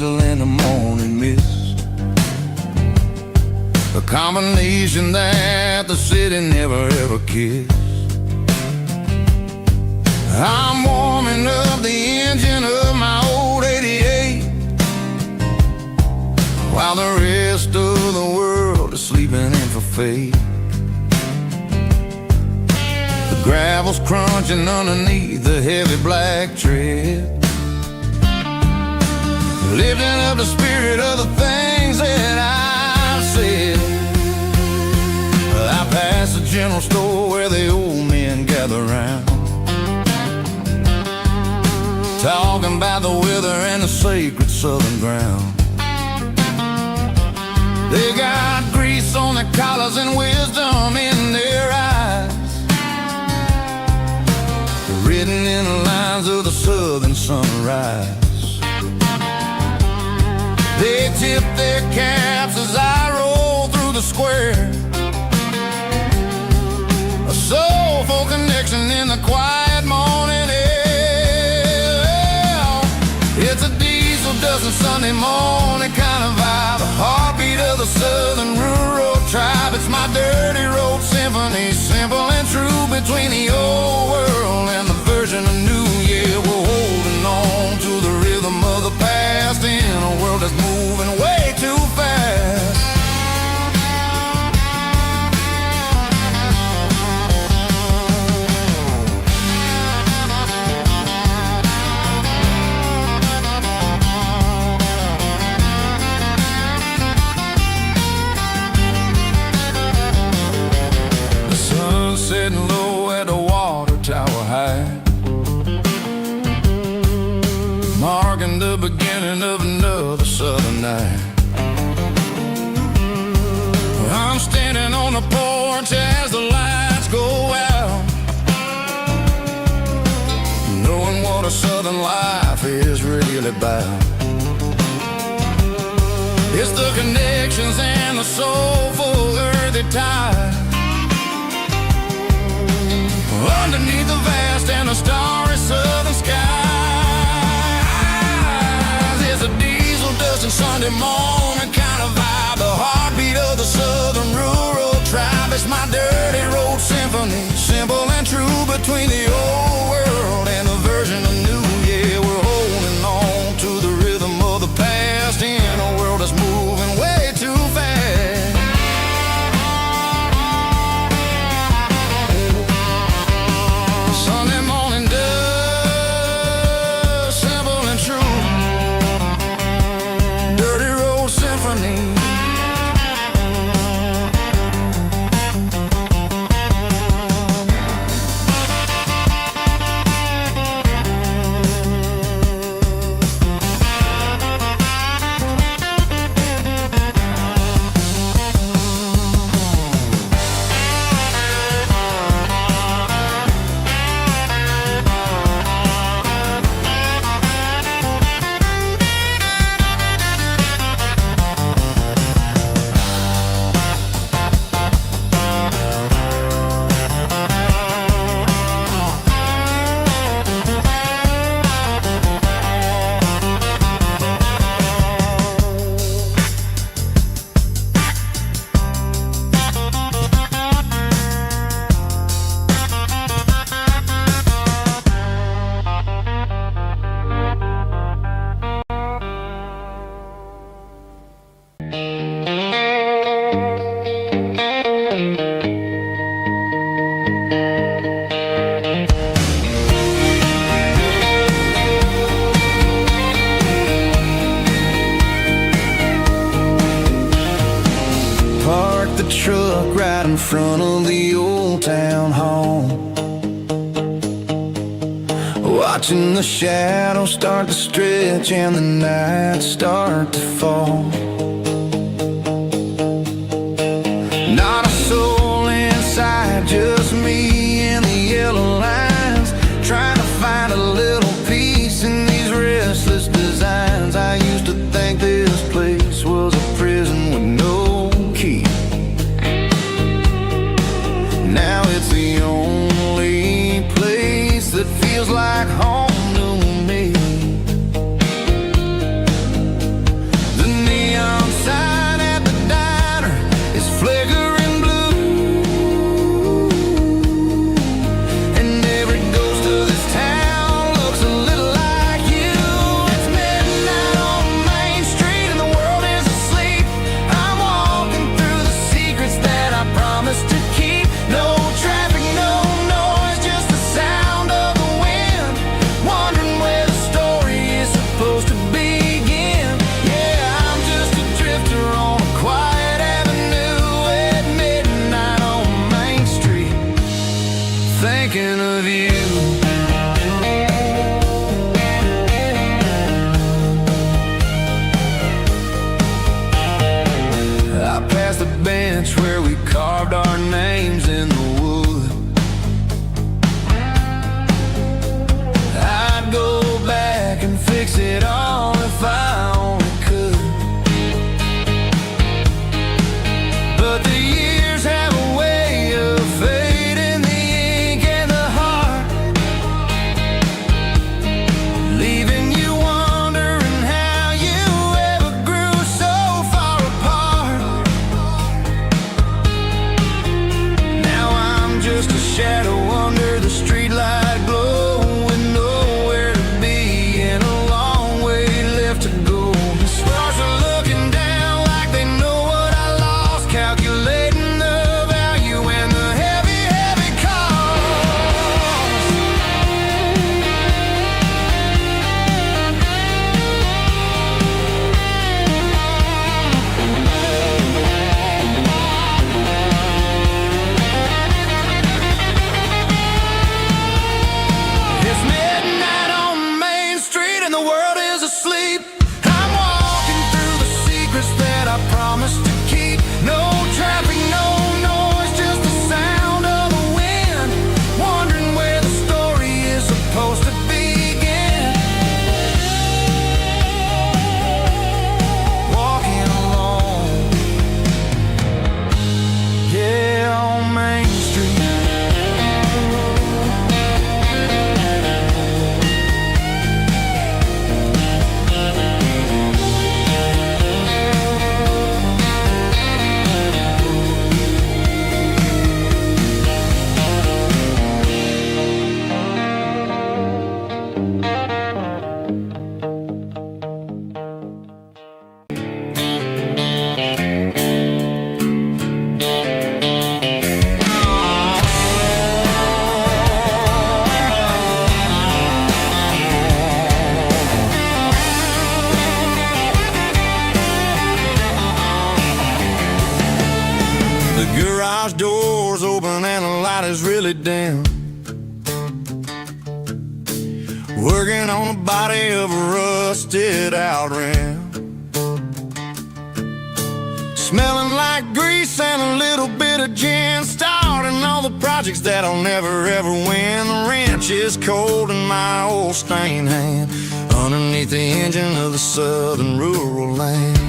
diesel in the morning mist, a combination that the city never ever kissed. I'm warming up the engine of my old 88, while the rest of the world is sleeping in for fate. The gravel's crunching underneath the heavy black tread, lifting up the spirit of the things that I said. I passed the general store where the old men gather round, talking about the weather and the sacred southern ground. They got grease on their collars and wisdom in their eyes, written in the lines of the southern sunrise. They tip their caps as I roll through the square, a soulful connection in the quiet morning air. It's a diesel dusting Sunday morning kind of vibe, a heartbeat of the southern rural tribe. It's my dirty road symphony, simple and true, between the old world and the version of new. Yeah, we're holding on to the rhythm of the past in a world that's moving way too fast. Sitting low at the water tower high, marking the beginning of another southern night. I'm standing on the porch as the lights go out, knowing what a southern life is really about. It's the connections and the soulful earthy ties, underneath the vast and the starry southern skies. It's a diesel dusting Sunday morning kind of vibe, the heartbeat of the southern rural tribe. It's my dirty road symphony, simple and true, between the old world and the version of new. Yeah, we're holding on to the rhythm of the past in a world that's moving way too fast. Sunday morning dust, simple and true, dirty road symphony. The truck right in front of the old town hall, watching the shadows start to stretch and the nights start to fall. Not a soul inside, just me and the yellow lines, trying to find a little peace in these restless designs. I used to think this place was a prison with no key. Now it's the only place that feels like home to me. garage door's open and the light is really dim. Working on the body of a rusted out rim. Smelling like grease and a little bit of gin. Starting all the projects that I'll never ever win. The wrench is cold in my old stained hand underneath the engine of the southern rural land.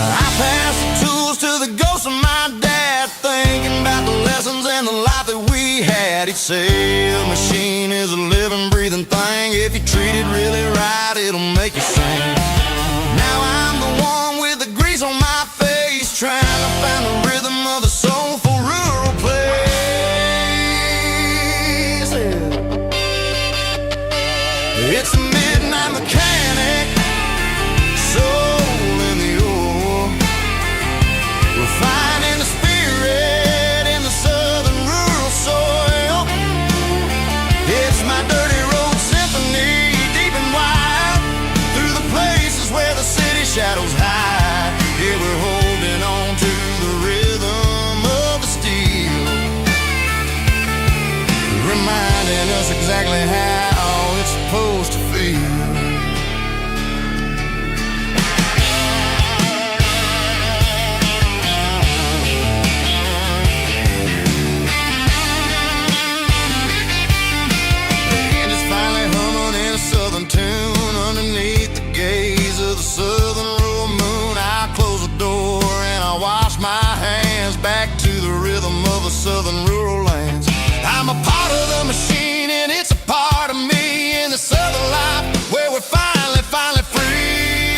I pass the tools to the ghost of my dad, thinking about the lessons and the life that we had. He'd say a machine is a living, breathing thing. If you treat it really right, it'll make you sing. Now I'm the one with the grease on my face, trying to find the rhythm of the soulful rural place. It's a midnight mechanic, soul in the ore, refining the spirit in the southern rural soil. It's my dirty road symphony, deep and wide, through the places where the city shadows hide. Yeah, we're holding on to the rhythm of the steel, reminding us exactly how it's supposed to feel. Tune underneath the gaze of the southern rural moon. I close the door and I wash my hands back to the rhythm of the southern rural lands. I'm a part of the machine and it's a part of me in this other life where we're finally free.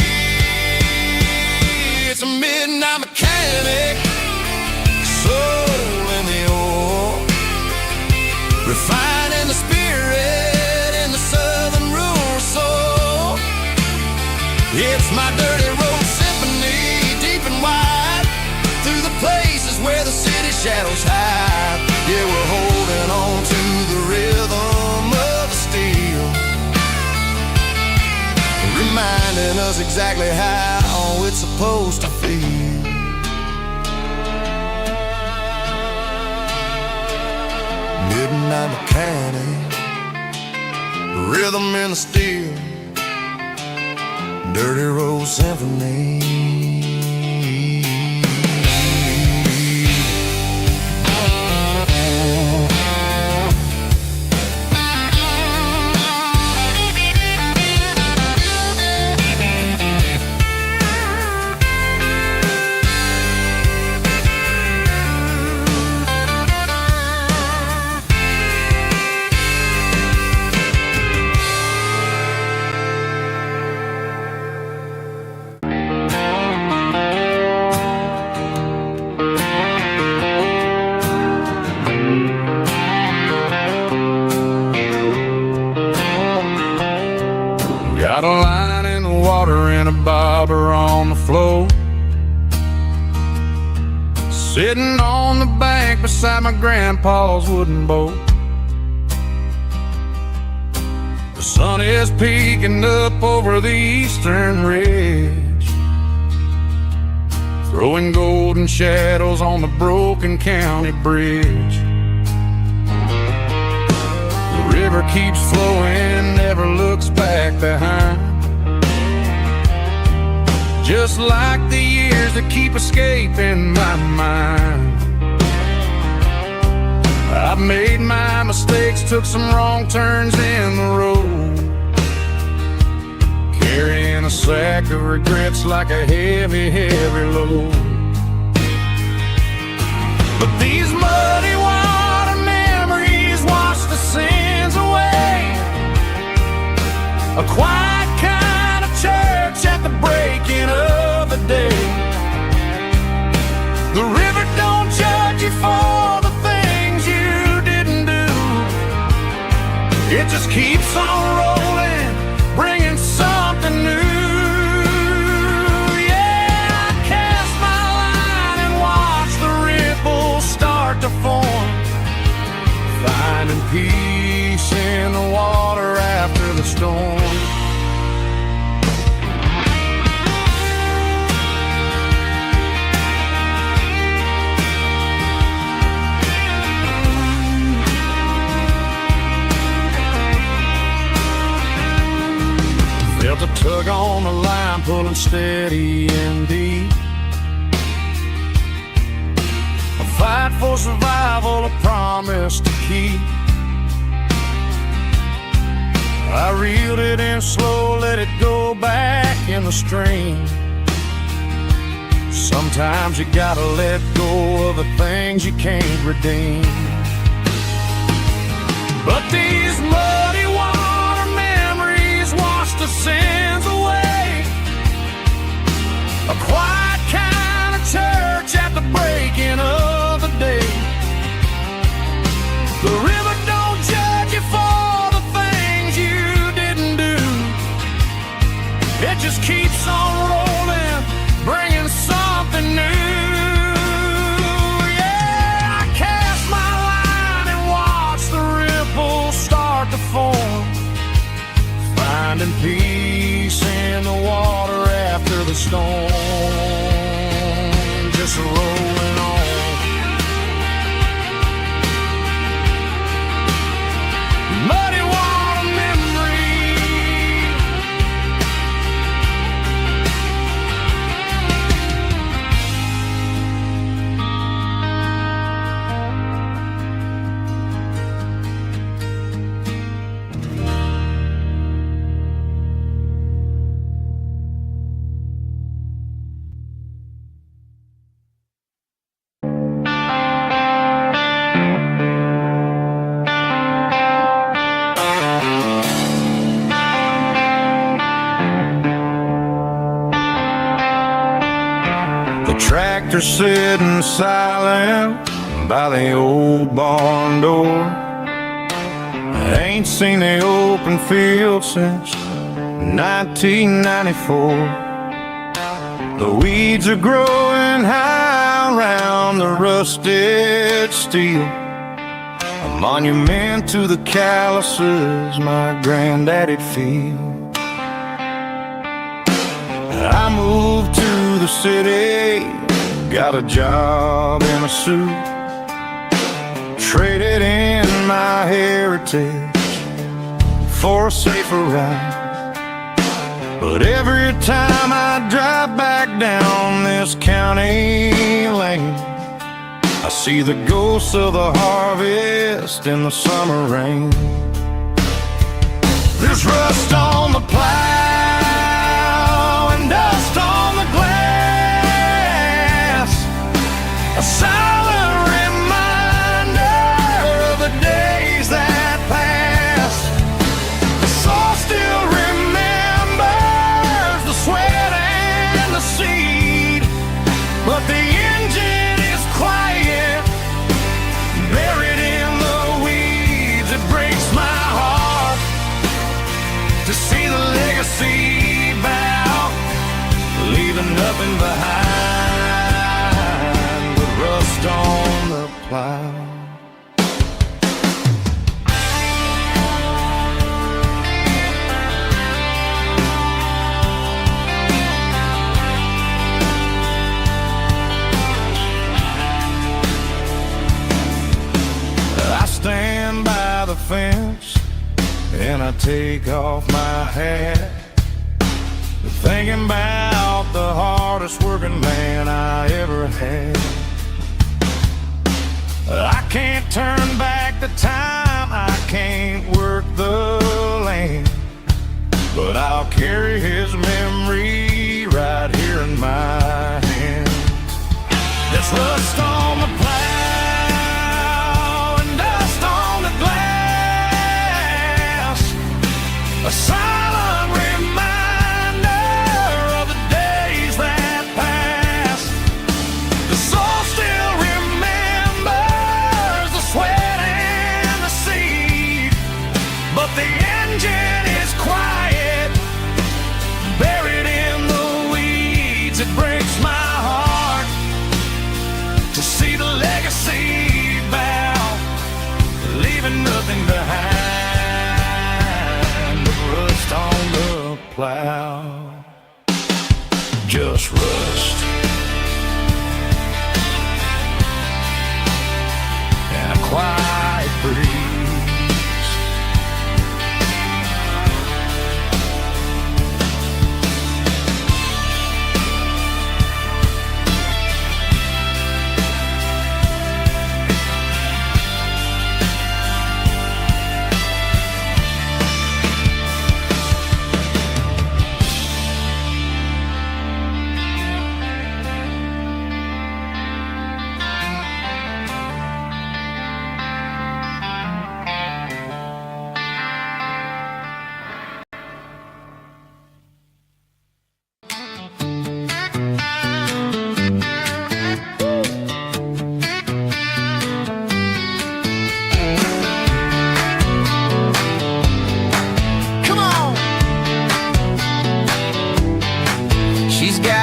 It's a midnight mechanic, soul in the ore, refining the spirit in the southern rural soul. It's my dirty road symphony, deep and wide, through the places where the city shadows hide. Yeah, we're holding on to the rhythm of the steel, reminding us exactly how it's supposed to feel. Midnight mechanic, rhythm in the steel, dirty road symphony. Got a line in the water and a bobber on the floor, sitting on the bank beside my grandpa's wooden boat. The sun is peeking up over the eastern ridge, throwing golden shadows on the broken county bridge. The river keeps flowing, never looks back behind, just like the years that keep escaping my mind. I've made my mistakes, took some wrong turns in the road, carrying a sack of regrets like a heavy, heavy load. But these muddy water memories wash the sins away. A quiet kind of church at the breaking of the day. The river don't judge you for the things you didn't do. It just keeps on rolling, bringing something new. Yeah, I cast my line and watch the ripples start to form, finding peace in the water after the storm. on the line, pulling steady and deep. A fight for survival, a promise to keep. I reeled it in slow, let it go back in the stream. Sometimes you gotta let go of the things you can't redeem. But these muddy water memories wash the sins away. A quiet kind of church at the breaking of the day. The river don't judge you for the things you didn't do. It just keeps on rolling, bringing something new. Yeah, I cast my line and watch the ripples start to form, finding peace in the water after the storm, just rolling on. Muddy water memory. Tractor sitting silent by the old barn door. I ain't seen the open field since 1994. The weeds are growing high around the rusted steel, a monument to the calluses my granddaddy'd feel. I moved to the city, got a job in a suit, traded in my heritage for a safer ride. But every time I drive back down this county lane, I see the ghosts of the harvest in the summer rain. There's rust on the plow and dust on the glass, a silent reminder of the days that passed. The soul still remembers the sweat and the seed, but the engine is quiet, buried in the weeds. It breaks my heart to see the legacy bow, leaving nothing behind but rust on the plow. I stand by the fence and I take off my hat, thinking about the hardest working man I ever had. I can't turn back the time, I can't work the land, but I'll carry his memory right here in my hands. There's rust on the plow and dust on the glass, a silent reminder of the days that passed. The soul still remembers the sweat and the seed, but the engine is quiet, buried in the weeds. It breaks my heart to see the legacy bow, leaving nothing behind but rust on the plow. Just rust and a quiet breeze.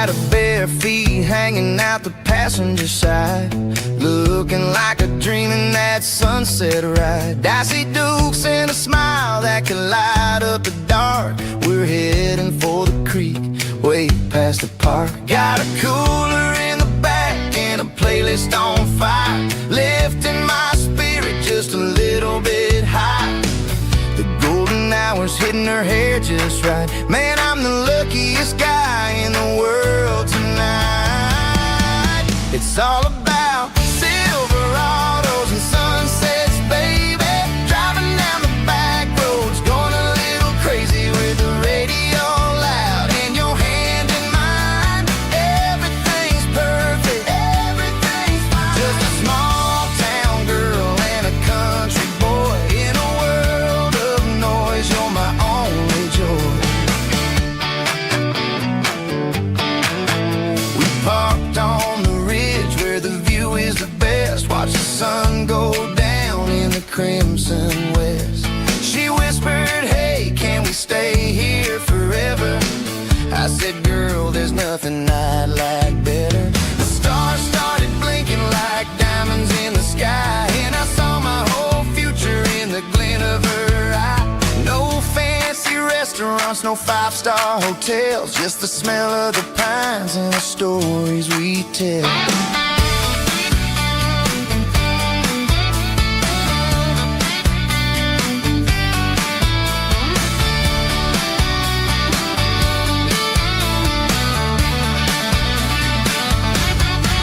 got her bare feet hanging out the passenger side, looking like a dream in that sunset ride. I see Dukes and a smile that can light up the dark. We're heading for the creek, way past the park. Got a cooler in the back and a playlist on fire, lifting my spirit just a little bit high. The golden hours hitting her hair just right. Man, I'm the luckiest guy in the world tonight. It's all about Silverados and sunsets, baby. Driving down the back roads, going a little crazy with the radio loud and your hand in mine. Everything's perfect, everything's fine. Just a small town girl and a country boy in a world of noise. You're my only joy. We parked on the ridge where the view is the best. Watch the sun go down in the crimson west. She whispered, hey, can we stay here forever? I said, girl, there's nothing I'd like better. The stars started blinking like diamonds in the sky, and I saw my whole future in the glint of her eye. No fancy restaurants, no five-star hotels, just the smell of the pines and the stories we tell.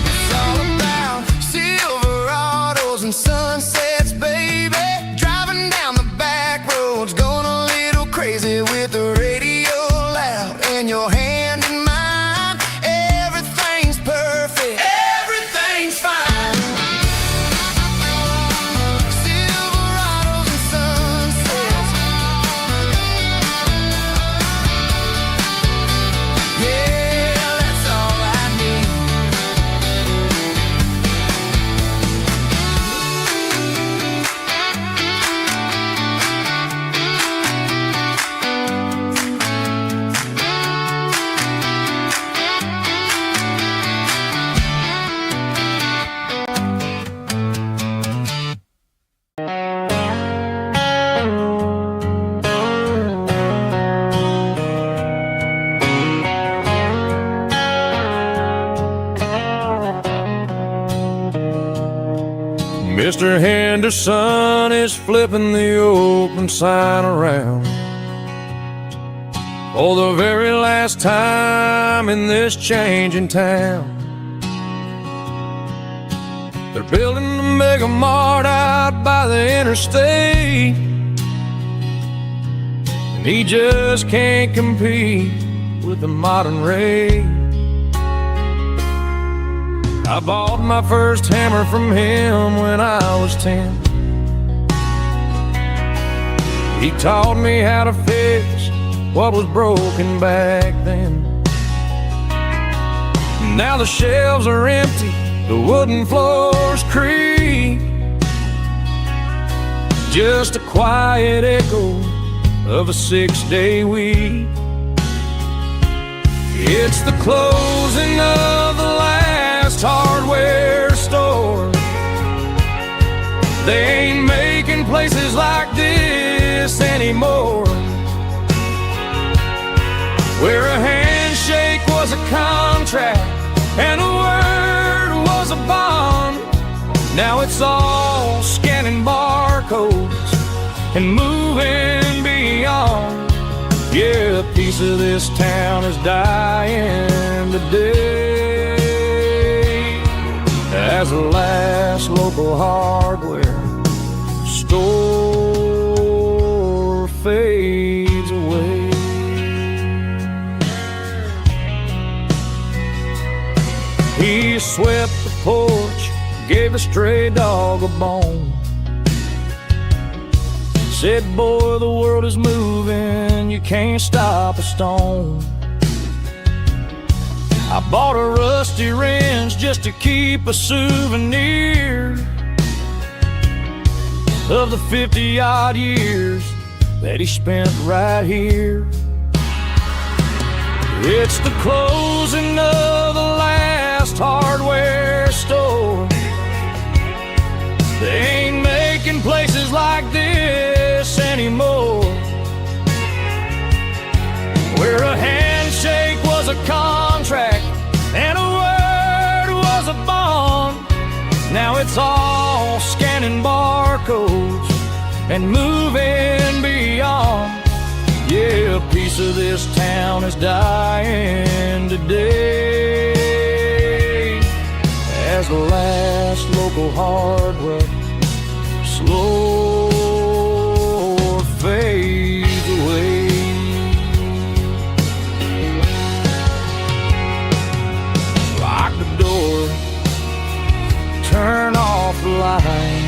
It's all about Silverados and sunsets, baby. Driving down the back roads, going a little crazy with the radio loud and your hand in mine. Everything's perfect, everything's fine. Silverados and sunsets, yeah, that's all I need. Mr. Henderson is flipping the open sign around for the very last time in this changing town. They're building a mega mart out by the interstate, and he just can't compete with the modern rate. I bought my first hammer from him when I was 10. He taught me how to fix what was broken back then. Now the shelves are empty, the wooden floors creak, just a quiet echo of a 6-day week. It's the closing of the last hardware store. They ain't making places like this anymore, where a handshake was a contract and a word was a bond. Now it's all scanning barcodes and moving beyond. Yeah, a piece of this town is dying today as the last local hardware store fades away. He swept the porch, gave the stray dog a bone, said, boy, the world is moving, you can't stop a stone. I bought a rusty wrench just to keep a souvenir of the 50-odd years that he spent right here. It's the closing of the last hardware store. They ain't making places like this anymore, where a handshake was a contract and a word was a bond. Now it's all scanning barcodes and moving beyond. Yeah, a piece of this town is dying today, as the last local hardware slow fades away. Lock the door, turn off the light.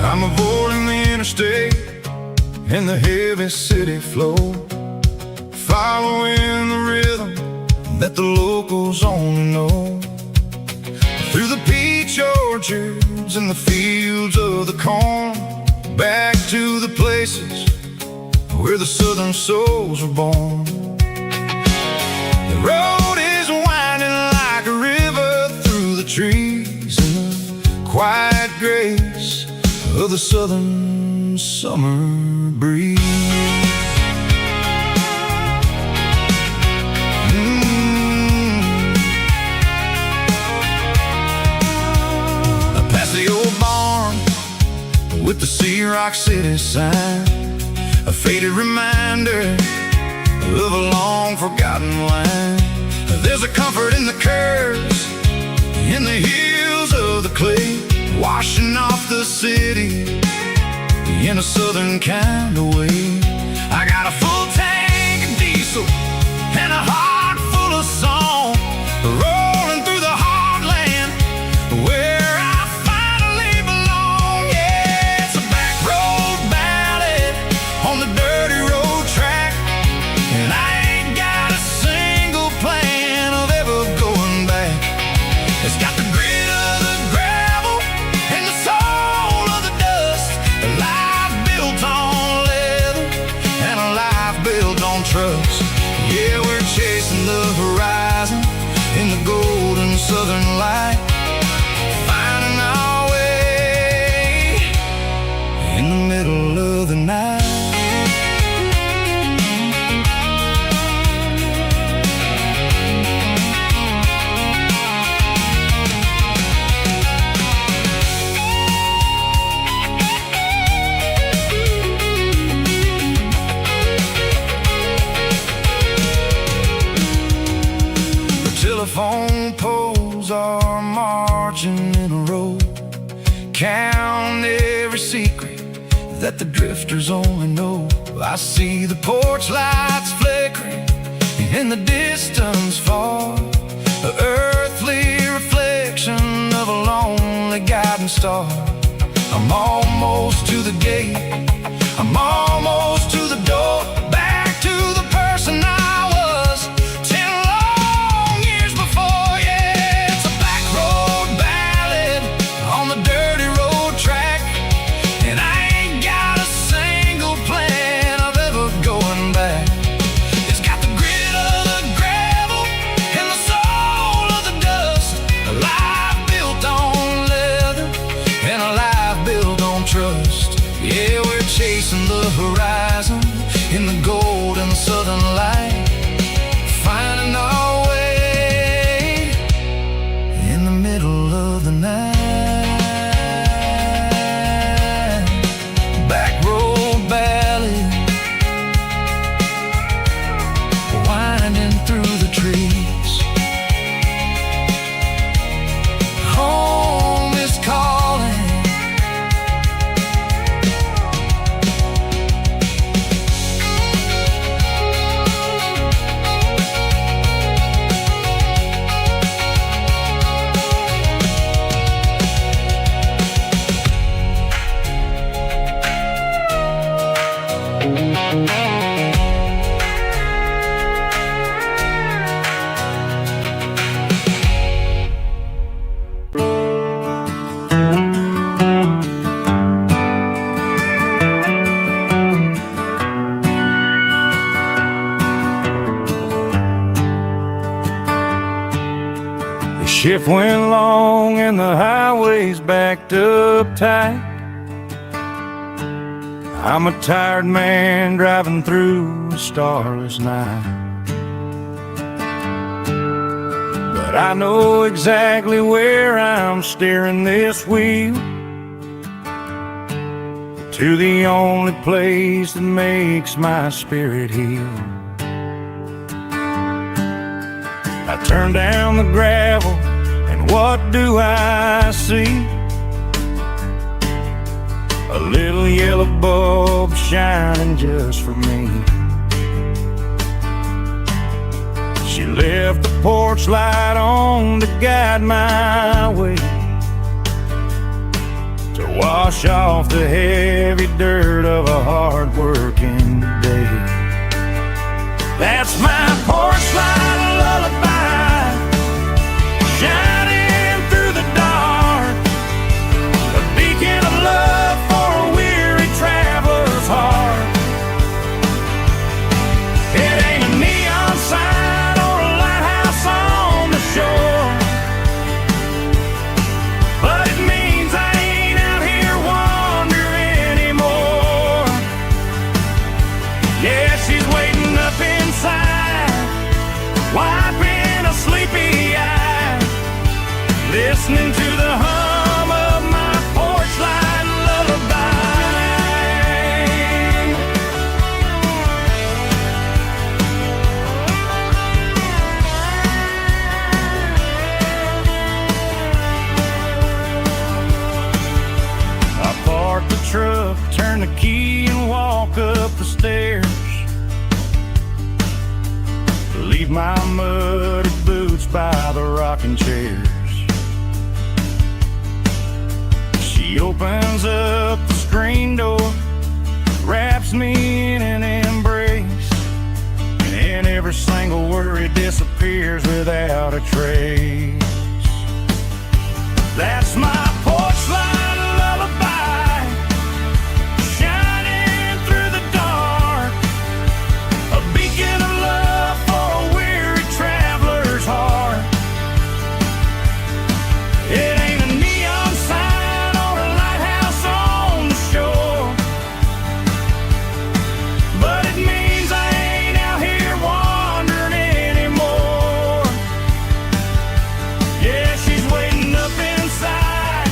I'm avoiding the interstate and the heavy city flow, following the rhythm that the locals only know. Through the peach orchards and the fields of the corn, back to the places where the southern souls were born. The road is winding like a river through the trees, and the quiet grace of the southern summer breeze. Past the old barn with the Sea Rock City sign, a faded reminder of a long forgotten line. There's a comfort in the curves, in the hills of the clay, washing off the city in a southern kind of way. I got a full tank of diesel and a heart full of song, rolling through the heartland where I finally belong. Yeah, it's a back road ballad on the dirty road track, and I ain't got a single plan of ever going back. It's got the grit of the gravel and the soul of the dust, a life built on leather and a life built on trust. Yeah, we're chasing the horizon in the golden southern light, finding our way in the middle of the night. Telephone poles are marching in a row, count every secret that the drifters only know. I see the porch lights flickering in the distance far, an earthly reflection of a lonely guiding star. I'm almost to the gate, I'm almost to the door, back to the person I was 10 long years before. Yeah, it's a back road ballad on the dirty road track, and I ain't got a single plan of ever going back. It's got the grit of the gravel and the soul of the dust, a shift went long and the highway's backed up tight. I'm a tired man driving through a starless night. But I know exactly where I'm steering this wheel, to the only place that makes my spirit heal. I turn down the gravel, and what do I see? A little yellow bulb shining just for me. She left the porch light on to guide my way, to wash off the heavy dirt of a hard-working day. That's my porch light lullaby, shining through the dark, a beacon of love for a weary traveler's heart. It ain't a neon sign or a lighthouse on the shore, but it means I ain't out here wandering anymore. Yeah, she's waiting up inside, wiping a sleepy eye, listening to the hum of my porch light lullaby. I park the truck, turn the key and walk up the stairs, leave my muddy boots by the rocking chairs. She opens up the screen door, wraps me in an embrace, and every single worry disappears without a trace. That's my porch light lullaby, shining through the dark, a beacon of love for a weary traveler's heart. It ain't a neon sign or a lighthouse on the shore, but it means I ain't out here wandering anymore. Yeah, she's waiting up inside,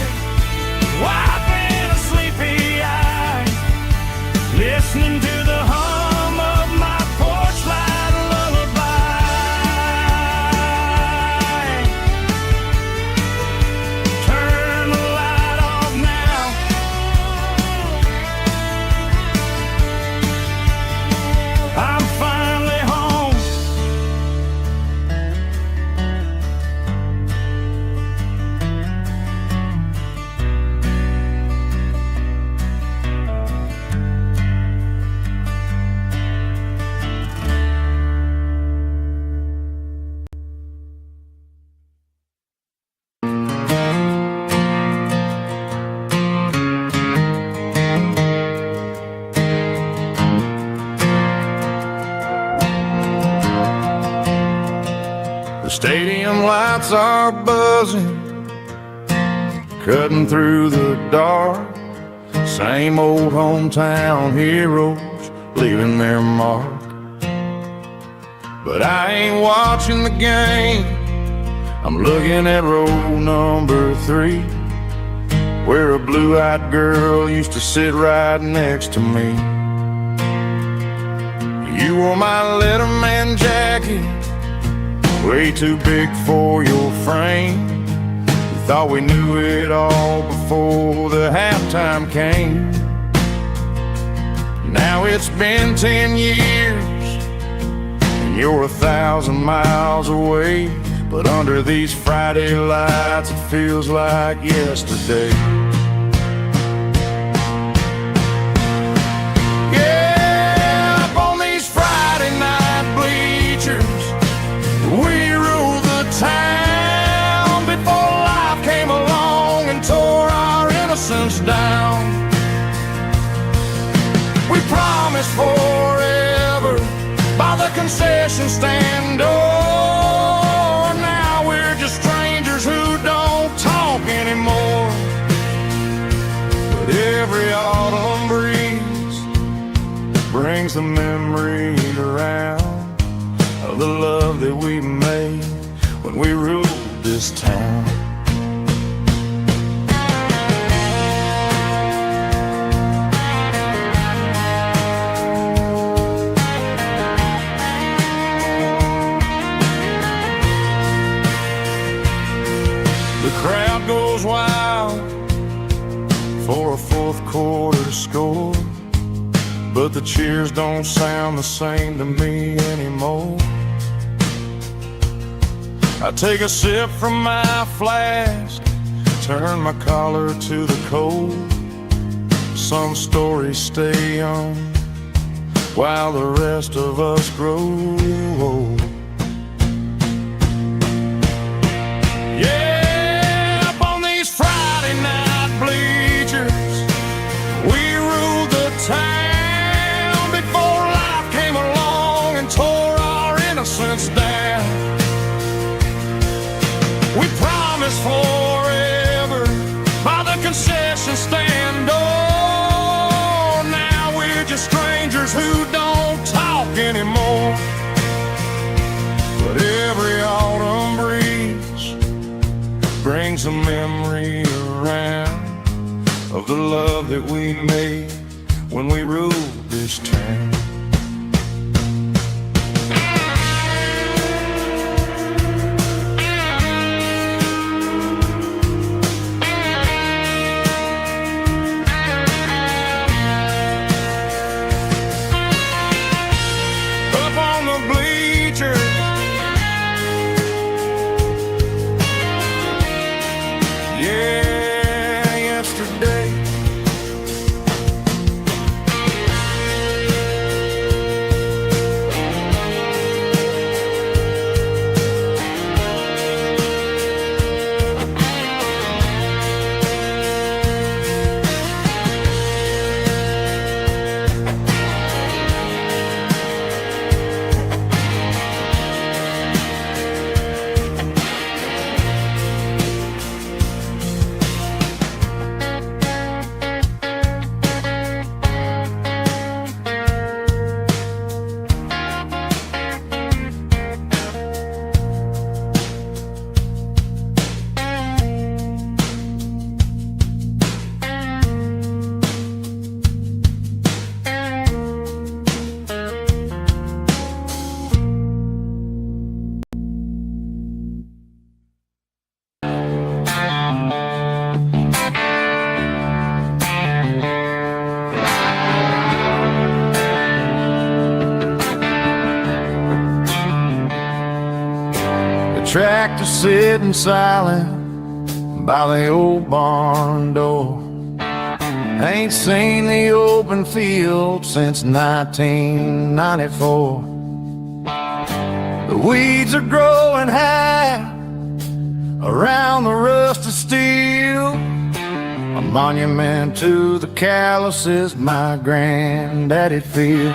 wiping a sleepy eye, listening to the hum of my porch light lullaby. Turn the light off now, I'm finally home. The stadium lights are buzzing, cutting through the dark. Same old hometown heroes leaving their mark. But I ain't watching the game, I'm looking at row number 3, where a blue-eyed girl used to sit right next to me. You wore my Letterman jacket, way too big for your frame. We thought we knew it all before the halftime came. Now it's been 10 years, and you're 1,000 miles away, but under these Friday lights it feels like yesterday. Yeah, up on these Friday night bleachers, we ruled the town before life came along and tore our innocence down. We promised forever by the concession stand door. Now we're just strangers who brings the memory around of the love that we made when we ruled this town. The crowd goes wild for a fourth quarter score, but the cheers don't sound the same to me anymore. I take a sip from my flask, turn my collar to the cold. Some stories stay young while the rest of us grow old. Yeah, up on these Friday night bleachers, we ruled the town before life came along and tore our innocence down. We promised forever by the concession stand. Oh, now we're just strangers who don't talk anymore. But every autumn breeze brings a memory around of the love that we made when we ruled this town. Tractor sitting silent by the old barn door. Ain't seen the open field since 1994. The weeds are growing high around the rusted steel, a monument to the calluses my granddaddy'd feel.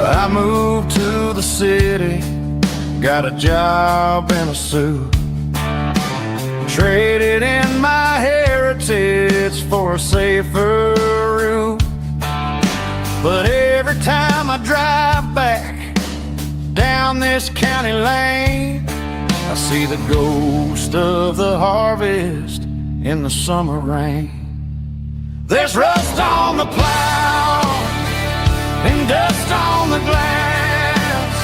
I moved to the city, got a job in a suit, traded in my heritage for a safer route. But every time I drive back down this county lane, I see the ghost of the harvest in the summer rain. There's rust on the plow and dust on the glass,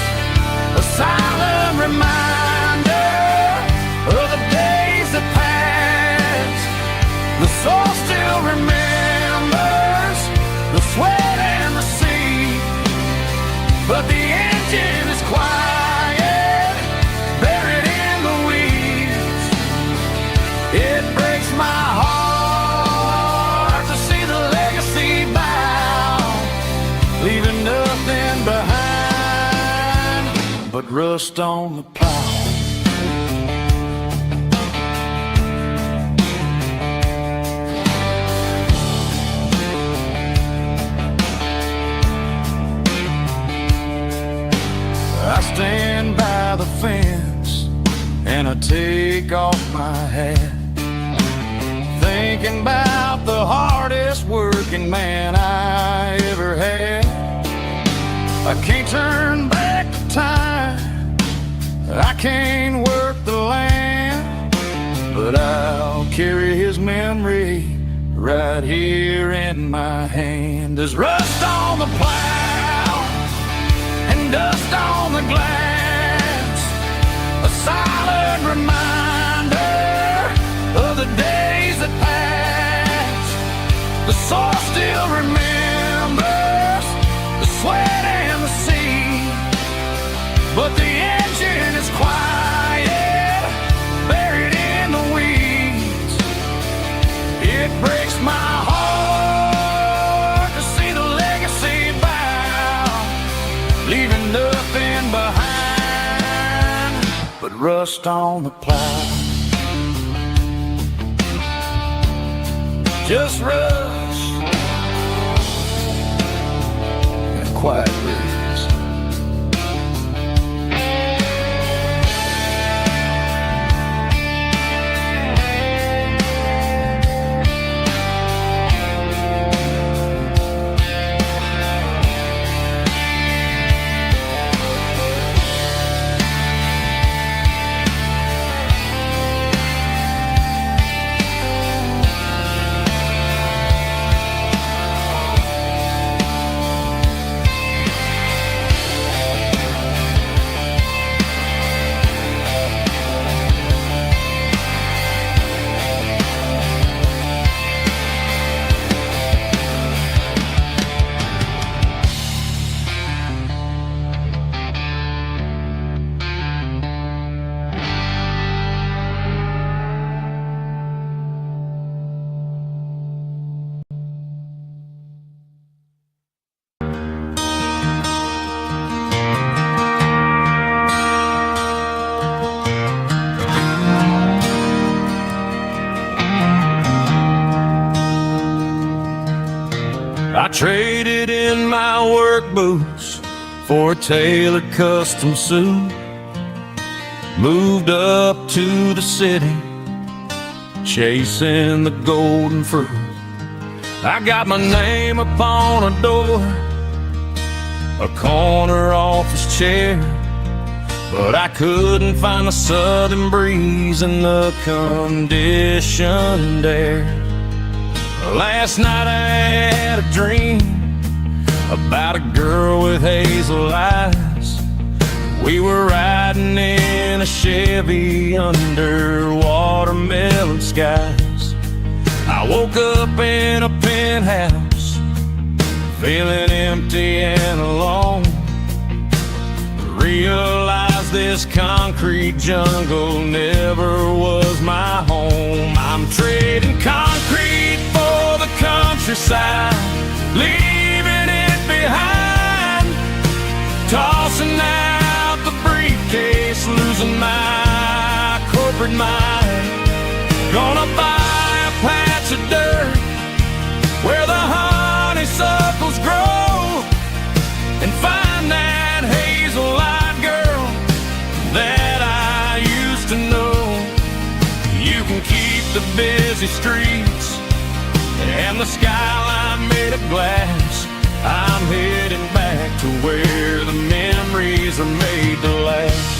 a silent reminder of the days that passed. The soul still remembers the sweat and the sea, but the engine is quiet, buried in the weeds. It breaks my heart to see the legacy bow, leaving nothing behind but rust on the plow. I stand by the fence and I take off my hat, thinking about the hardest working man I ever had. I can't turn back the time, I can't work the land, but I'll carry his memory right here in my hand. There's rust on the plow and dust on the glass, a silent reminder of the days that passed. The soul still remembers the sweat and the sea, but the engine is quiet, buried in the weeds. It breaks my heart to see the legacy bow, leaving nothing behind but rust on the plow. Just rust and a quiet breeze. I traded in my work boots for a tailored custom suit, moved up to the city, chasing the golden fruit. I got my name upon a door, a corner office chair, but I couldn't find the southern breeze in the conditioned air. Last night I had a dream about a girl with hazel eyes. We were riding in a Chevy under watermelon skies. I woke up in a penthouse, feeling empty and alone. Realized this concrete jungle never was my home. I'm trading concrete for the countryside, leaving it behind, tossing out the briefcase, losing my corporate mind. Gonna buy a patch of dirt where the honeysuckles grow, and find that hazel-eyed girl that I used to know. You can keep the busy streets and the skyline made of glass. I'm heading back to where the memories are made to last.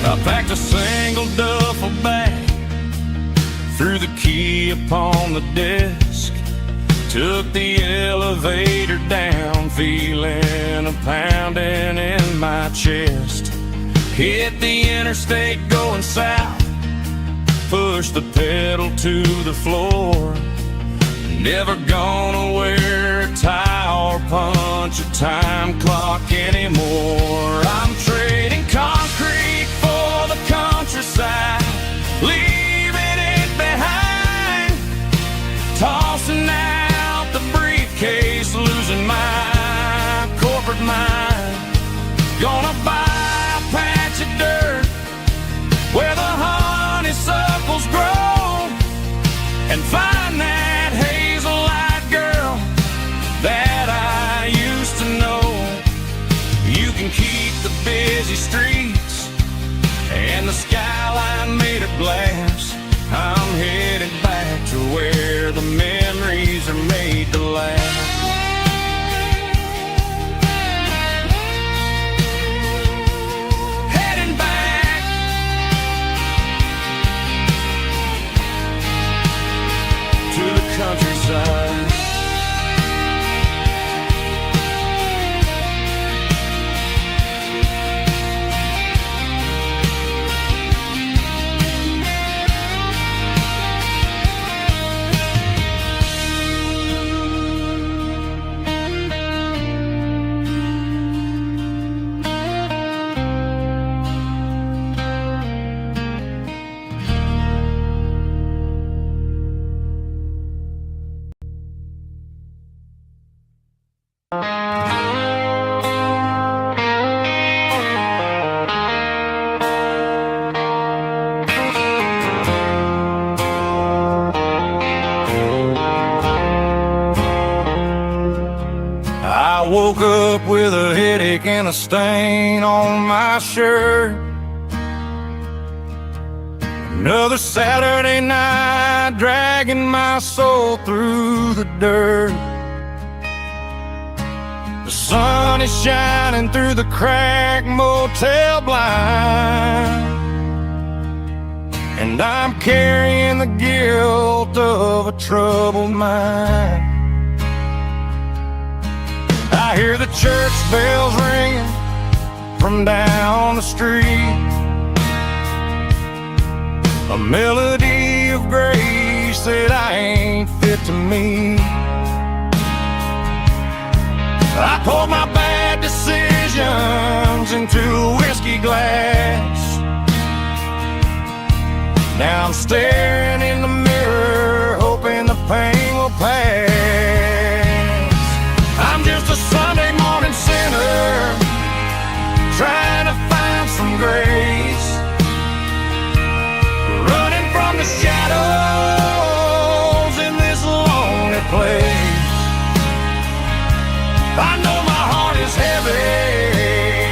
I packed a single duffel bag, threw the key upon the desk, took the elevator down, feeling a pounding in my chest. Hit the interstate going south, pushed the pedal to the floor. Never gonna wear a tie or punch a time clock anymore. I'm trading concrete for the countryside, leaving it behind, tossing out the briefcase, losing my corporate mind. Gonna buy a patch of dirt where the honeysuckles grow, making a stain on my shirt. Another Saturday night, dragging my soul through the dirt. The sun is shining through the cracked motel blind, and I'm carrying the guilt of a troubled mind. I hear the church bells ringing from down the street, a melody of grace that I ain't fit to meet. I poured my bad decisions into a whiskey glass. Now I'm staring in the mirror, hoping the pain will pass. I'm just a Sunday morning sinner, trying to find some grace, running from the shadows in this lonely place. I know my heart is heavy,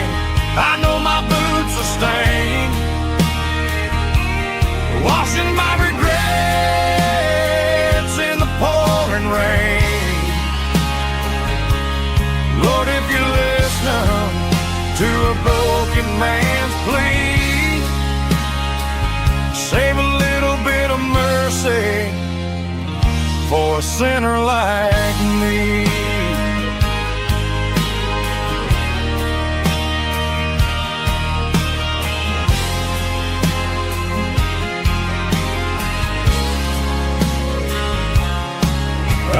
I know my boots are stained, washing my regrets in the pouring rain. Lord, if you're listening to a broken man's plea, save a little bit of mercy for a sinner like me.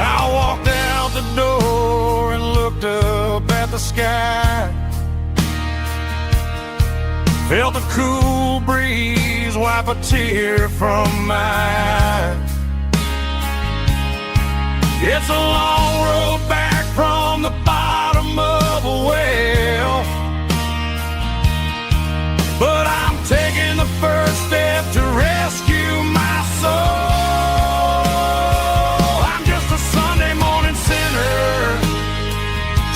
I walked out the door and looked up at the sky, felt the cool breeze wipe a tear from my eye. It's a long road back from the bottom of a well, but I'm taking the first step to rescue my soul.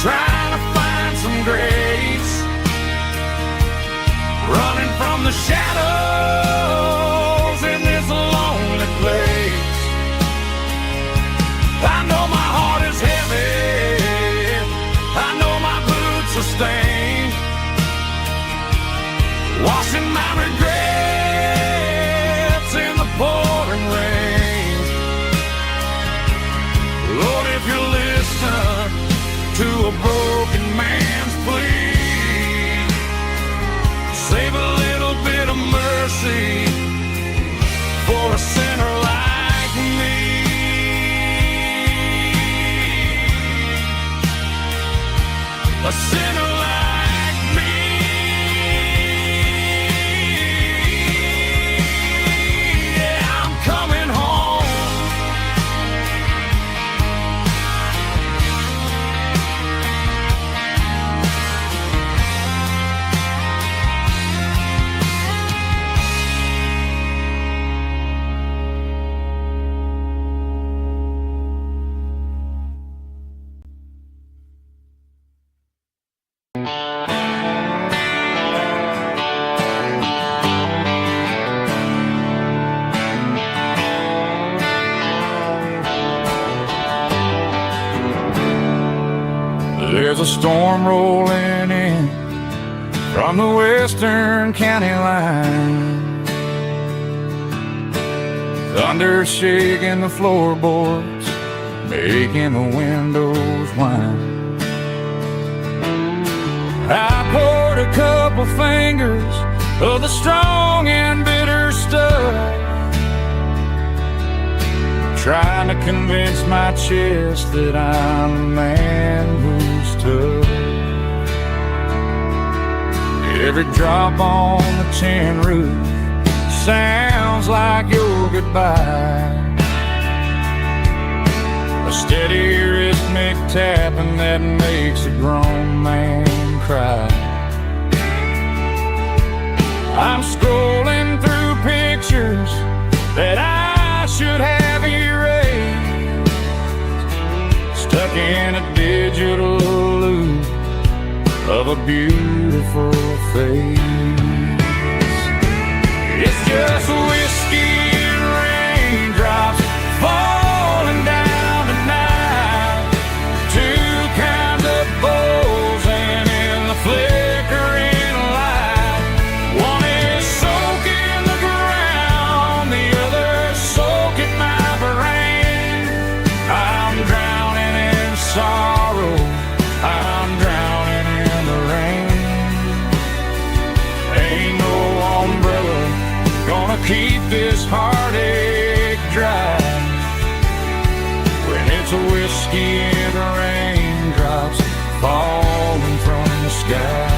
Trying to find some grace, running from the shadows in this lonely place. I know my heart is heavy, I know my boots are stained, washing my regrets in the pouring rain. Lord, if you're listening to a broken man's plea, save a little bit of mercy for a sinner like me. A sinner like me. Yeah, I'm coming home. There's a storm rolling in from the western county line, thunder shaking the floorboards, making the windows whine. I poured a couple fingers of the strong and bitter stuff, trying to convince my chest that I'm a man who's tough. Every drop on the tin roof sounds like your goodbye, a steady rhythmic tapping that makes a grown man cry. I'm scrolling through pictures that I should have erased, stuck in a digital loop of a beautiful face. It's just whiskey and raindrops falling down tonight. Two kinds of bowls and in the flickering light. One is soaking the ground, the other soaking my brain. I'm drowning in sorrow, I'm drowning in the rain. Ain't no umbrella gonna keep this heartache dry when it's a whiskey and raindrops falling from the sky.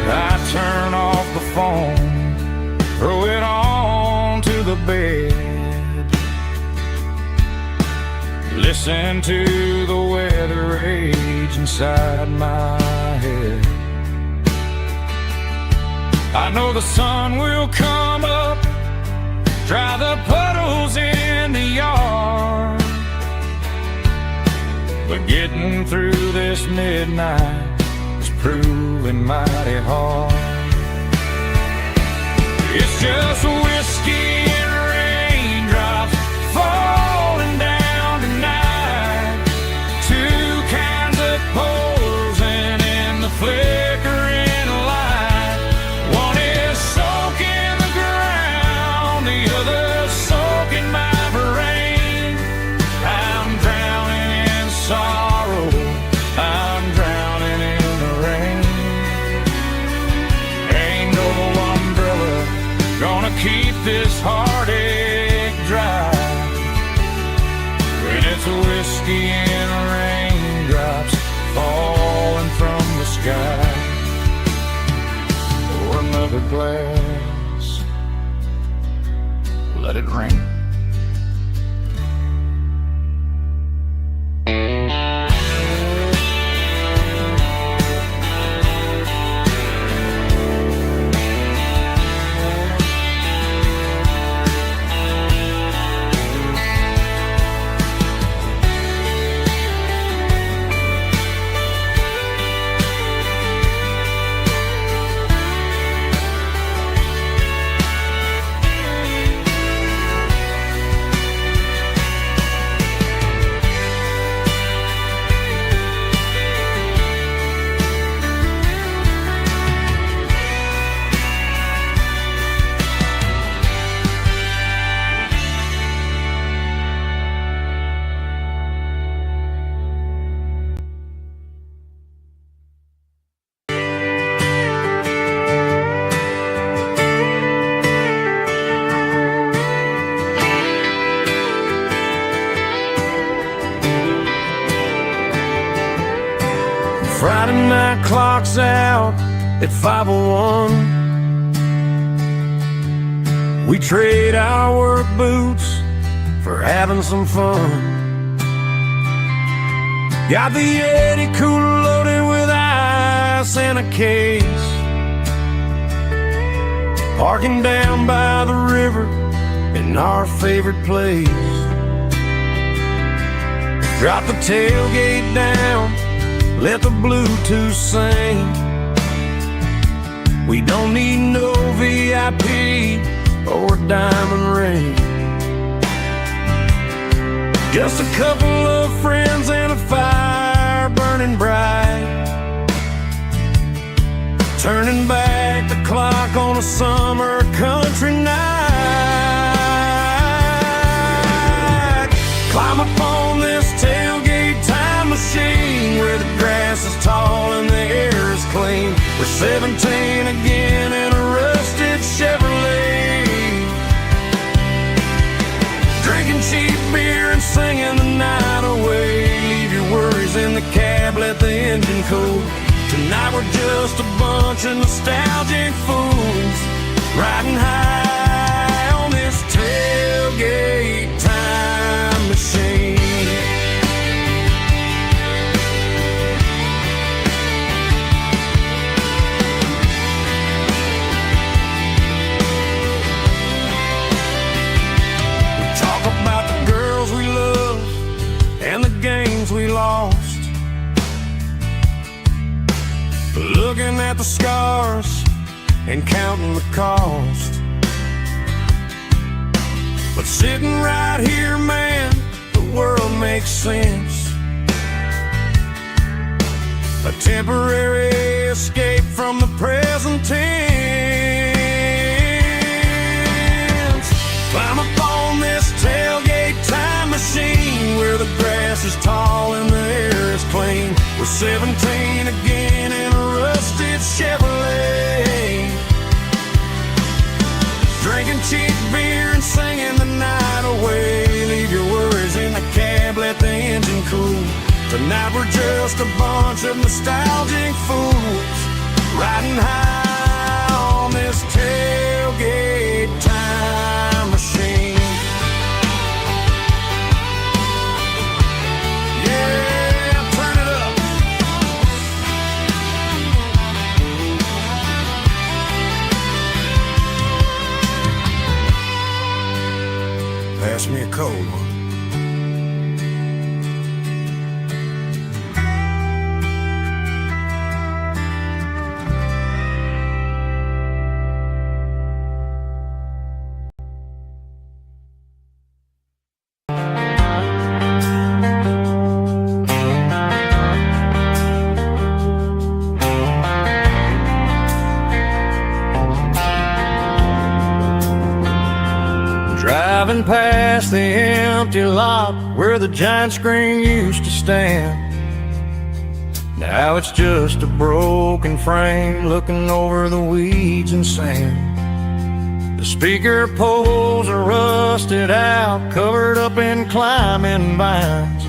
I turn off the phone, throw it on to the bed, listen to the weather rage inside my head. I know the sun will come up, dry the puddles in the yard, but getting through this midnight is proving mighty hard. It's just whiskey and raindrops falling down tonight. Two kinds of poles and in the flickering light. One is soaking the ground, the other soaking my brain. I'm drowning in sorrow, I'm drowning in the rain. Ain't no umbrella gonna keep this heartache dry when it's a whiskey and raindrops falling from the sky. Pour another glass, let it rain. Friday night clock's out at 5:01. We trade our work boots for having some fun. Got the Yeti cooler loaded with ice and a case, parking down by the river in our favorite place. Drop the tailgate down, let the Bluetooth sing. We don't need no VIP or a diamond ring. Just a couple of friends and a fire burning bright, turning back the clock on a summer country night. Climb up on this tailgate time machine where the grass is tall and the air is clean. We're 17 again in a rusted Chevrolet, drinking cheap beer and singing the night away. Leave your worries in the cab, let the engine cool. Tonight we're just a bunch of nostalgic fools riding high on this tailgate time machine. at the scars and counting the cost. But sitting right here, man, the world makes sense. A temporary escape from the present tense. Climb up on this tailgate time machine where the grass is tall and the air is clean. We're 17 again in a rusted Chevrolet, drinking cheap beer and singing the night away. Leave your worries in the cab, let the engine cool. Tonight we're just a bunch of nostalgic fools, riding high on this tailgate time machine. Yeah, turn it up. Pass me a cold one. Driving past the empty lot where the giant screen used to stand. Now it's just a broken frame looking over the weeds and sand. The speaker poles are rusted out, covered up in climbing vines.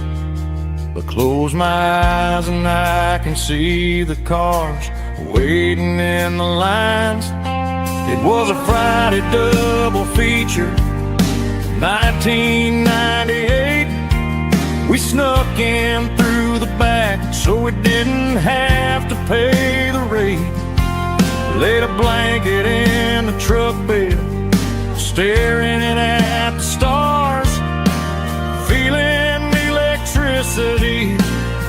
But close my eyes and I can see the cars waiting in the lines. It was a Friday double feature, 1998. We snuck in through the back so we didn't have to pay the rate. Laid a blanket in the truck bed, staring at the stars, feeling the electricity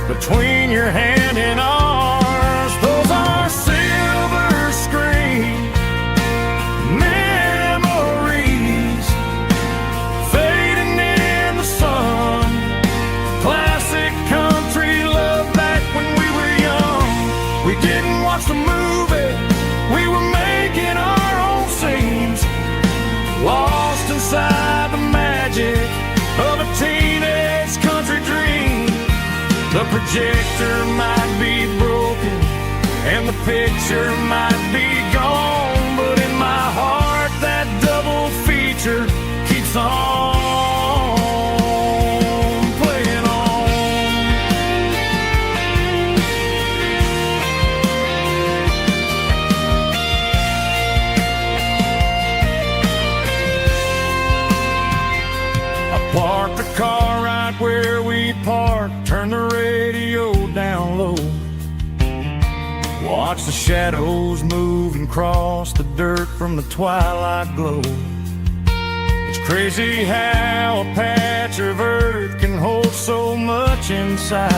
between your hand and ours. Those are silver screen memories, fading in the sun. Classic country love back when we were young. We didn't watch the movie, we were making our own scenes, lost inside the magic of a teenage country dream. The projector might be broken and the picture might be gone, but in my heart that double feature keeps on playing on. I parked the car right where we parked, turned the radio down low, watch the shadows move and cross the dirt from the twilight glow. It's crazy how a patch of earth can hold so much inside,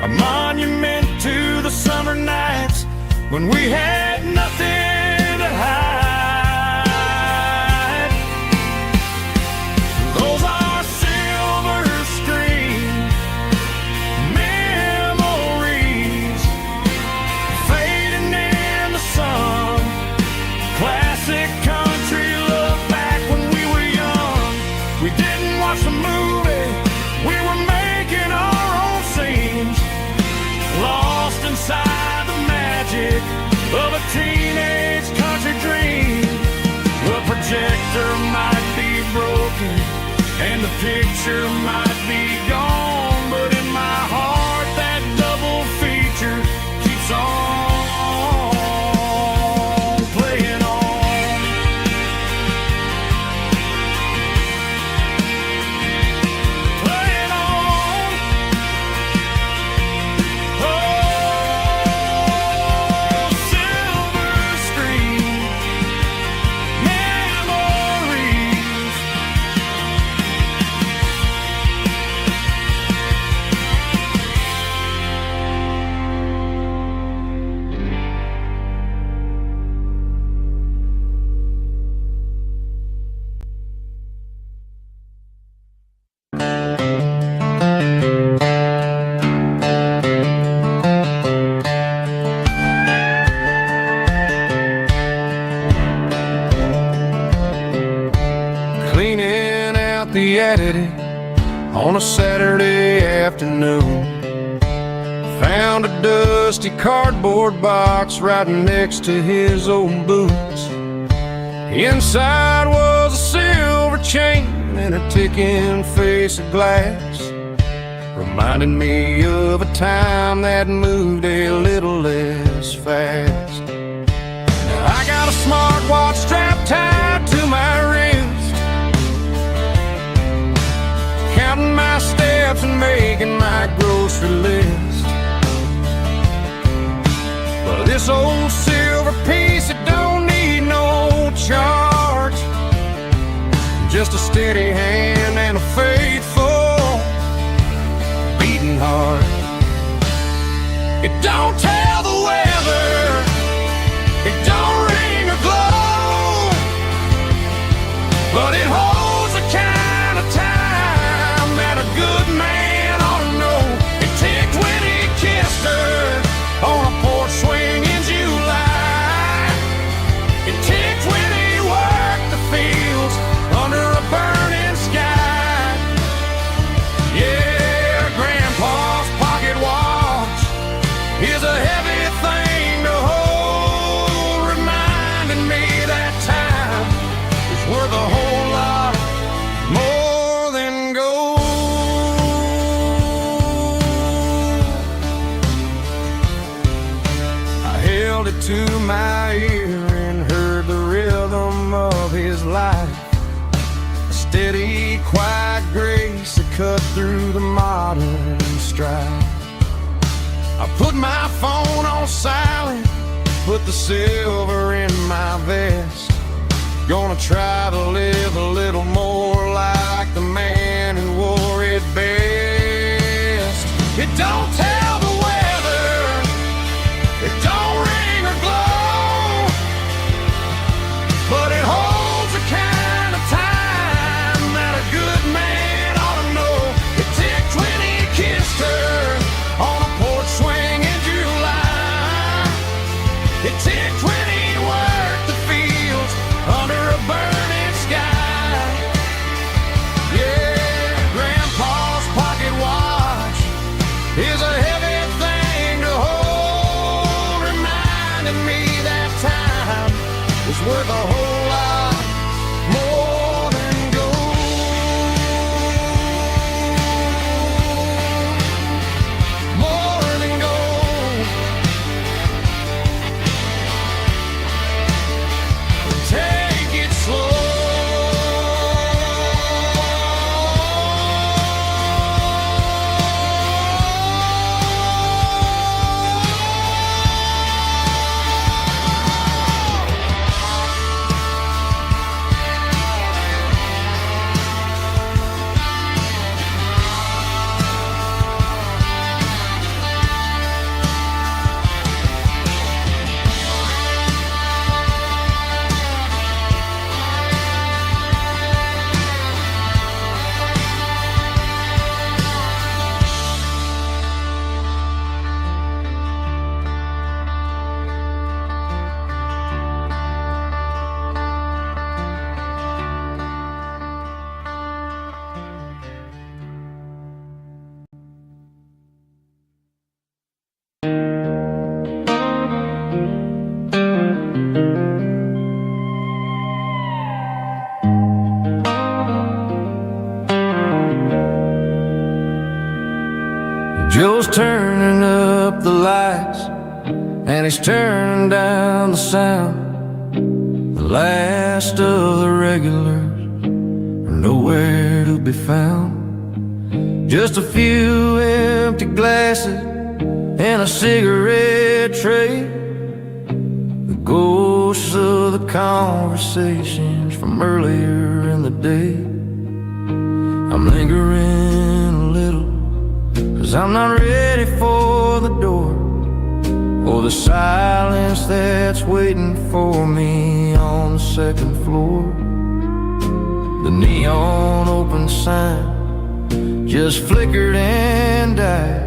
a monument to the summer nights when we had nothing to hide. Those are silver screen memories, fading in the sun. Classic country love back when we were young. We didn't watch the movie, we were making our own scenes, lost inside the magic of a teenage country dream. The projector might be broken and the picture might be gone, but in my heart that double feature keeps on playing on. Playing on. Oh, silver screen memories. out the attitude on a Saturday afternoon. Found a dusty cardboard box right next to his old boots. Inside was a silver chain and a ticking face of glass, reminding me of a time that moved a little less fast. Now I got a smartwatch strapped tied to my wrist, counting my steps and making my grocery list. But this old silver piece, it don't need no charge, just a steady hand and a faithful beating heart. It don't tell the weather, it don't ring or glow, but it holds the kind of time that a good man ought to know. It ticked when he kissed her on a porch swing in July. It ticked when he worked the fields under a burning sky. Yeah, Grandpa's pocket watch is a heavy thing to hold, reminding me that time is worth a whole lot more than gold. I held it to my ear and heard the rhythm of his life, a steady, quiet grace that cut through the modern strife. I put my phone on silent, put the silver in my vest. Gonna try to live a little more like the man who wore it best. It don't tell the weather, it don't ring or glow, but it holds the kind of time that a good man ought to know. It ticked when he kissed her on a porch swing in July. It ticked when he worked the fields under a burning sky. Yeah, Grandpa's pocket watch is a heavy thing to hold, reminding me that time is worth a whole lot more than gold. More than gold. Take it slow. Joe's turning up the lights and he's turning down the sound. The last of the regulars are nowhere to be found. Just a few empty glasses and a cigarette tray, the ghosts of the conversations from earlier in the day. I'm lingering a little, 'cause I'm not ready for the door, or the silence that's waiting for me on the second floor. The neon open sign just flickered and died,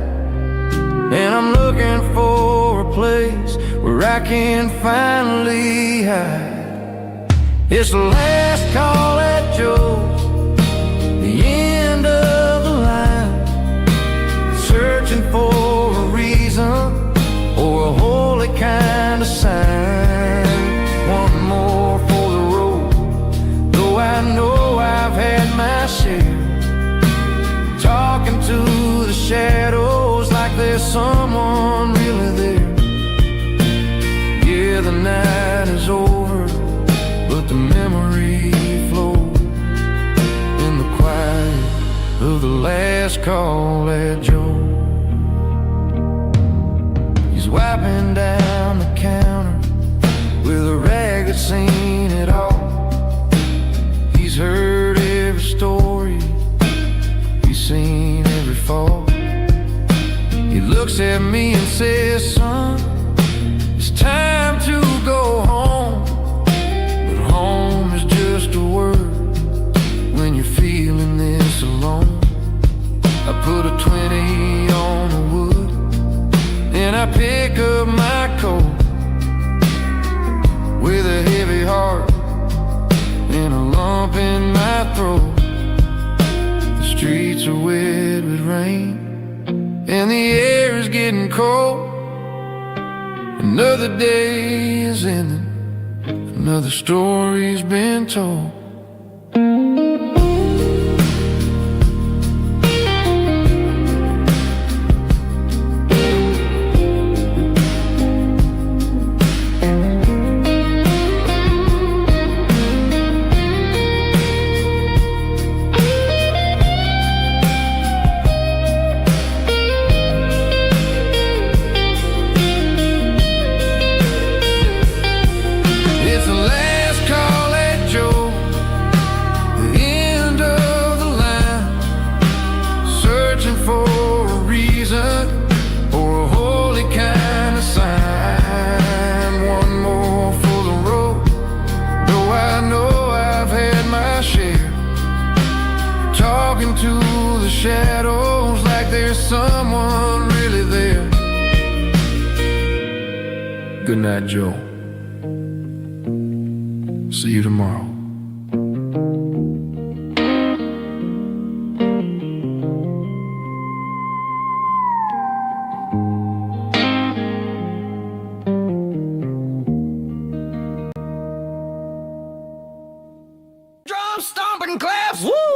and I'm looking for a place where I can finally hide. It's the last call at Joe's, last call at Joe. He's wiping down the counter with a rag that's seen it all. He's heard every story, he's seen every fall. He looks at me and says, son, it's time to go home. But home is just a word when you're feeling this alone. I put a 20 on the wood, and I pick up my coat with a heavy heart and a lump in my throat. The streets are wet with rain and the air is getting cold. Another day is ending, another story's been told. To the shadows like there's someone really there. Good night, Joe. See you tomorrow. Drum stomping claps. Woo!